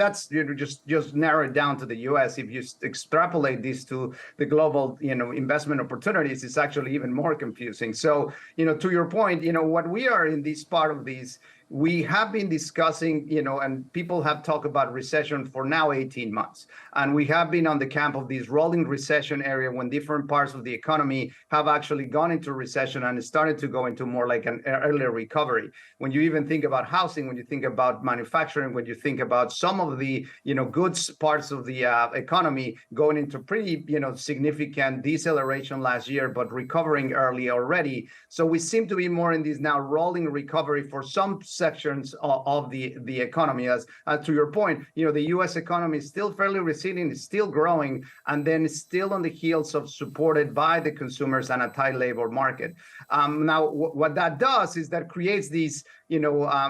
that's just narrow it down to the U.S. If you extrapolate this to the global, investment opportunities, it's actually even more confusing. So, to your point, what we are in this part of these, we have been discussing, and people have talked about recession for now 18 months. And we have been on the camp of this rolling recession area when different parts of the economy have actually gone into recession and started to go into more like an earlier recovery. When you even think about housing, when you think about manufacturing, when you think about some of the, goods parts of the economy going into pretty, significant deceleration last year, but recovering early already. So we seem to be more in this now rolling recovery for some sections of the economy. As to your point, the U.S. economy is still fairly resilient, it's still growing, and then it's still on the heels of supported by the consumers and a tight labor market. Now, what that does is that creates these,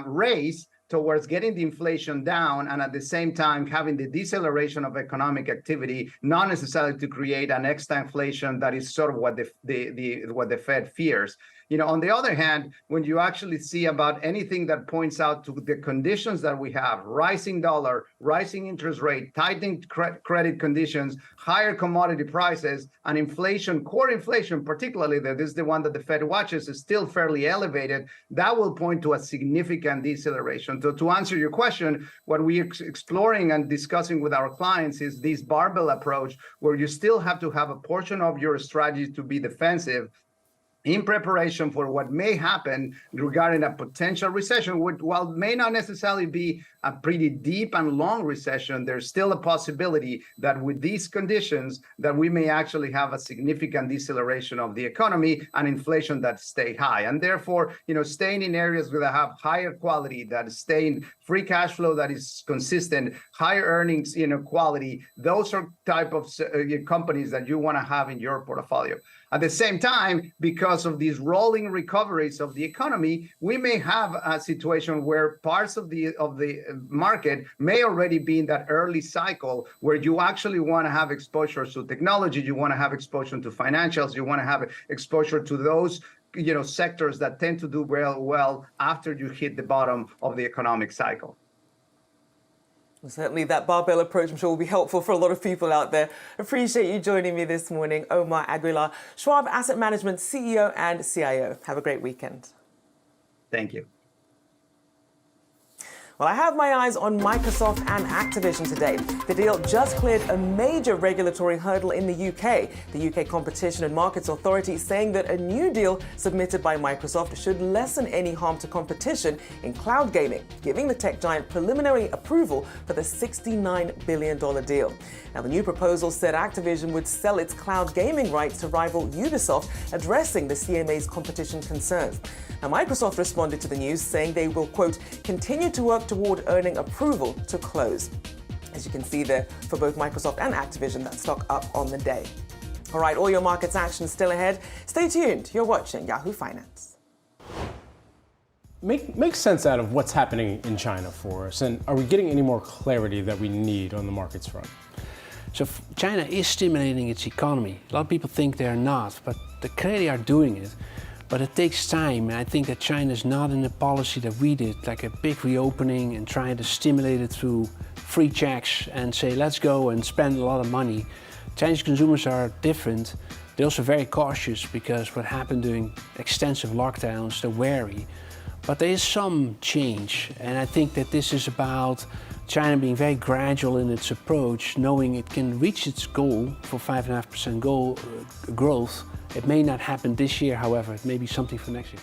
race towards getting the inflation down, and at the same time having the deceleration of economic activity, not necessarily to create an extra inflation that is sort of what the Fed fears. On the other hand, when you actually see about anything that points out to the conditions that we have, rising dollar, rising interest rate, tightening credit conditions, higher commodity prices, and inflation, core inflation, particularly that is the one that the Fed watches, is still fairly elevated, that will point to a significant deceleration. So to answer your question, what we're exploring and discussing with our clients is this barbell approach, where you still have to have a portion of your strategy to be defensive in preparation for what may happen regarding a potential recession, which, while may not necessarily be a pretty deep and long recession, there's still a possibility that with these conditions that we may actually have a significant deceleration of the economy and inflation that stay high. And therefore, staying in areas that have higher quality, that stay in free cash flow that is consistent, higher earnings, quality, those are type of companies that you want to have in your portfolio. At the same time, because of these rolling recoveries of the economy, we may have a situation where parts of the market may already be in that early cycle where you actually want to have exposure to technology, you want to have exposure to financials, you want to have exposure to those sectors that tend to do well after you hit the bottom of the economic cycle. Certainly that barbell approach, I'm sure, will be helpful for a lot of people out there. Appreciate you joining me this morning, Omar Aguilar, Schwab Asset Management CEO and CIO. Have a great weekend. Thank you. Well, I have my eyes on Microsoft and Activision today. The deal just cleared a major regulatory hurdle in the UK. The UK Competition and Markets Authority saying that a new deal submitted by Microsoft should lessen any harm to competition in cloud gaming, giving the tech giant preliminary approval for the $69 billion deal. Now, the new proposal said Activision would sell its cloud gaming rights to rival Ubisoft, addressing the CMA's competition concerns. Now, Microsoft responded to the news saying they will, quote, continue to work toward earning approval to close. As you can see there, for both Microsoft and Activision, that stock up on the day. All right, all your markets action still ahead. Stay tuned. You're watching Yahoo Finance. Make sense out of what's happening in China for us, and are we getting any more clarity that we need on the markets front? So China is stimulating its economy. A lot of people think they're not, but they clearly are doing it. But it takes time, and I think that China is not in the policy that we did, like a big reopening and trying to stimulate it through free checks and say, let's go and spend a lot of money. Chinese consumers are different. They're also very cautious because what happened during extensive lockdowns, they're wary. But there is some change, and I think that this is about China being very gradual in its approach, knowing it can reach its goal for 5.5% growth. It may not happen this year, however, it may be something for next year.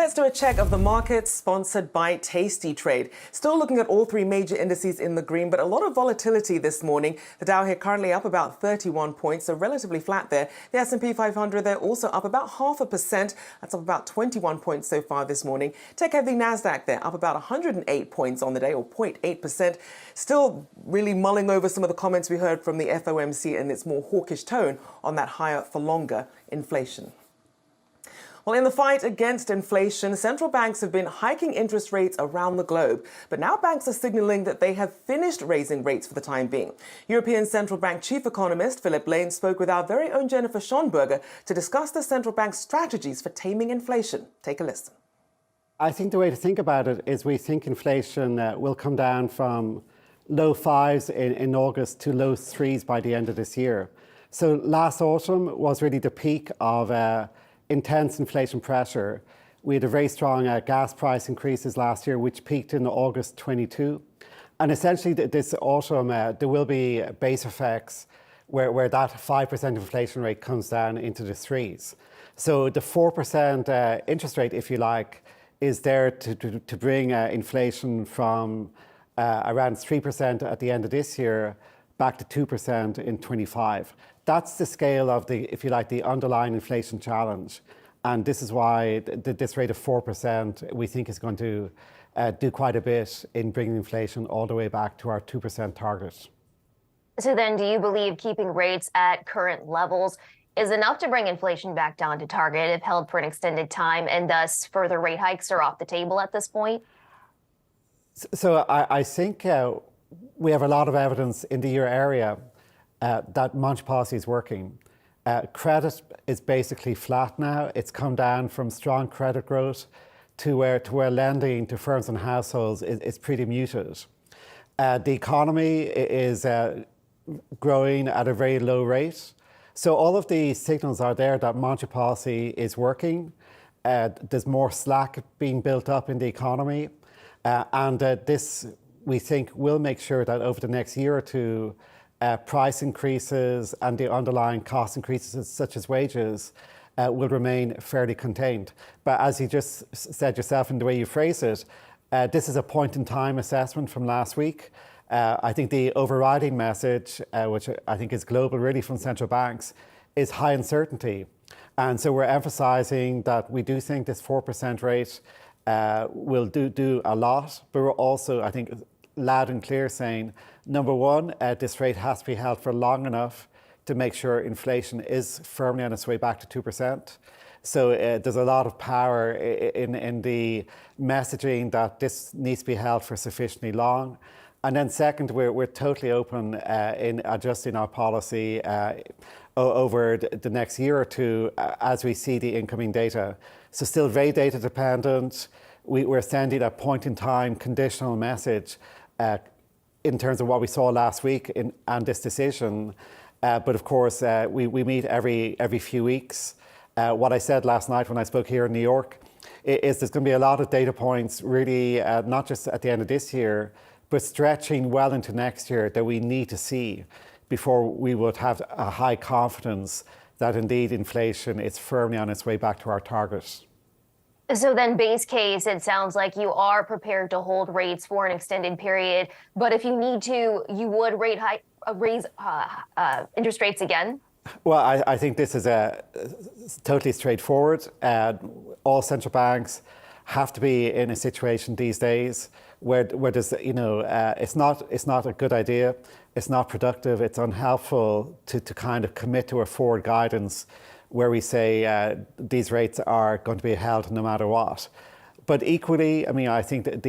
Let's do a check of the markets sponsored by Tasty Trade. Still looking at all three major indices in the green, but a lot of volatility this morning. The Dow here currently up about 31 points, so relatively flat there. The S&P 500 there also up about 0.5%. That's up about 21 points so far this morning. Tech-heavy Nasdaq there up about 108 points on the day, or 0.8%. Still really mulling over some of the comments we heard from the FOMC and its more hawkish tone on that higher for longer inflation. Well, in the fight against inflation, central banks have been hiking interest rates around the globe. But now banks are signaling that they have finished raising rates for the time being. European Central Bank chief economist Philip Lane spoke with our very own Jennifer Schonberger to discuss the central bank's strategies for taming inflation. Take a listen. I think the way to think about it is we think inflation will come down from low fives in August to low threes by the end of this year. So last autumn was really the peak of intense inflation pressure. We had a very strong gas price increases last year, which peaked in August 22. And essentially this autumn, there will be base effects where that 5% inflation rate comes down into the threes. So the 4% interest rate, if you like, is there to bring inflation from around 3% at the end of this year back to 2% in 25. That's the scale of the, if you like, the underlying inflation challenge. And this is why this rate of 4% we think is going to do quite a bit in bringing inflation all the way back to our 2% target. So then do you believe keeping rates at current levels is enough to bring inflation back down to target if held for an extended time, and thus further rate hikes are off the table at this point? So I think we have a lot of evidence in the euro area that monetary policy is working. Credit is basically flat now. It's come down from strong credit growth to where lending to firms and households is pretty muted. The economy is growing at a very low rate. So all of the signals are there that monetary policy is working. There's more slack being built up in the economy. And this, we think, will make sure that over the next year or two, price increases and the underlying cost increases, such as wages, will remain fairly contained. But as you just said yourself in the way you phrase it, this is a point-in-time assessment from last week. I think the overriding message, which I think is global really from central banks, is high uncertainty. And so we're emphasising that we do think this 4% rate will do a lot, but we're also, I think, loud and clear saying, number one, this rate has to be held for long enough to make sure inflation is firmly on its way back to 2%. So there's a lot of power in the messaging that this needs to be held for sufficiently long. And then second, we're totally open in adjusting our policy over the next year or two as we see the incoming data. So still very data dependent. We're sending a point in time conditional message in terms of what we saw last week and this decision. But of course, we meet every few weeks. What I said last night when I spoke here in New York is there's going to be a lot of data points really not just at the end of this year, but stretching well into next year that we need to see before we would have a high confidence that indeed inflation is firmly on its way back to our target. So then base case, it sounds like you are prepared to hold rates for an extended period, but if you need to, you would raise interest rates again? Well, I think this is totally straightforward. All central banks have to be in a situation these days where there's, it's not a good idea, it's not productive, it's unhelpful to kind of commit to a forward guidance where we say these rates are going to be held no matter what. But equally, I think that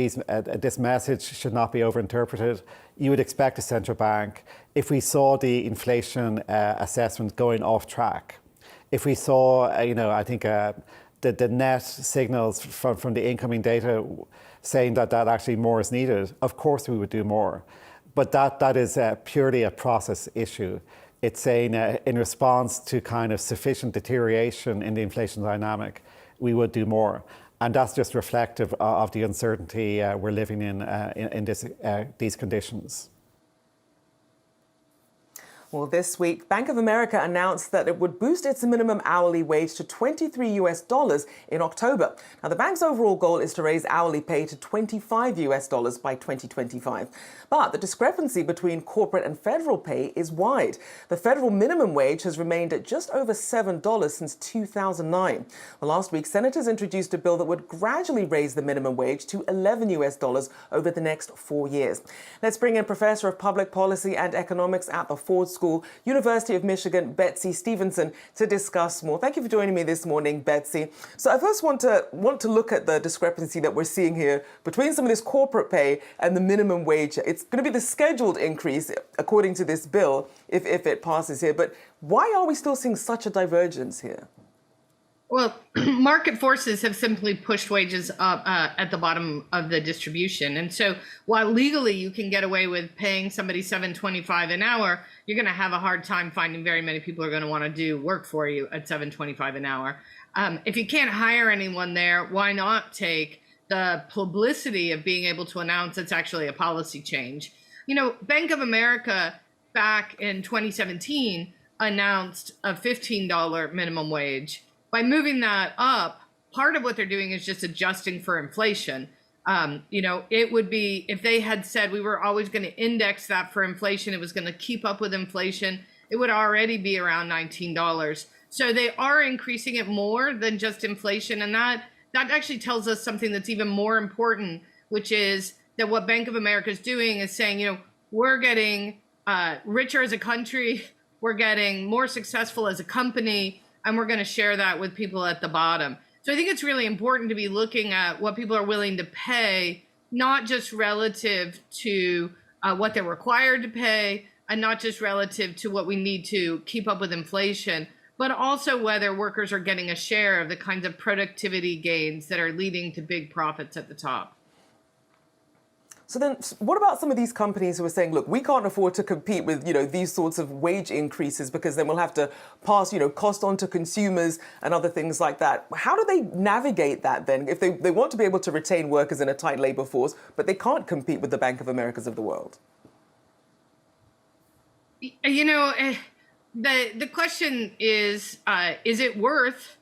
this message should not be overinterpreted. You would expect a central bank, if we saw the inflation assessment going off track, if we saw, I think the net signals from the incoming data saying that actually more is needed, of course we would do more. But that is purely a process issue. It's saying in response to kind of sufficient deterioration in the inflation dynamic, we would do more. And that's just reflective of the uncertainty we're living in these conditions. Well, this week, Bank of America announced that it would boost its minimum hourly wage to $23 in October. Now, the bank's overall goal is to raise hourly pay to $25 by 2025. But the discrepancy between corporate and federal pay is wide. The federal minimum wage has remained at just over $7 since 2009. Well, last week, senators introduced a bill that would gradually raise the minimum wage to $11 over the next 4 years. Let's bring in Professor of Public Policy and Economics at the Ford School, University of Michigan, Betsy Stevenson, to discuss more. Thank you for joining me this morning, Betsy. So I first want to look at the discrepancy that we're seeing here between some of this corporate pay and the minimum wage. It's going to be the scheduled increase, according to this bill, if it passes here. But why are we still seeing such a divergence here? Well, market forces have simply pushed wages up at the bottom of the distribution. And so while legally you can get away with paying somebody $7.25 an hour, you're going to have a hard time finding very many people who are going to want to do work for you at $7.25 an hour. If you can't hire anyone there, why not take the publicity of being able to announce it's actually a policy change? You know, Bank of America back in 2017 announced a $15 minimum wage. By moving that up, part of what they're doing is just adjusting for inflation. You know, it would be, if they had said we were always going to index that for inflation, it was going to keep up with inflation, it would already be around $19. So they are increasing it more than just inflation. And that actually tells us something that's even more important, which is that what Bank of America is doing is saying, you know, we're getting richer as a country, we're getting more successful as a company, and we're going to share that with people at the bottom. So I think it's really important to be looking at what people are willing to pay, not just relative to what they're required to pay, and not just relative to what we need to keep up with inflation, but also whether workers are getting a share of the kinds of productivity gains that are leading to big profits at the top. So then what about some of these companies who are saying, look, we can't afford to compete with, you know, these sorts of wage increases because then we'll have to pass, you know, cost on to consumers and other things like that. How do they navigate that then if they want to be able to retain workers in a tight labor force, but they can't compete with the Bank of Americas of the world? You know, the question is it worth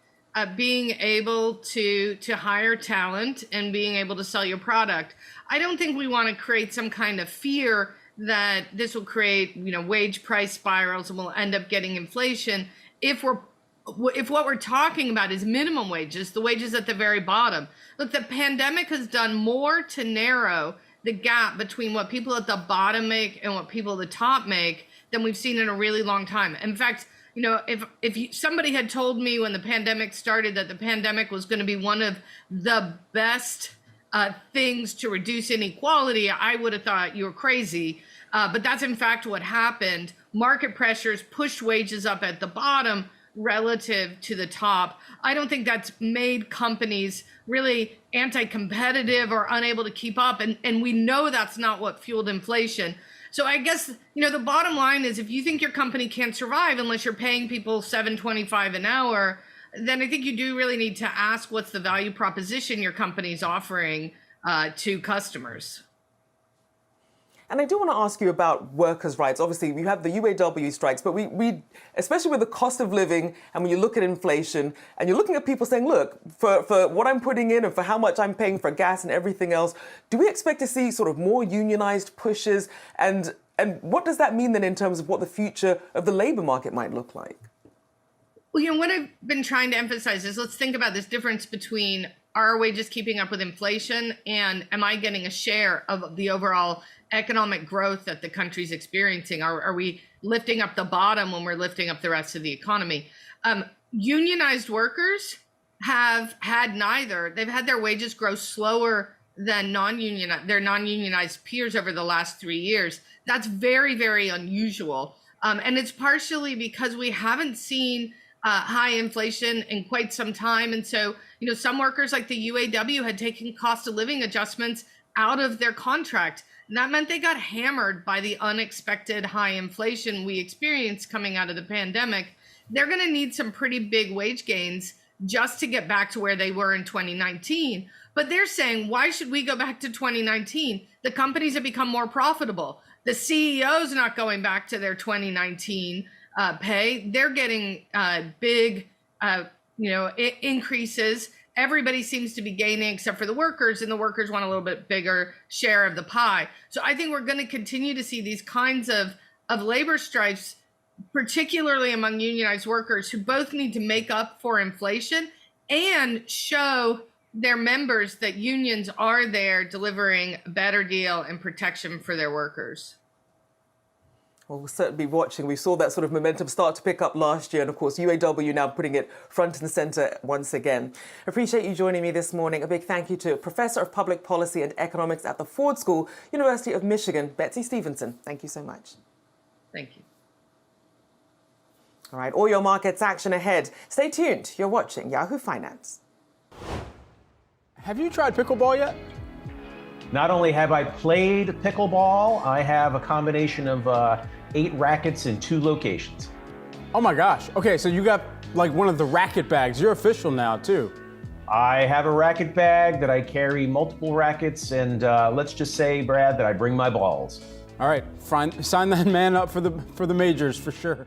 being able to hire talent and being able to sell your product? I don't think we want to create some kind of fear that this will create, you know, wage price spirals and we'll end up getting inflation if what we're talking about is minimum wages, the wages at the very bottom. Look, the pandemic has done more to narrow the gap between what people at the bottom make and what people at the top make than we've seen in a really long time. In fact, you know, if somebody had told me when the pandemic started that the pandemic was going to be one of the best things to reduce inequality, I would have thought you were crazy. But that's in fact what happened. Market pressures pushed wages up at the bottom relative to the top. I don't think that's made companies really anti-competitive or unable to keep up. And we know that's not what fueled inflation. So I guess, you know, the bottom line is if you think your company can't survive unless you're paying people $7.25 an hour, then I think you do really need to ask what's the value proposition your company's offering to customers. And I do want to ask you about workers' rights. Obviously, we have the UAW strikes, but we especially with the cost of living and when you look at inflation and you're looking at people saying, look, for what I'm putting in and for how much I'm paying for gas and everything else, do we expect to see sort of more unionized pushes? And what does that mean then in terms of what the future of the labor market might look like? Well, you know, what I've been trying to emphasize is let's think about this difference between are wages keeping up with inflation and am I getting a share of the overall economic growth that the country's experiencing? Are we lifting up the bottom when we're lifting up the rest of the economy? Unionized workers have had neither. They've had their wages grow slower than their non-unionized peers over the last 3 years. That's very, very unusual. And it's partially because we haven't seen high inflation in quite some time. And so, you know, some workers like the UAW had taken cost of living adjustments out of their contract. And that meant they got hammered by the unexpected high inflation we experienced coming out of the pandemic. They're going to need some pretty big wage gains just to get back to where they were in 2019. But they're saying, why should we go back to 2019? The companies have become more profitable. The CEO's not going back to their 2019 pay. They're getting big, increases. Everybody seems to be gaining except for the workers, and the workers want a little bit bigger share of the pie. So I think we're going to continue to see these kinds of labor strikes, particularly among unionized workers who both need to make up for inflation and show their members that unions are there delivering a better deal and protection for their workers. Well, we'll certainly be watching. We saw that sort of momentum start to pick up last year. And of course, UAW now putting it front and center once again. Appreciate you joining me this morning. A big thank you to Professor of Public Policy and Economics at the Ford School, University of Michigan, Betsy Stevenson. Thank you so much. Thank you. All right, all your markets action ahead. Stay tuned. You're watching Yahoo Finance. Have you tried pickleball yet? Not only have I played pickleball, I have a combination of 8 rackets in 2 locations. Oh my gosh. Okay, so you got like one of the racket bags. You're official now too. I have a racket bag that I carry multiple rackets, and let's just say, Brad, that I bring my balls. All right, sign that man up for the majors for sure.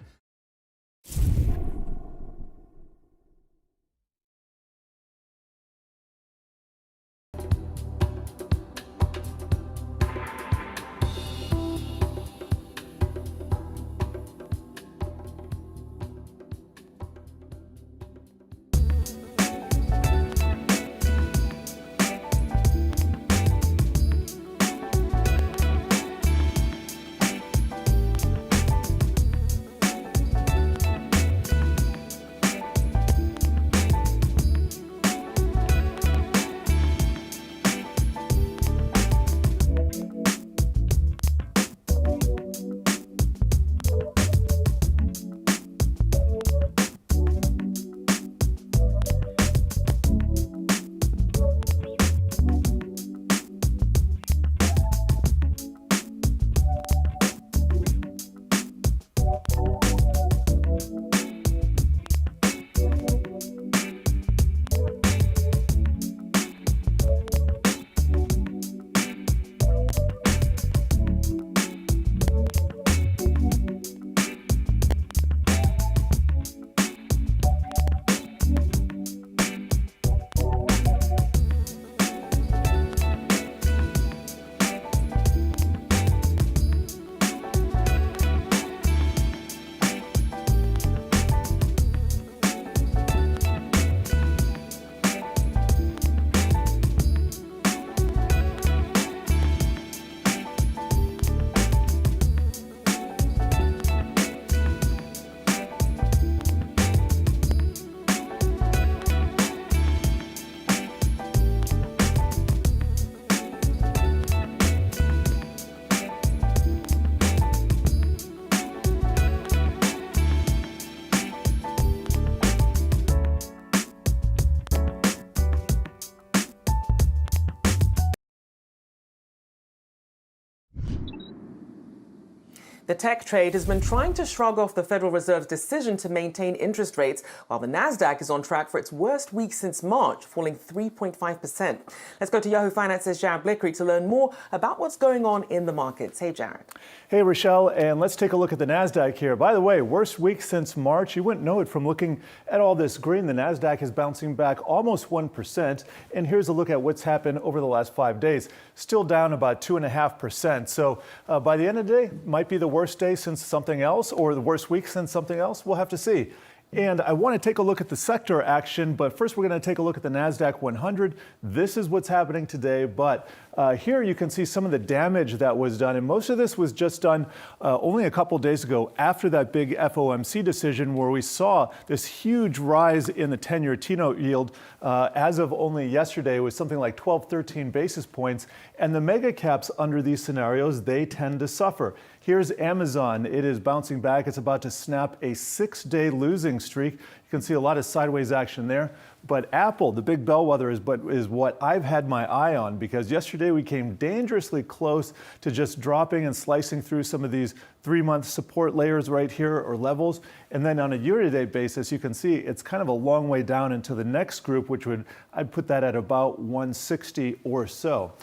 The tech trade has been trying to shrug off the Federal Reserve's decision to maintain interest rates, while the Nasdaq is on track for its worst week since March, falling 3.5%. Let's go to Yahoo Finance's Jared Blickery to learn more about what's going on in the markets. Hey, Jared. Hey, Rochelle, and let's take a look at the Nasdaq here. By the way, worst week since March. You wouldn't know it from looking at all this green. The Nasdaq is bouncing back almost 1%. And here's a look at what's happened over the last 5 days. Still down about 2.5%. So by the end of the day, might be the worst day since something else, or the worst week since something else. We'll have to see. And I want to take a look at the sector action, but first we're going to take a look at the Nasdaq 100. This is what's happening today, but here you can see some of the damage that was done, and most of this was just done only a couple days ago after that big FOMC decision where we saw this huge rise in the 10-year T-note yield as of only yesterday was something like 12, 13 basis points, and the mega caps under these scenarios, they tend to suffer. Here's Amazon. It is bouncing back. It's about to snap a 6-day losing streak. You can see a lot of sideways action there. But Apple, the big bellwether, is what I've had my eye on, because yesterday we came dangerously close to just dropping and slicing through some of these 3-month support layers right here, or levels. And then on a year-to-date basis, you can see it's kind of a long way down into the next group, which I'd put that at about 160 or so.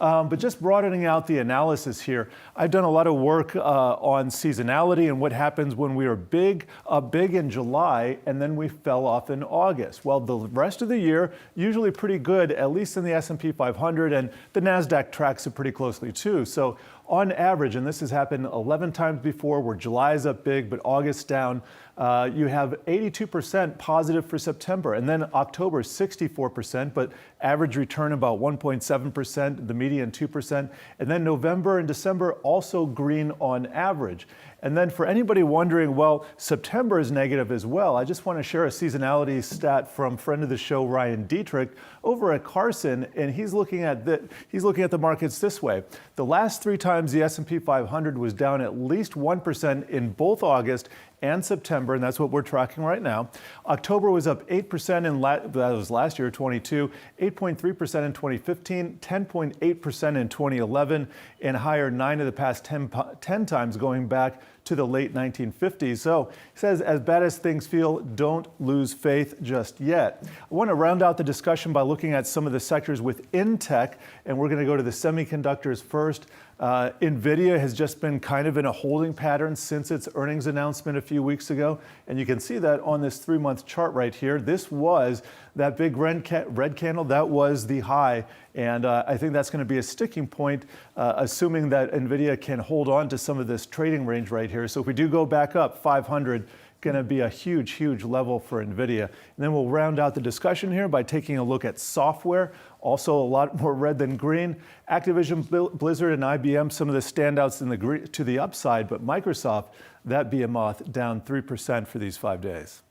But just broadening out the analysis here, I've done a lot of work on seasonality and what happens when we are big in July and then we fell off in August. Well, the rest of the year, usually pretty good, at least in the S&P 500, and the Nasdaq tracks it pretty closely too. So on average, and this has happened 11 times before, where July is up big, but August down, you have 82% positive for September, and then October 64%, but average return about 1.7%, the median 2%, and then November and December also green on average. And then for anybody wondering, well, September is negative as well, I just want to share a seasonality stat from friend of the show, Ryan Dietrich, over at Carson, and he's looking at the markets this way. The last 3 times the S&P 500 was down at least 1% in both August and September, and that's what we're tracking right now. October was up 8% that was last year, 22, 8.3% in 2015, 10.8% in 2011, and higher 9 of the past 10 times going back to the late 1950s. So he says, as bad as things feel, don't lose faith just yet. I want to round out the discussion by looking at some of the sectors within tech, and we're going to go to the semiconductors first. NVIDIA has just been kind of in a holding pattern since its earnings announcement a few weeks ago, and you can see that on this 3-month chart right here. This was that big red candle, that was the high, and I think that's going to be a sticking point, assuming that NVIDIA can hold on to some of this trading range right here. So if we do go back up 500, going to be a huge level for NVIDIA. And then we'll round out the discussion here by taking a look at software, also a lot more red than green. Activision, Blizzard, and IBM, some of the standouts to the upside, but Microsoft, that behemoth, down 3% for these 5 days.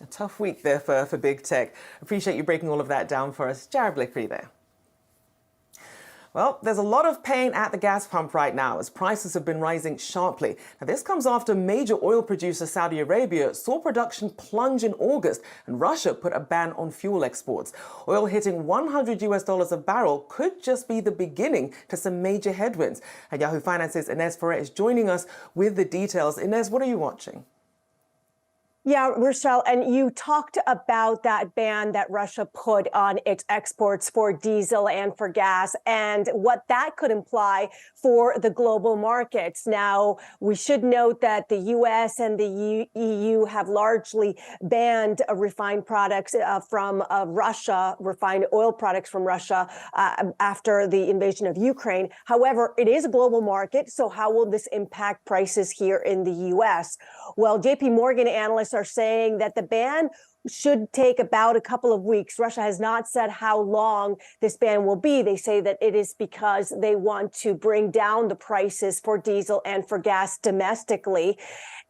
A tough week there for big tech. Appreciate you breaking all of that down for us. Jared Blickery there. Well, there's a lot of pain at the gas pump right now as prices have been rising sharply. Now, this comes after major oil producer Saudi Arabia saw production plunge in August and Russia put a ban on fuel exports. Oil hitting $100 a barrel could just be the beginning to some major headwinds. And Yahoo Finance's Inez Ferrer is joining us with the details. Inez, what are you watching? Yeah, Rochelle, and you talked about that ban that Russia put on its exports for diesel and for gas and what that could imply for the global markets. Now, we should note that the U.S. and the EU have largely banned refined products from Russia, refined oil products from Russia after the invasion of Ukraine. However, it is a global market, so how will this impact prices here in the U.S.? Well, JP Morgan analysts are saying that the ban should take about a couple of weeks. Russia has not said how long this ban will be. They say that it is because they want to bring down the prices for diesel and for gas domestically.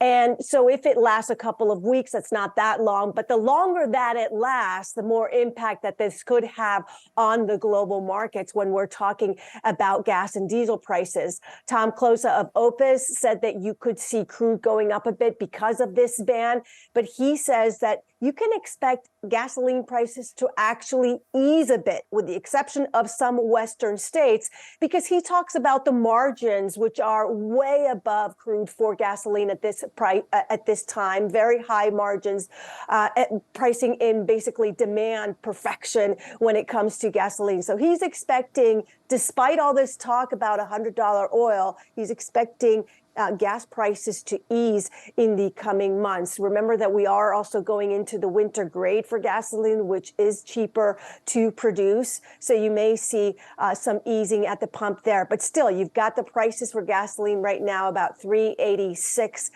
And so if it lasts a couple of weeks, that's not that long. But the longer that it lasts, the more impact that this could have on the global markets when we're talking about gas and diesel prices. Tom Closa of Opus said that you could see crude going up a bit because of this ban. But he says that you can expect gasoline prices to actually ease a bit, with the exception of some Western states, because he talks about the margins, which are way above crude for gasoline at this price at this time, very high margins, pricing in basically demand perfection when it comes to gasoline. So he's expecting, despite all this talk about $100 oil, he's expecting gas prices to ease in the coming months. Remember that we are also going into the winter grade for gasoline, which is cheaper to produce. So you may see some easing at the pump there. But still, you've got the prices for gasoline right now about $3.86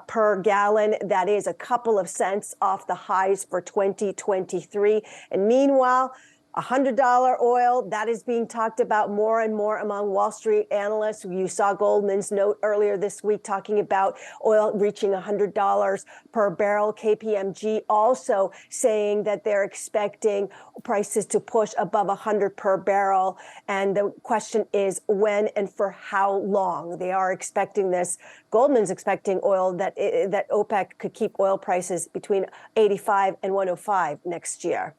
per gallon. That is a couple of cents off the highs for 2023. And meanwhile, $100 oil, that is being talked about more and more among Wall Street analysts. You saw Goldman's note earlier this week talking about oil reaching $100 per barrel. KPMG also saying that they're expecting prices to push above $100 per barrel. And the question is when and for how long. They are expecting this. Goldman's expecting oil that OPEC could keep oil prices between 85 and 105 next year.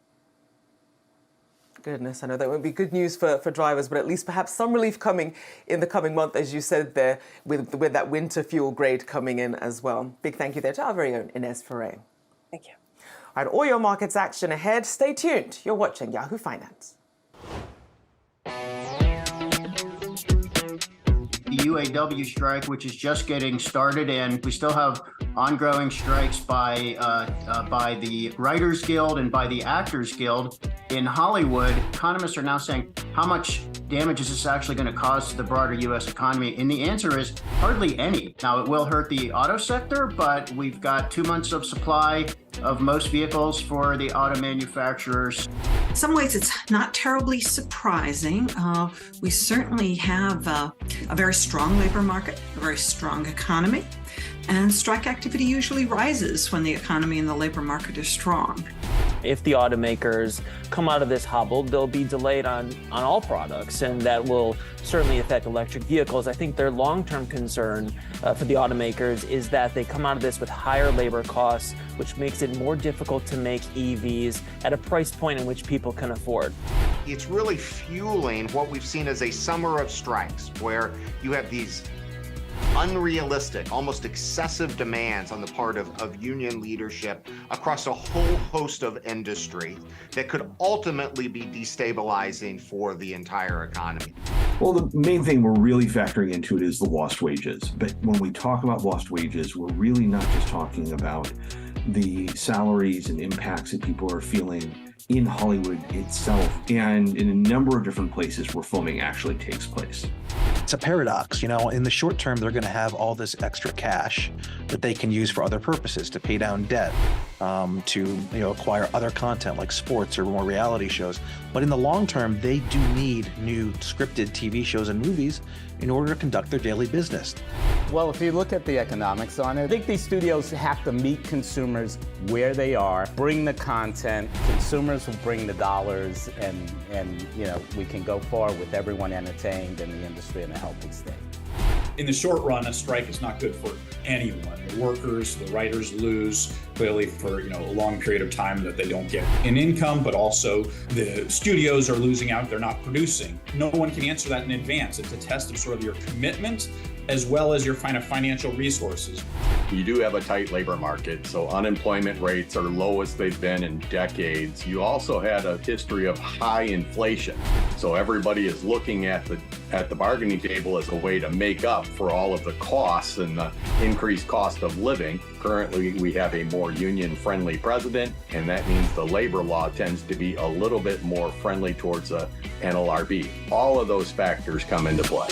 Goodness, I know that won't be good news for drivers, but at least perhaps some relief coming in the coming month, as you said there, with that winter fuel grade coming in as well. Big thank you there to our very own Inez Ferrer. Thank you. All right, all your markets action ahead. Stay tuned. You're watching Yahoo Finance. UAW strike, which is just getting started, and we still have ongoing strikes by the Writers Guild and by the Actors Guild in Hollywood. Economists are now saying, how much damage is this actually going to cause to the broader U.S. economy? And the answer is hardly any. Now, it will hurt the auto sector, but we've got 2 months of supply of most vehicles for the auto manufacturers. In some ways, it's not terribly surprising. We certainly have a very strong labor market, a very strong economy, and strike activity usually rises when the economy and the labor market is strong. If the automakers come out of this hobbled, they'll be delayed on all products, and that will certainly affect electric vehicles. I think their long-term concern for the automakers is that they come out of this with higher labor costs, which makes it more difficult to make EVs at a price point in which people can afford. It's really fueling what we've seen as a summer of strikes, where you have these unrealistic, almost excessive demands on the part of union leadership across a whole host of industry that could ultimately be destabilizing for the entire economy. Well, the main thing we're really factoring into it is the lost wages. But when we talk about lost wages, we're really not just talking about the salaries and impacts that people are feeling in Hollywood itself and in a number of different places where filming actually takes place. It's a paradox. In the short term, they're going to have all this extra cash that they can use for other purposes, to pay down debt, to acquire other content like sports or more reality shows. But in the long term, they do need new scripted TV shows and movies in order to conduct their daily business. Well, if you look at the economics on it, I think these studios have to meet consumers where they are, bring the content, consumers will bring the dollars, and we can go forward with everyone entertained in the industry in a healthy state. In the short run, a strike is not good for anyone. The workers, the writers lose clearly for a long period of time that they don't get an income, but also the studios are losing out. They're not producing. No one can answer that in advance. It's a test of sort of your commitment as well as your kind of financial resources. You do have a tight labor market, so unemployment rates are lowest they've been in decades. You also had a history of high inflation, so everybody is looking at the bargaining table as a way to make up for all of the costs and the increased cost of living. Currently, we have a more union-friendly president, and that means the labor law tends to be a little bit more friendly towards a NLRB. All of those factors come into play.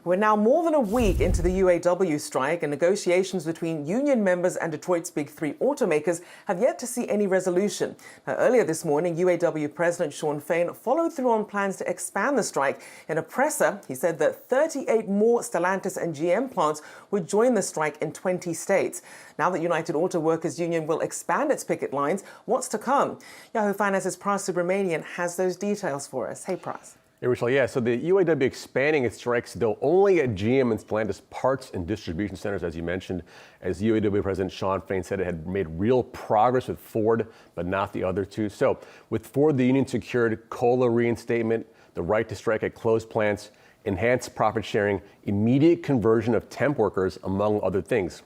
We're now more than a week into the UAW strike, and negotiations between union members and Detroit's big three automakers have yet to see any resolution. Now, earlier this morning, UAW President Shawn Fain followed through on plans to expand the strike. In a presser, he said that 38 more Stellantis and GM plants would join the strike in 20 states. Now that United Auto Workers Union will expand its picket lines, what's to come? Yahoo Finance's Pras Subramanian has those details for us. Hey, Pras. Hey, Rachel, yeah, so the UAW expanding its strikes, though, only at GM and Stellantis parts and distribution centers, as you mentioned. As UAW President Shawn Fain said, it had made real progress with Ford, but not the other two. So with Ford, the union secured COLA reinstatement, the right to strike at closed plants, enhanced profit sharing, immediate conversion of temp workers, among other things.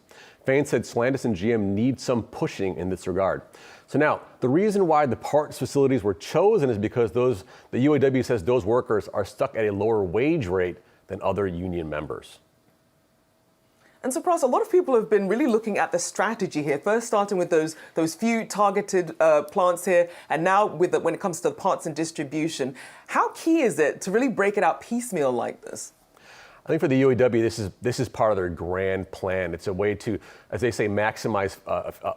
Fain said Stellantis and GM need some pushing in this regard. So now, the reason why the parts facilities were chosen is because the UAW says those workers are stuck at a lower wage rate than other union members. And so, Pras, a lot of people have been really looking at the strategy here, first starting with those few targeted plants here, and now when it comes to the parts and distribution. How key is it to really break it out piecemeal like this? I think for the UAW, this is part of their grand plan. It's a way to, as they say, maximize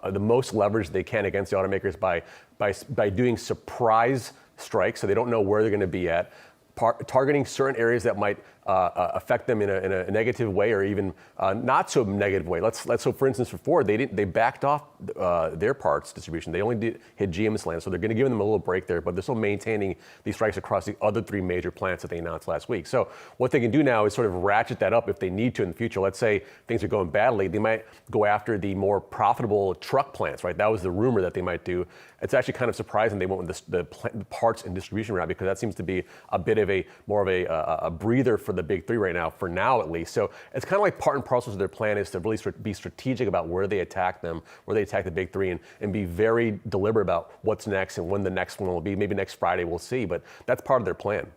the most leverage they can against the automakers by doing surprise strikes, so they don't know where they're going to be at, targeting certain areas that might affect them in a negative way, or even not so negative way. So for instance, for Ford, they backed off their parts distribution. They only hit GM and Stellantis, so they're going to give them a little break there, but they're still maintaining these strikes across the other three major plants that they announced last week. So what they can do now is sort of ratchet that up if they need to in the future. Let's say things are going badly, they might go after the more profitable truck plants, right? That was the rumor that they might do. It's actually kind of surprising they went with the parts and distribution route, because that seems to be a bit of more of a breather for the big three right now, for now at least. So it's kind of like part and parcel of their plan is to really be strategic about where they attack them, where they attack the big three, and be very deliberate about what's next and when the next one will be. Maybe next Friday, we'll see, but that's part of their plan.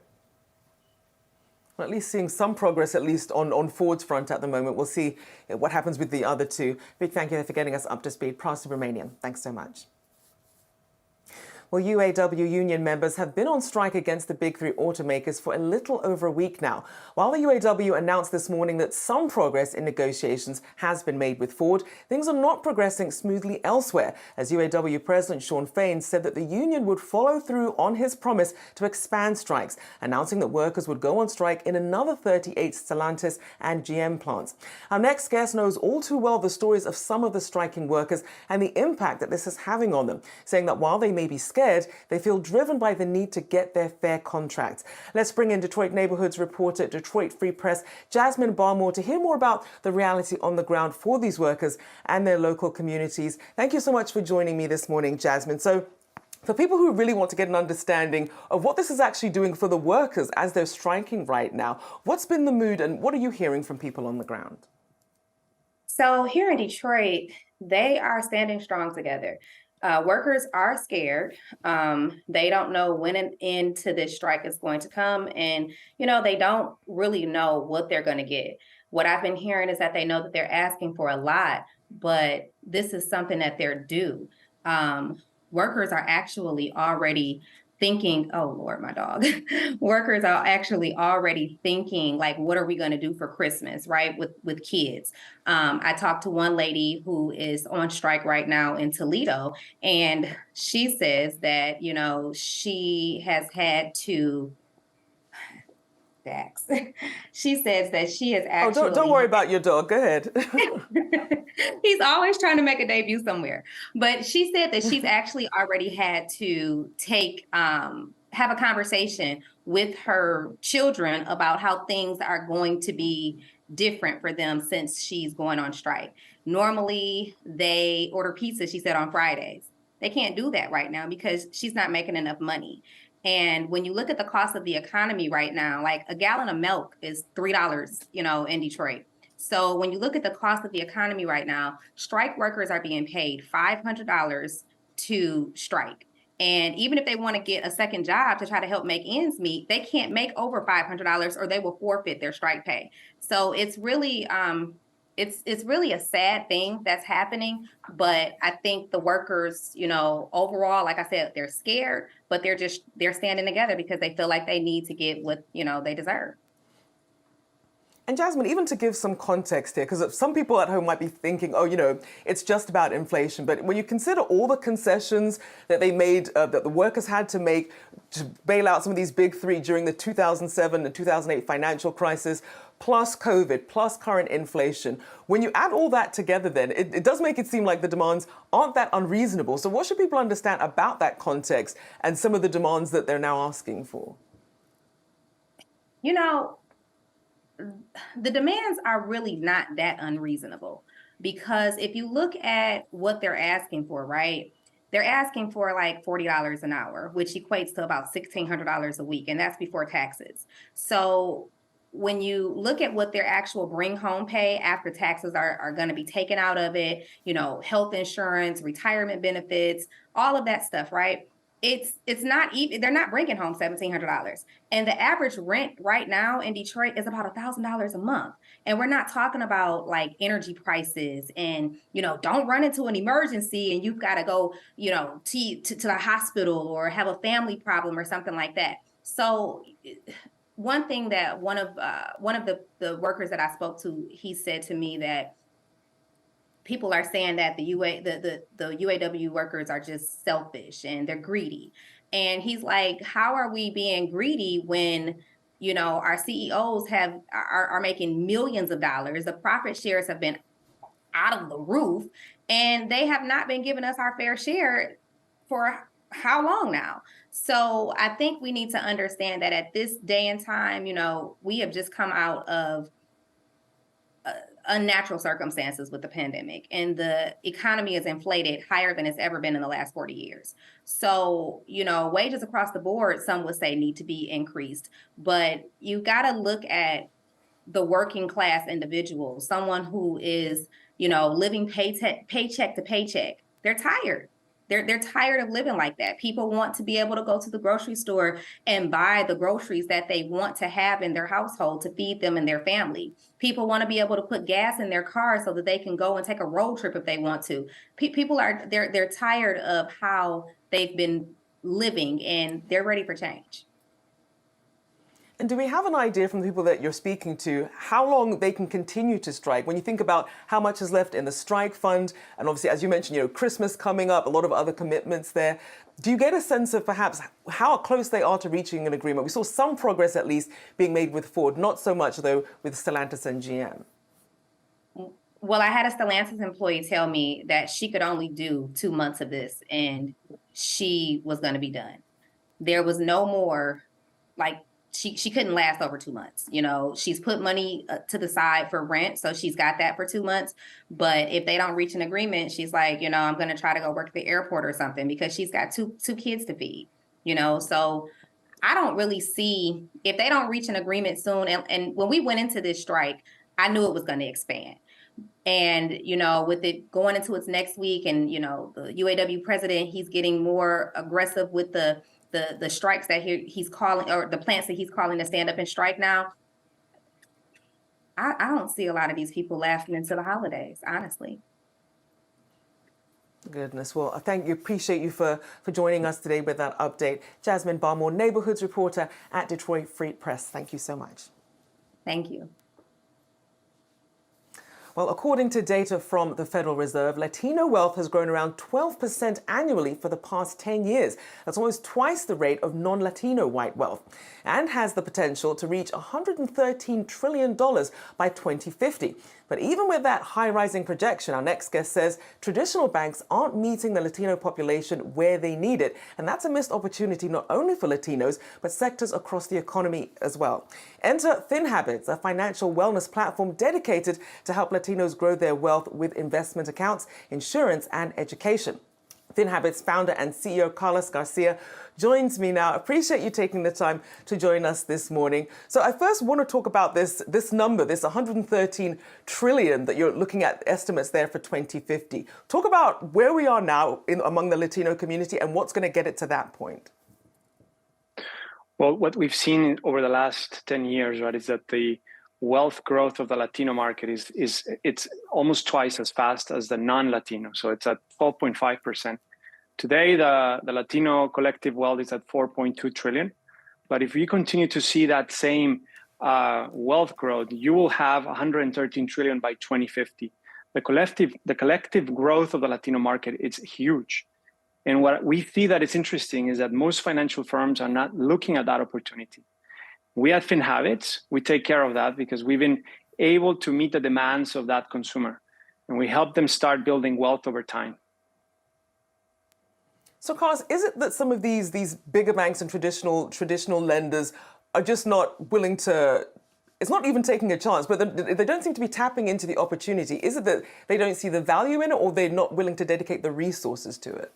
Well, at least seeing some progress, at least on Ford's front at the moment. We'll see what happens with the other two. Big thank you for getting us up to speed. Prasad Romanian, thanks so much. Well, UAW union members have been on strike against the big three automakers for a little over a week now. While the UAW announced this morning that some progress in negotiations has been made with Ford, things are not progressing smoothly elsewhere, as UAW President Shawn Fain said that the union would follow through on his promise to expand strikes, announcing that workers would go on strike in another 38 Stellantis and GM plants. Our next guest knows all too well the stories of some of the striking workers and the impact that this is having on them, saying that while they may be scared, they feel driven by the need to get their fair contracts. Let's bring in Detroit Neighborhoods reporter, Detroit Free Press, Jasmine Barmore, to hear more about the reality on the ground for these workers and their local communities. Thank you so much for joining me this morning, Jasmine. So, for people who really want to get an understanding of what this is actually doing for the workers as they're striking right now, what's been the mood and what are you hearing from people on the ground? So here in Detroit, they are standing strong together. Workers are scared. They don't know when an end to this strike is going to come. And, they don't really know what they're going to get. What I've been hearing is that they know that they're asking for a lot, but this is something that they're due. Workers are actually already thinking, oh Lord, my dog. Workers are actually already thinking, like, what are we going to do for Christmas, right? With kids. I talked to one lady who is on strike right now in Toledo, and she says that, she has had to Dax. She says that she has actually... Oh, don't worry about your dog. Go ahead. He's always trying to make a debut somewhere. But she said that she's actually already had to have a conversation with her children about how things are going to be different for them since she's going on strike. Normally, they order pizza, she said, on Fridays. They can't do that right now because she's not making enough money. And when you look at the cost of the economy right now, like a gallon of milk is $3, in Detroit. So when you look at the cost of the economy right now, strike workers are being paid $500 to strike. And even if they want to get a second job to try to help make ends meet, they can't make over $500 or they will forfeit their strike pay. So it's really it's really a sad thing that's happening. But I think the workers, overall, like I said, they're scared, but they're standing together because they feel like they need to get what, they deserve. And Jasmine, even to give some context here, because some people at home might be thinking, it's just about inflation. But when you consider all the concessions that they made, that the workers had to make to bail out some of these big three during the 2007 and 2008 financial crisis, plus COVID, plus current inflation, when you add all that together, then it does make it seem like the demands aren't that unreasonable. So what should people understand about that context and some of the demands that they're now asking for? The demands are really not that unreasonable, because if you look at what they're asking for, right? They're asking for like $40 an hour, which equates to about $1,600 a week, and that's before taxes. So when you look at what their actual bring home pay after taxes are going to be taken out of it, health insurance, retirement benefits, all of that stuff, right? It's not even, they're not bringing home $1,700. And the average rent right now in Detroit is about $1,000 a month. And we're not talking about like energy prices and, don't run into an emergency and you've got to go, to the hospital or have a family problem or something like that. So one thing that one of the workers that I spoke to, he said to me that people are saying that the UAW workers are just selfish and they're greedy. And he's like, how are we being greedy when, our CEOs are making millions of dollars, the profit shares have been out of the roof, and they have not been giving us our fair share for how long now? So I think we need to understand that at this day and time, we have just come out of unnatural circumstances with the pandemic, and the economy is inflated higher than it's ever been in the last 40 years. So, wages across the board, some would say, need to be increased, but you got to look at the working class individual, someone who is, living paycheck to paycheck. They're tired. They're tired of living like that. People want to be able to go to the grocery store and buy the groceries that they want to have in their household to feed them and their family. People want to be able to put gas in their car so that they can go and take a road trip if they want to. People they're tired of how they've been living, and they're ready for change. And do we have an idea from the people that you're speaking to how long they can continue to strike? When you think about how much is left in the strike fund, and obviously, as you mentioned, Christmas coming up, a lot of other commitments there. Do you get a sense of perhaps how close they are to reaching an agreement? We saw some progress, at least, being made with Ford, not so much, though, with Stellantis and GM. Well, I had a Stellantis employee tell me that she could only do 2 months of this, and she was going to be done. There was no more, she couldn't last over 2 months. She's put money to the side for rent, so she's got that for 2 months. But if they don't reach an agreement, she's like, I'm going to try to go work at the airport or something, because she's got two kids to feed. So I don't really see, if they don't reach an agreement soon. And when we went into this strike, I knew it was going to expand. And, with it going into its next week, and, the UAW president, he's getting more aggressive with the strikes that he's calling, or the plants that he's calling to stand up and strike now. I don't see a lot of these people lasting into the holidays, honestly. Goodness. Well, appreciate you for joining us today with that update. Jasmine Barmore, neighborhoods reporter at Detroit Free Press. Thank you so much. Thank you. Well, according to data from the Federal Reserve, Latino wealth has grown around 12% annually for the past 10 years. That's almost twice the rate of non-Latino white wealth, and has the potential to reach $113 trillion by 2050. But even with that high-rising projection, our next guest says traditional banks aren't meeting the Latino population where they need it. And that's a missed opportunity not only for Latinos, but sectors across the economy as well. Enter Thin Habits, a financial wellness platform dedicated to help Latinos grow their wealth with investment accounts, insurance, and education. Thin Habits founder and CEO Carlos Garcia joins me now. Appreciate you taking the time to join us this morning. So I first want to talk about this number, this 113 trillion that you're looking at estimates there for 2050. Talk about where we are now among the Latino community and what's going to get it to that point. Well, what we've seen over the last 10 years, right, is that the wealth growth of the Latino market it's almost twice as fast as the non-Latino. So it's at 12.5%. Today, the Latino collective wealth is at 4.2 trillion. But if we continue to see that same wealth growth, you will have 113 trillion by 2050. The collective growth of the Latino market is huge. And what we see that is interesting is that most financial firms are not looking at that opportunity. We at Thin Habits, we take care of that because we've been able to meet the demands of that consumer, and we help them start building wealth over time. So, Carlos, is it that some of these bigger banks and traditional lenders are just not willing to? It's not even taking a chance, but they don't seem to be tapping into the opportunity. Is it that they don't see the value in it, or they're not willing to dedicate the resources to it?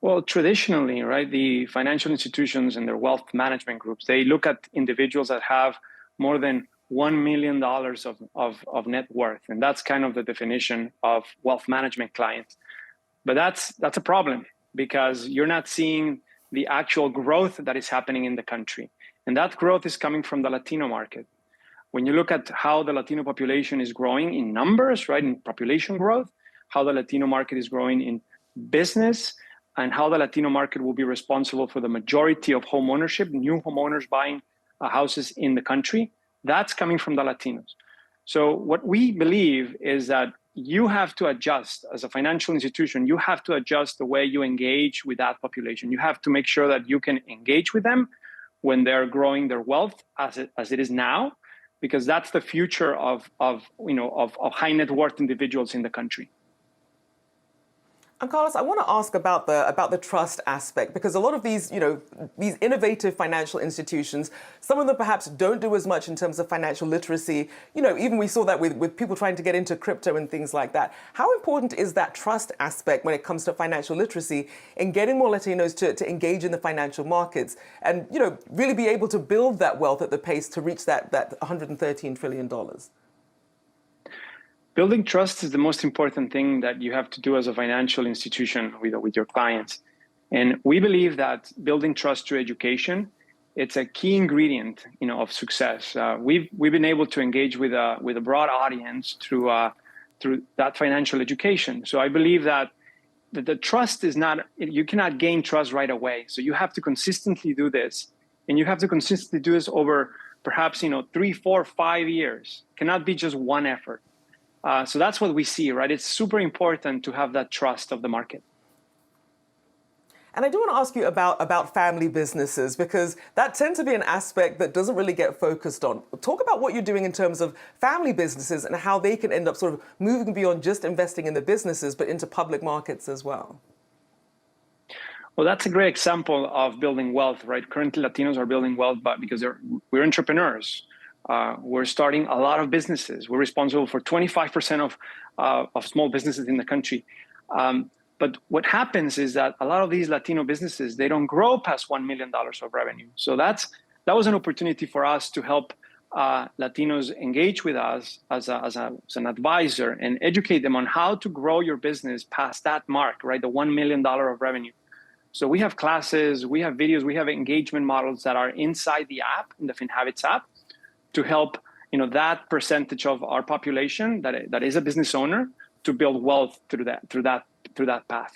Well, traditionally, right, the financial institutions and their wealth management groups, they look at individuals that have more than $1 million of net worth. And that's kind of the definition of wealth management clients. But that's a problem because you're not seeing the actual growth that is happening in the country. And that growth is coming from the Latino market. When you look at how the Latino population is growing in numbers, right, in population growth, how the Latino market is growing in business, and how the Latino market will be responsible for the majority of home ownership, new homeowners buying houses in the country, that's coming from the Latinos. So what we believe is that you have to adjust as a financial institution, you have to adjust the way you engage with that population. You have to make sure that you can engage with them when they're growing their wealth as it is now, because that's the future of high net worth individuals in the country. And Carlos, I want to ask about the trust aspect, because a lot of these, these innovative financial institutions, some of them perhaps don't do as much in terms of financial literacy. Even we saw that with people trying to get into crypto and things like that. How important is that trust aspect when it comes to financial literacy in getting more Latinos to engage in the financial markets and, really be able to build that wealth at the pace to reach that $113 trillion? Building trust is the most important thing that you have to do as a financial institution with your clients. And we believe that building trust through education, it's a key ingredient, of success. We've been able to engage with a broad audience through that financial education. So I believe that the trust is not, you cannot gain trust right away. So you have to consistently do this, and you have to consistently do this over perhaps 3, 4, 5 years. It cannot be just one effort. So that's what we see, right? It's super important to have that trust of the market. And I do want to ask you about family businesses, because that tends to be an aspect that doesn't really get focused on. Talk about what you're doing in terms of family businesses and how they can end up sort of moving beyond just investing in the businesses, but into public markets as well. Well, that's a great example of building wealth, right? Currently, Latinos are building wealth because we're entrepreneurs. We're starting a lot of businesses. We're responsible for 25% of small businesses in the country. But what happens is that a lot of these Latino businesses, they don't grow past $1 million of revenue. So that was an opportunity for us to help Latinos engage with us as an advisor and educate them on how to grow your business past that mark, right? The $1 million of revenue. So we have classes, we have videos, we have engagement models that are inside the app, in the FinHabits app, to help that percentage of our population that is a business owner to build wealth through that path.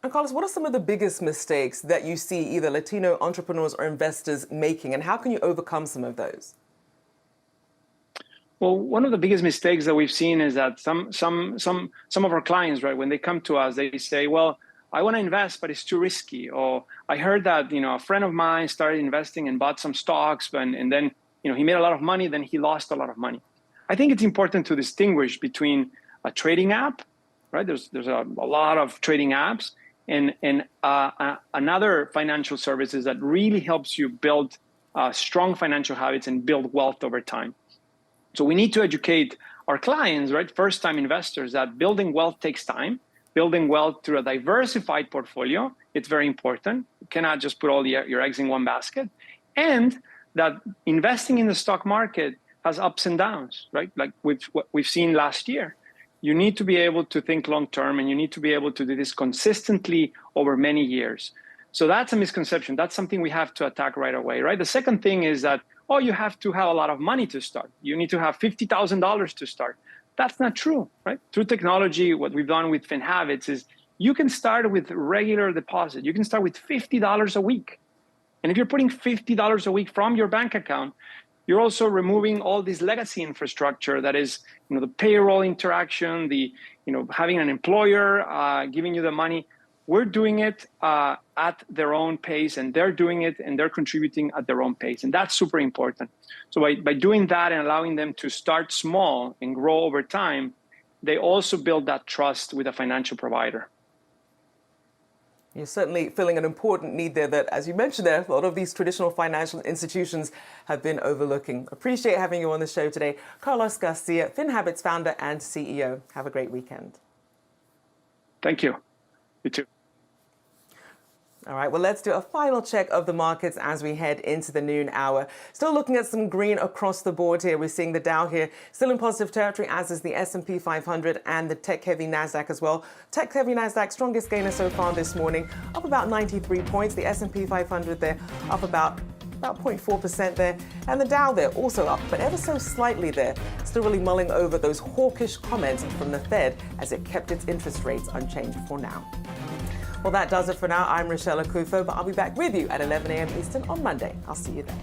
And Carlos, what are some of the biggest mistakes that you see either Latino entrepreneurs or investors making, and how can you overcome some of those? Well, one of the biggest mistakes that we've seen is that some of our clients, right, when they come to us, they say, well, I want to invest, but it's too risky. Or I heard that, a friend of mine started investing and bought some stocks, and then, he made a lot of money, then he lost a lot of money. I think it's important to distinguish between a trading app, right? There's a lot of trading apps, and another financial services that really helps you build strong financial habits and build wealth over time. So we need to educate our clients, right? First-time investors, that building wealth takes time. Building wealth through a diversified portfolio, it's very important. You cannot just put all your eggs in one basket. And that investing in the stock market has ups and downs, right? Like what we've seen last year. You need to be able to think long-term, and you need to be able to do this consistently over many years. So that's a misconception. That's something we have to attack right away, right? The second thing is that, you have to have a lot of money to start. You need to have $50,000 to start. That's not true, right? Through technology, what we've done with FinHabits is you can start with regular deposit. You can start with $50 a week. And if you're putting $50 a week from your bank account, you're also removing all this legacy infrastructure that is, the payroll interaction, the, having an employer giving you the money. We're doing it at their own pace, and they're doing it and they're contributing at their own pace. And that's super important. So by doing that and allowing them to start small and grow over time, they also build that trust with a financial provider. You're certainly filling an important need there that, as you mentioned there, a lot of these traditional financial institutions have been overlooking. Appreciate having you on the show today. Carlos Garcia, FinHabits founder and CEO. Have a great weekend. Thank you. You too. All right, well, let's do a final check of the markets as we head into the noon hour. Still looking at some green across the board here. We're seeing the Dow here still in positive territory, as is the S&P 500 and the tech-heavy Nasdaq as well. Tech-heavy Nasdaq, strongest gainer so far this morning, up about 93 points. The S&P 500 there up about 0.4% there. And the Dow there also up, but ever so slightly there. Still really mulling over those hawkish comments from the Fed as it kept its interest rates unchanged for now. Well, that does it for now. I'm Rochelle Akufo, but I'll be back with you at 11 a.m. Eastern on Monday. I'll see you then.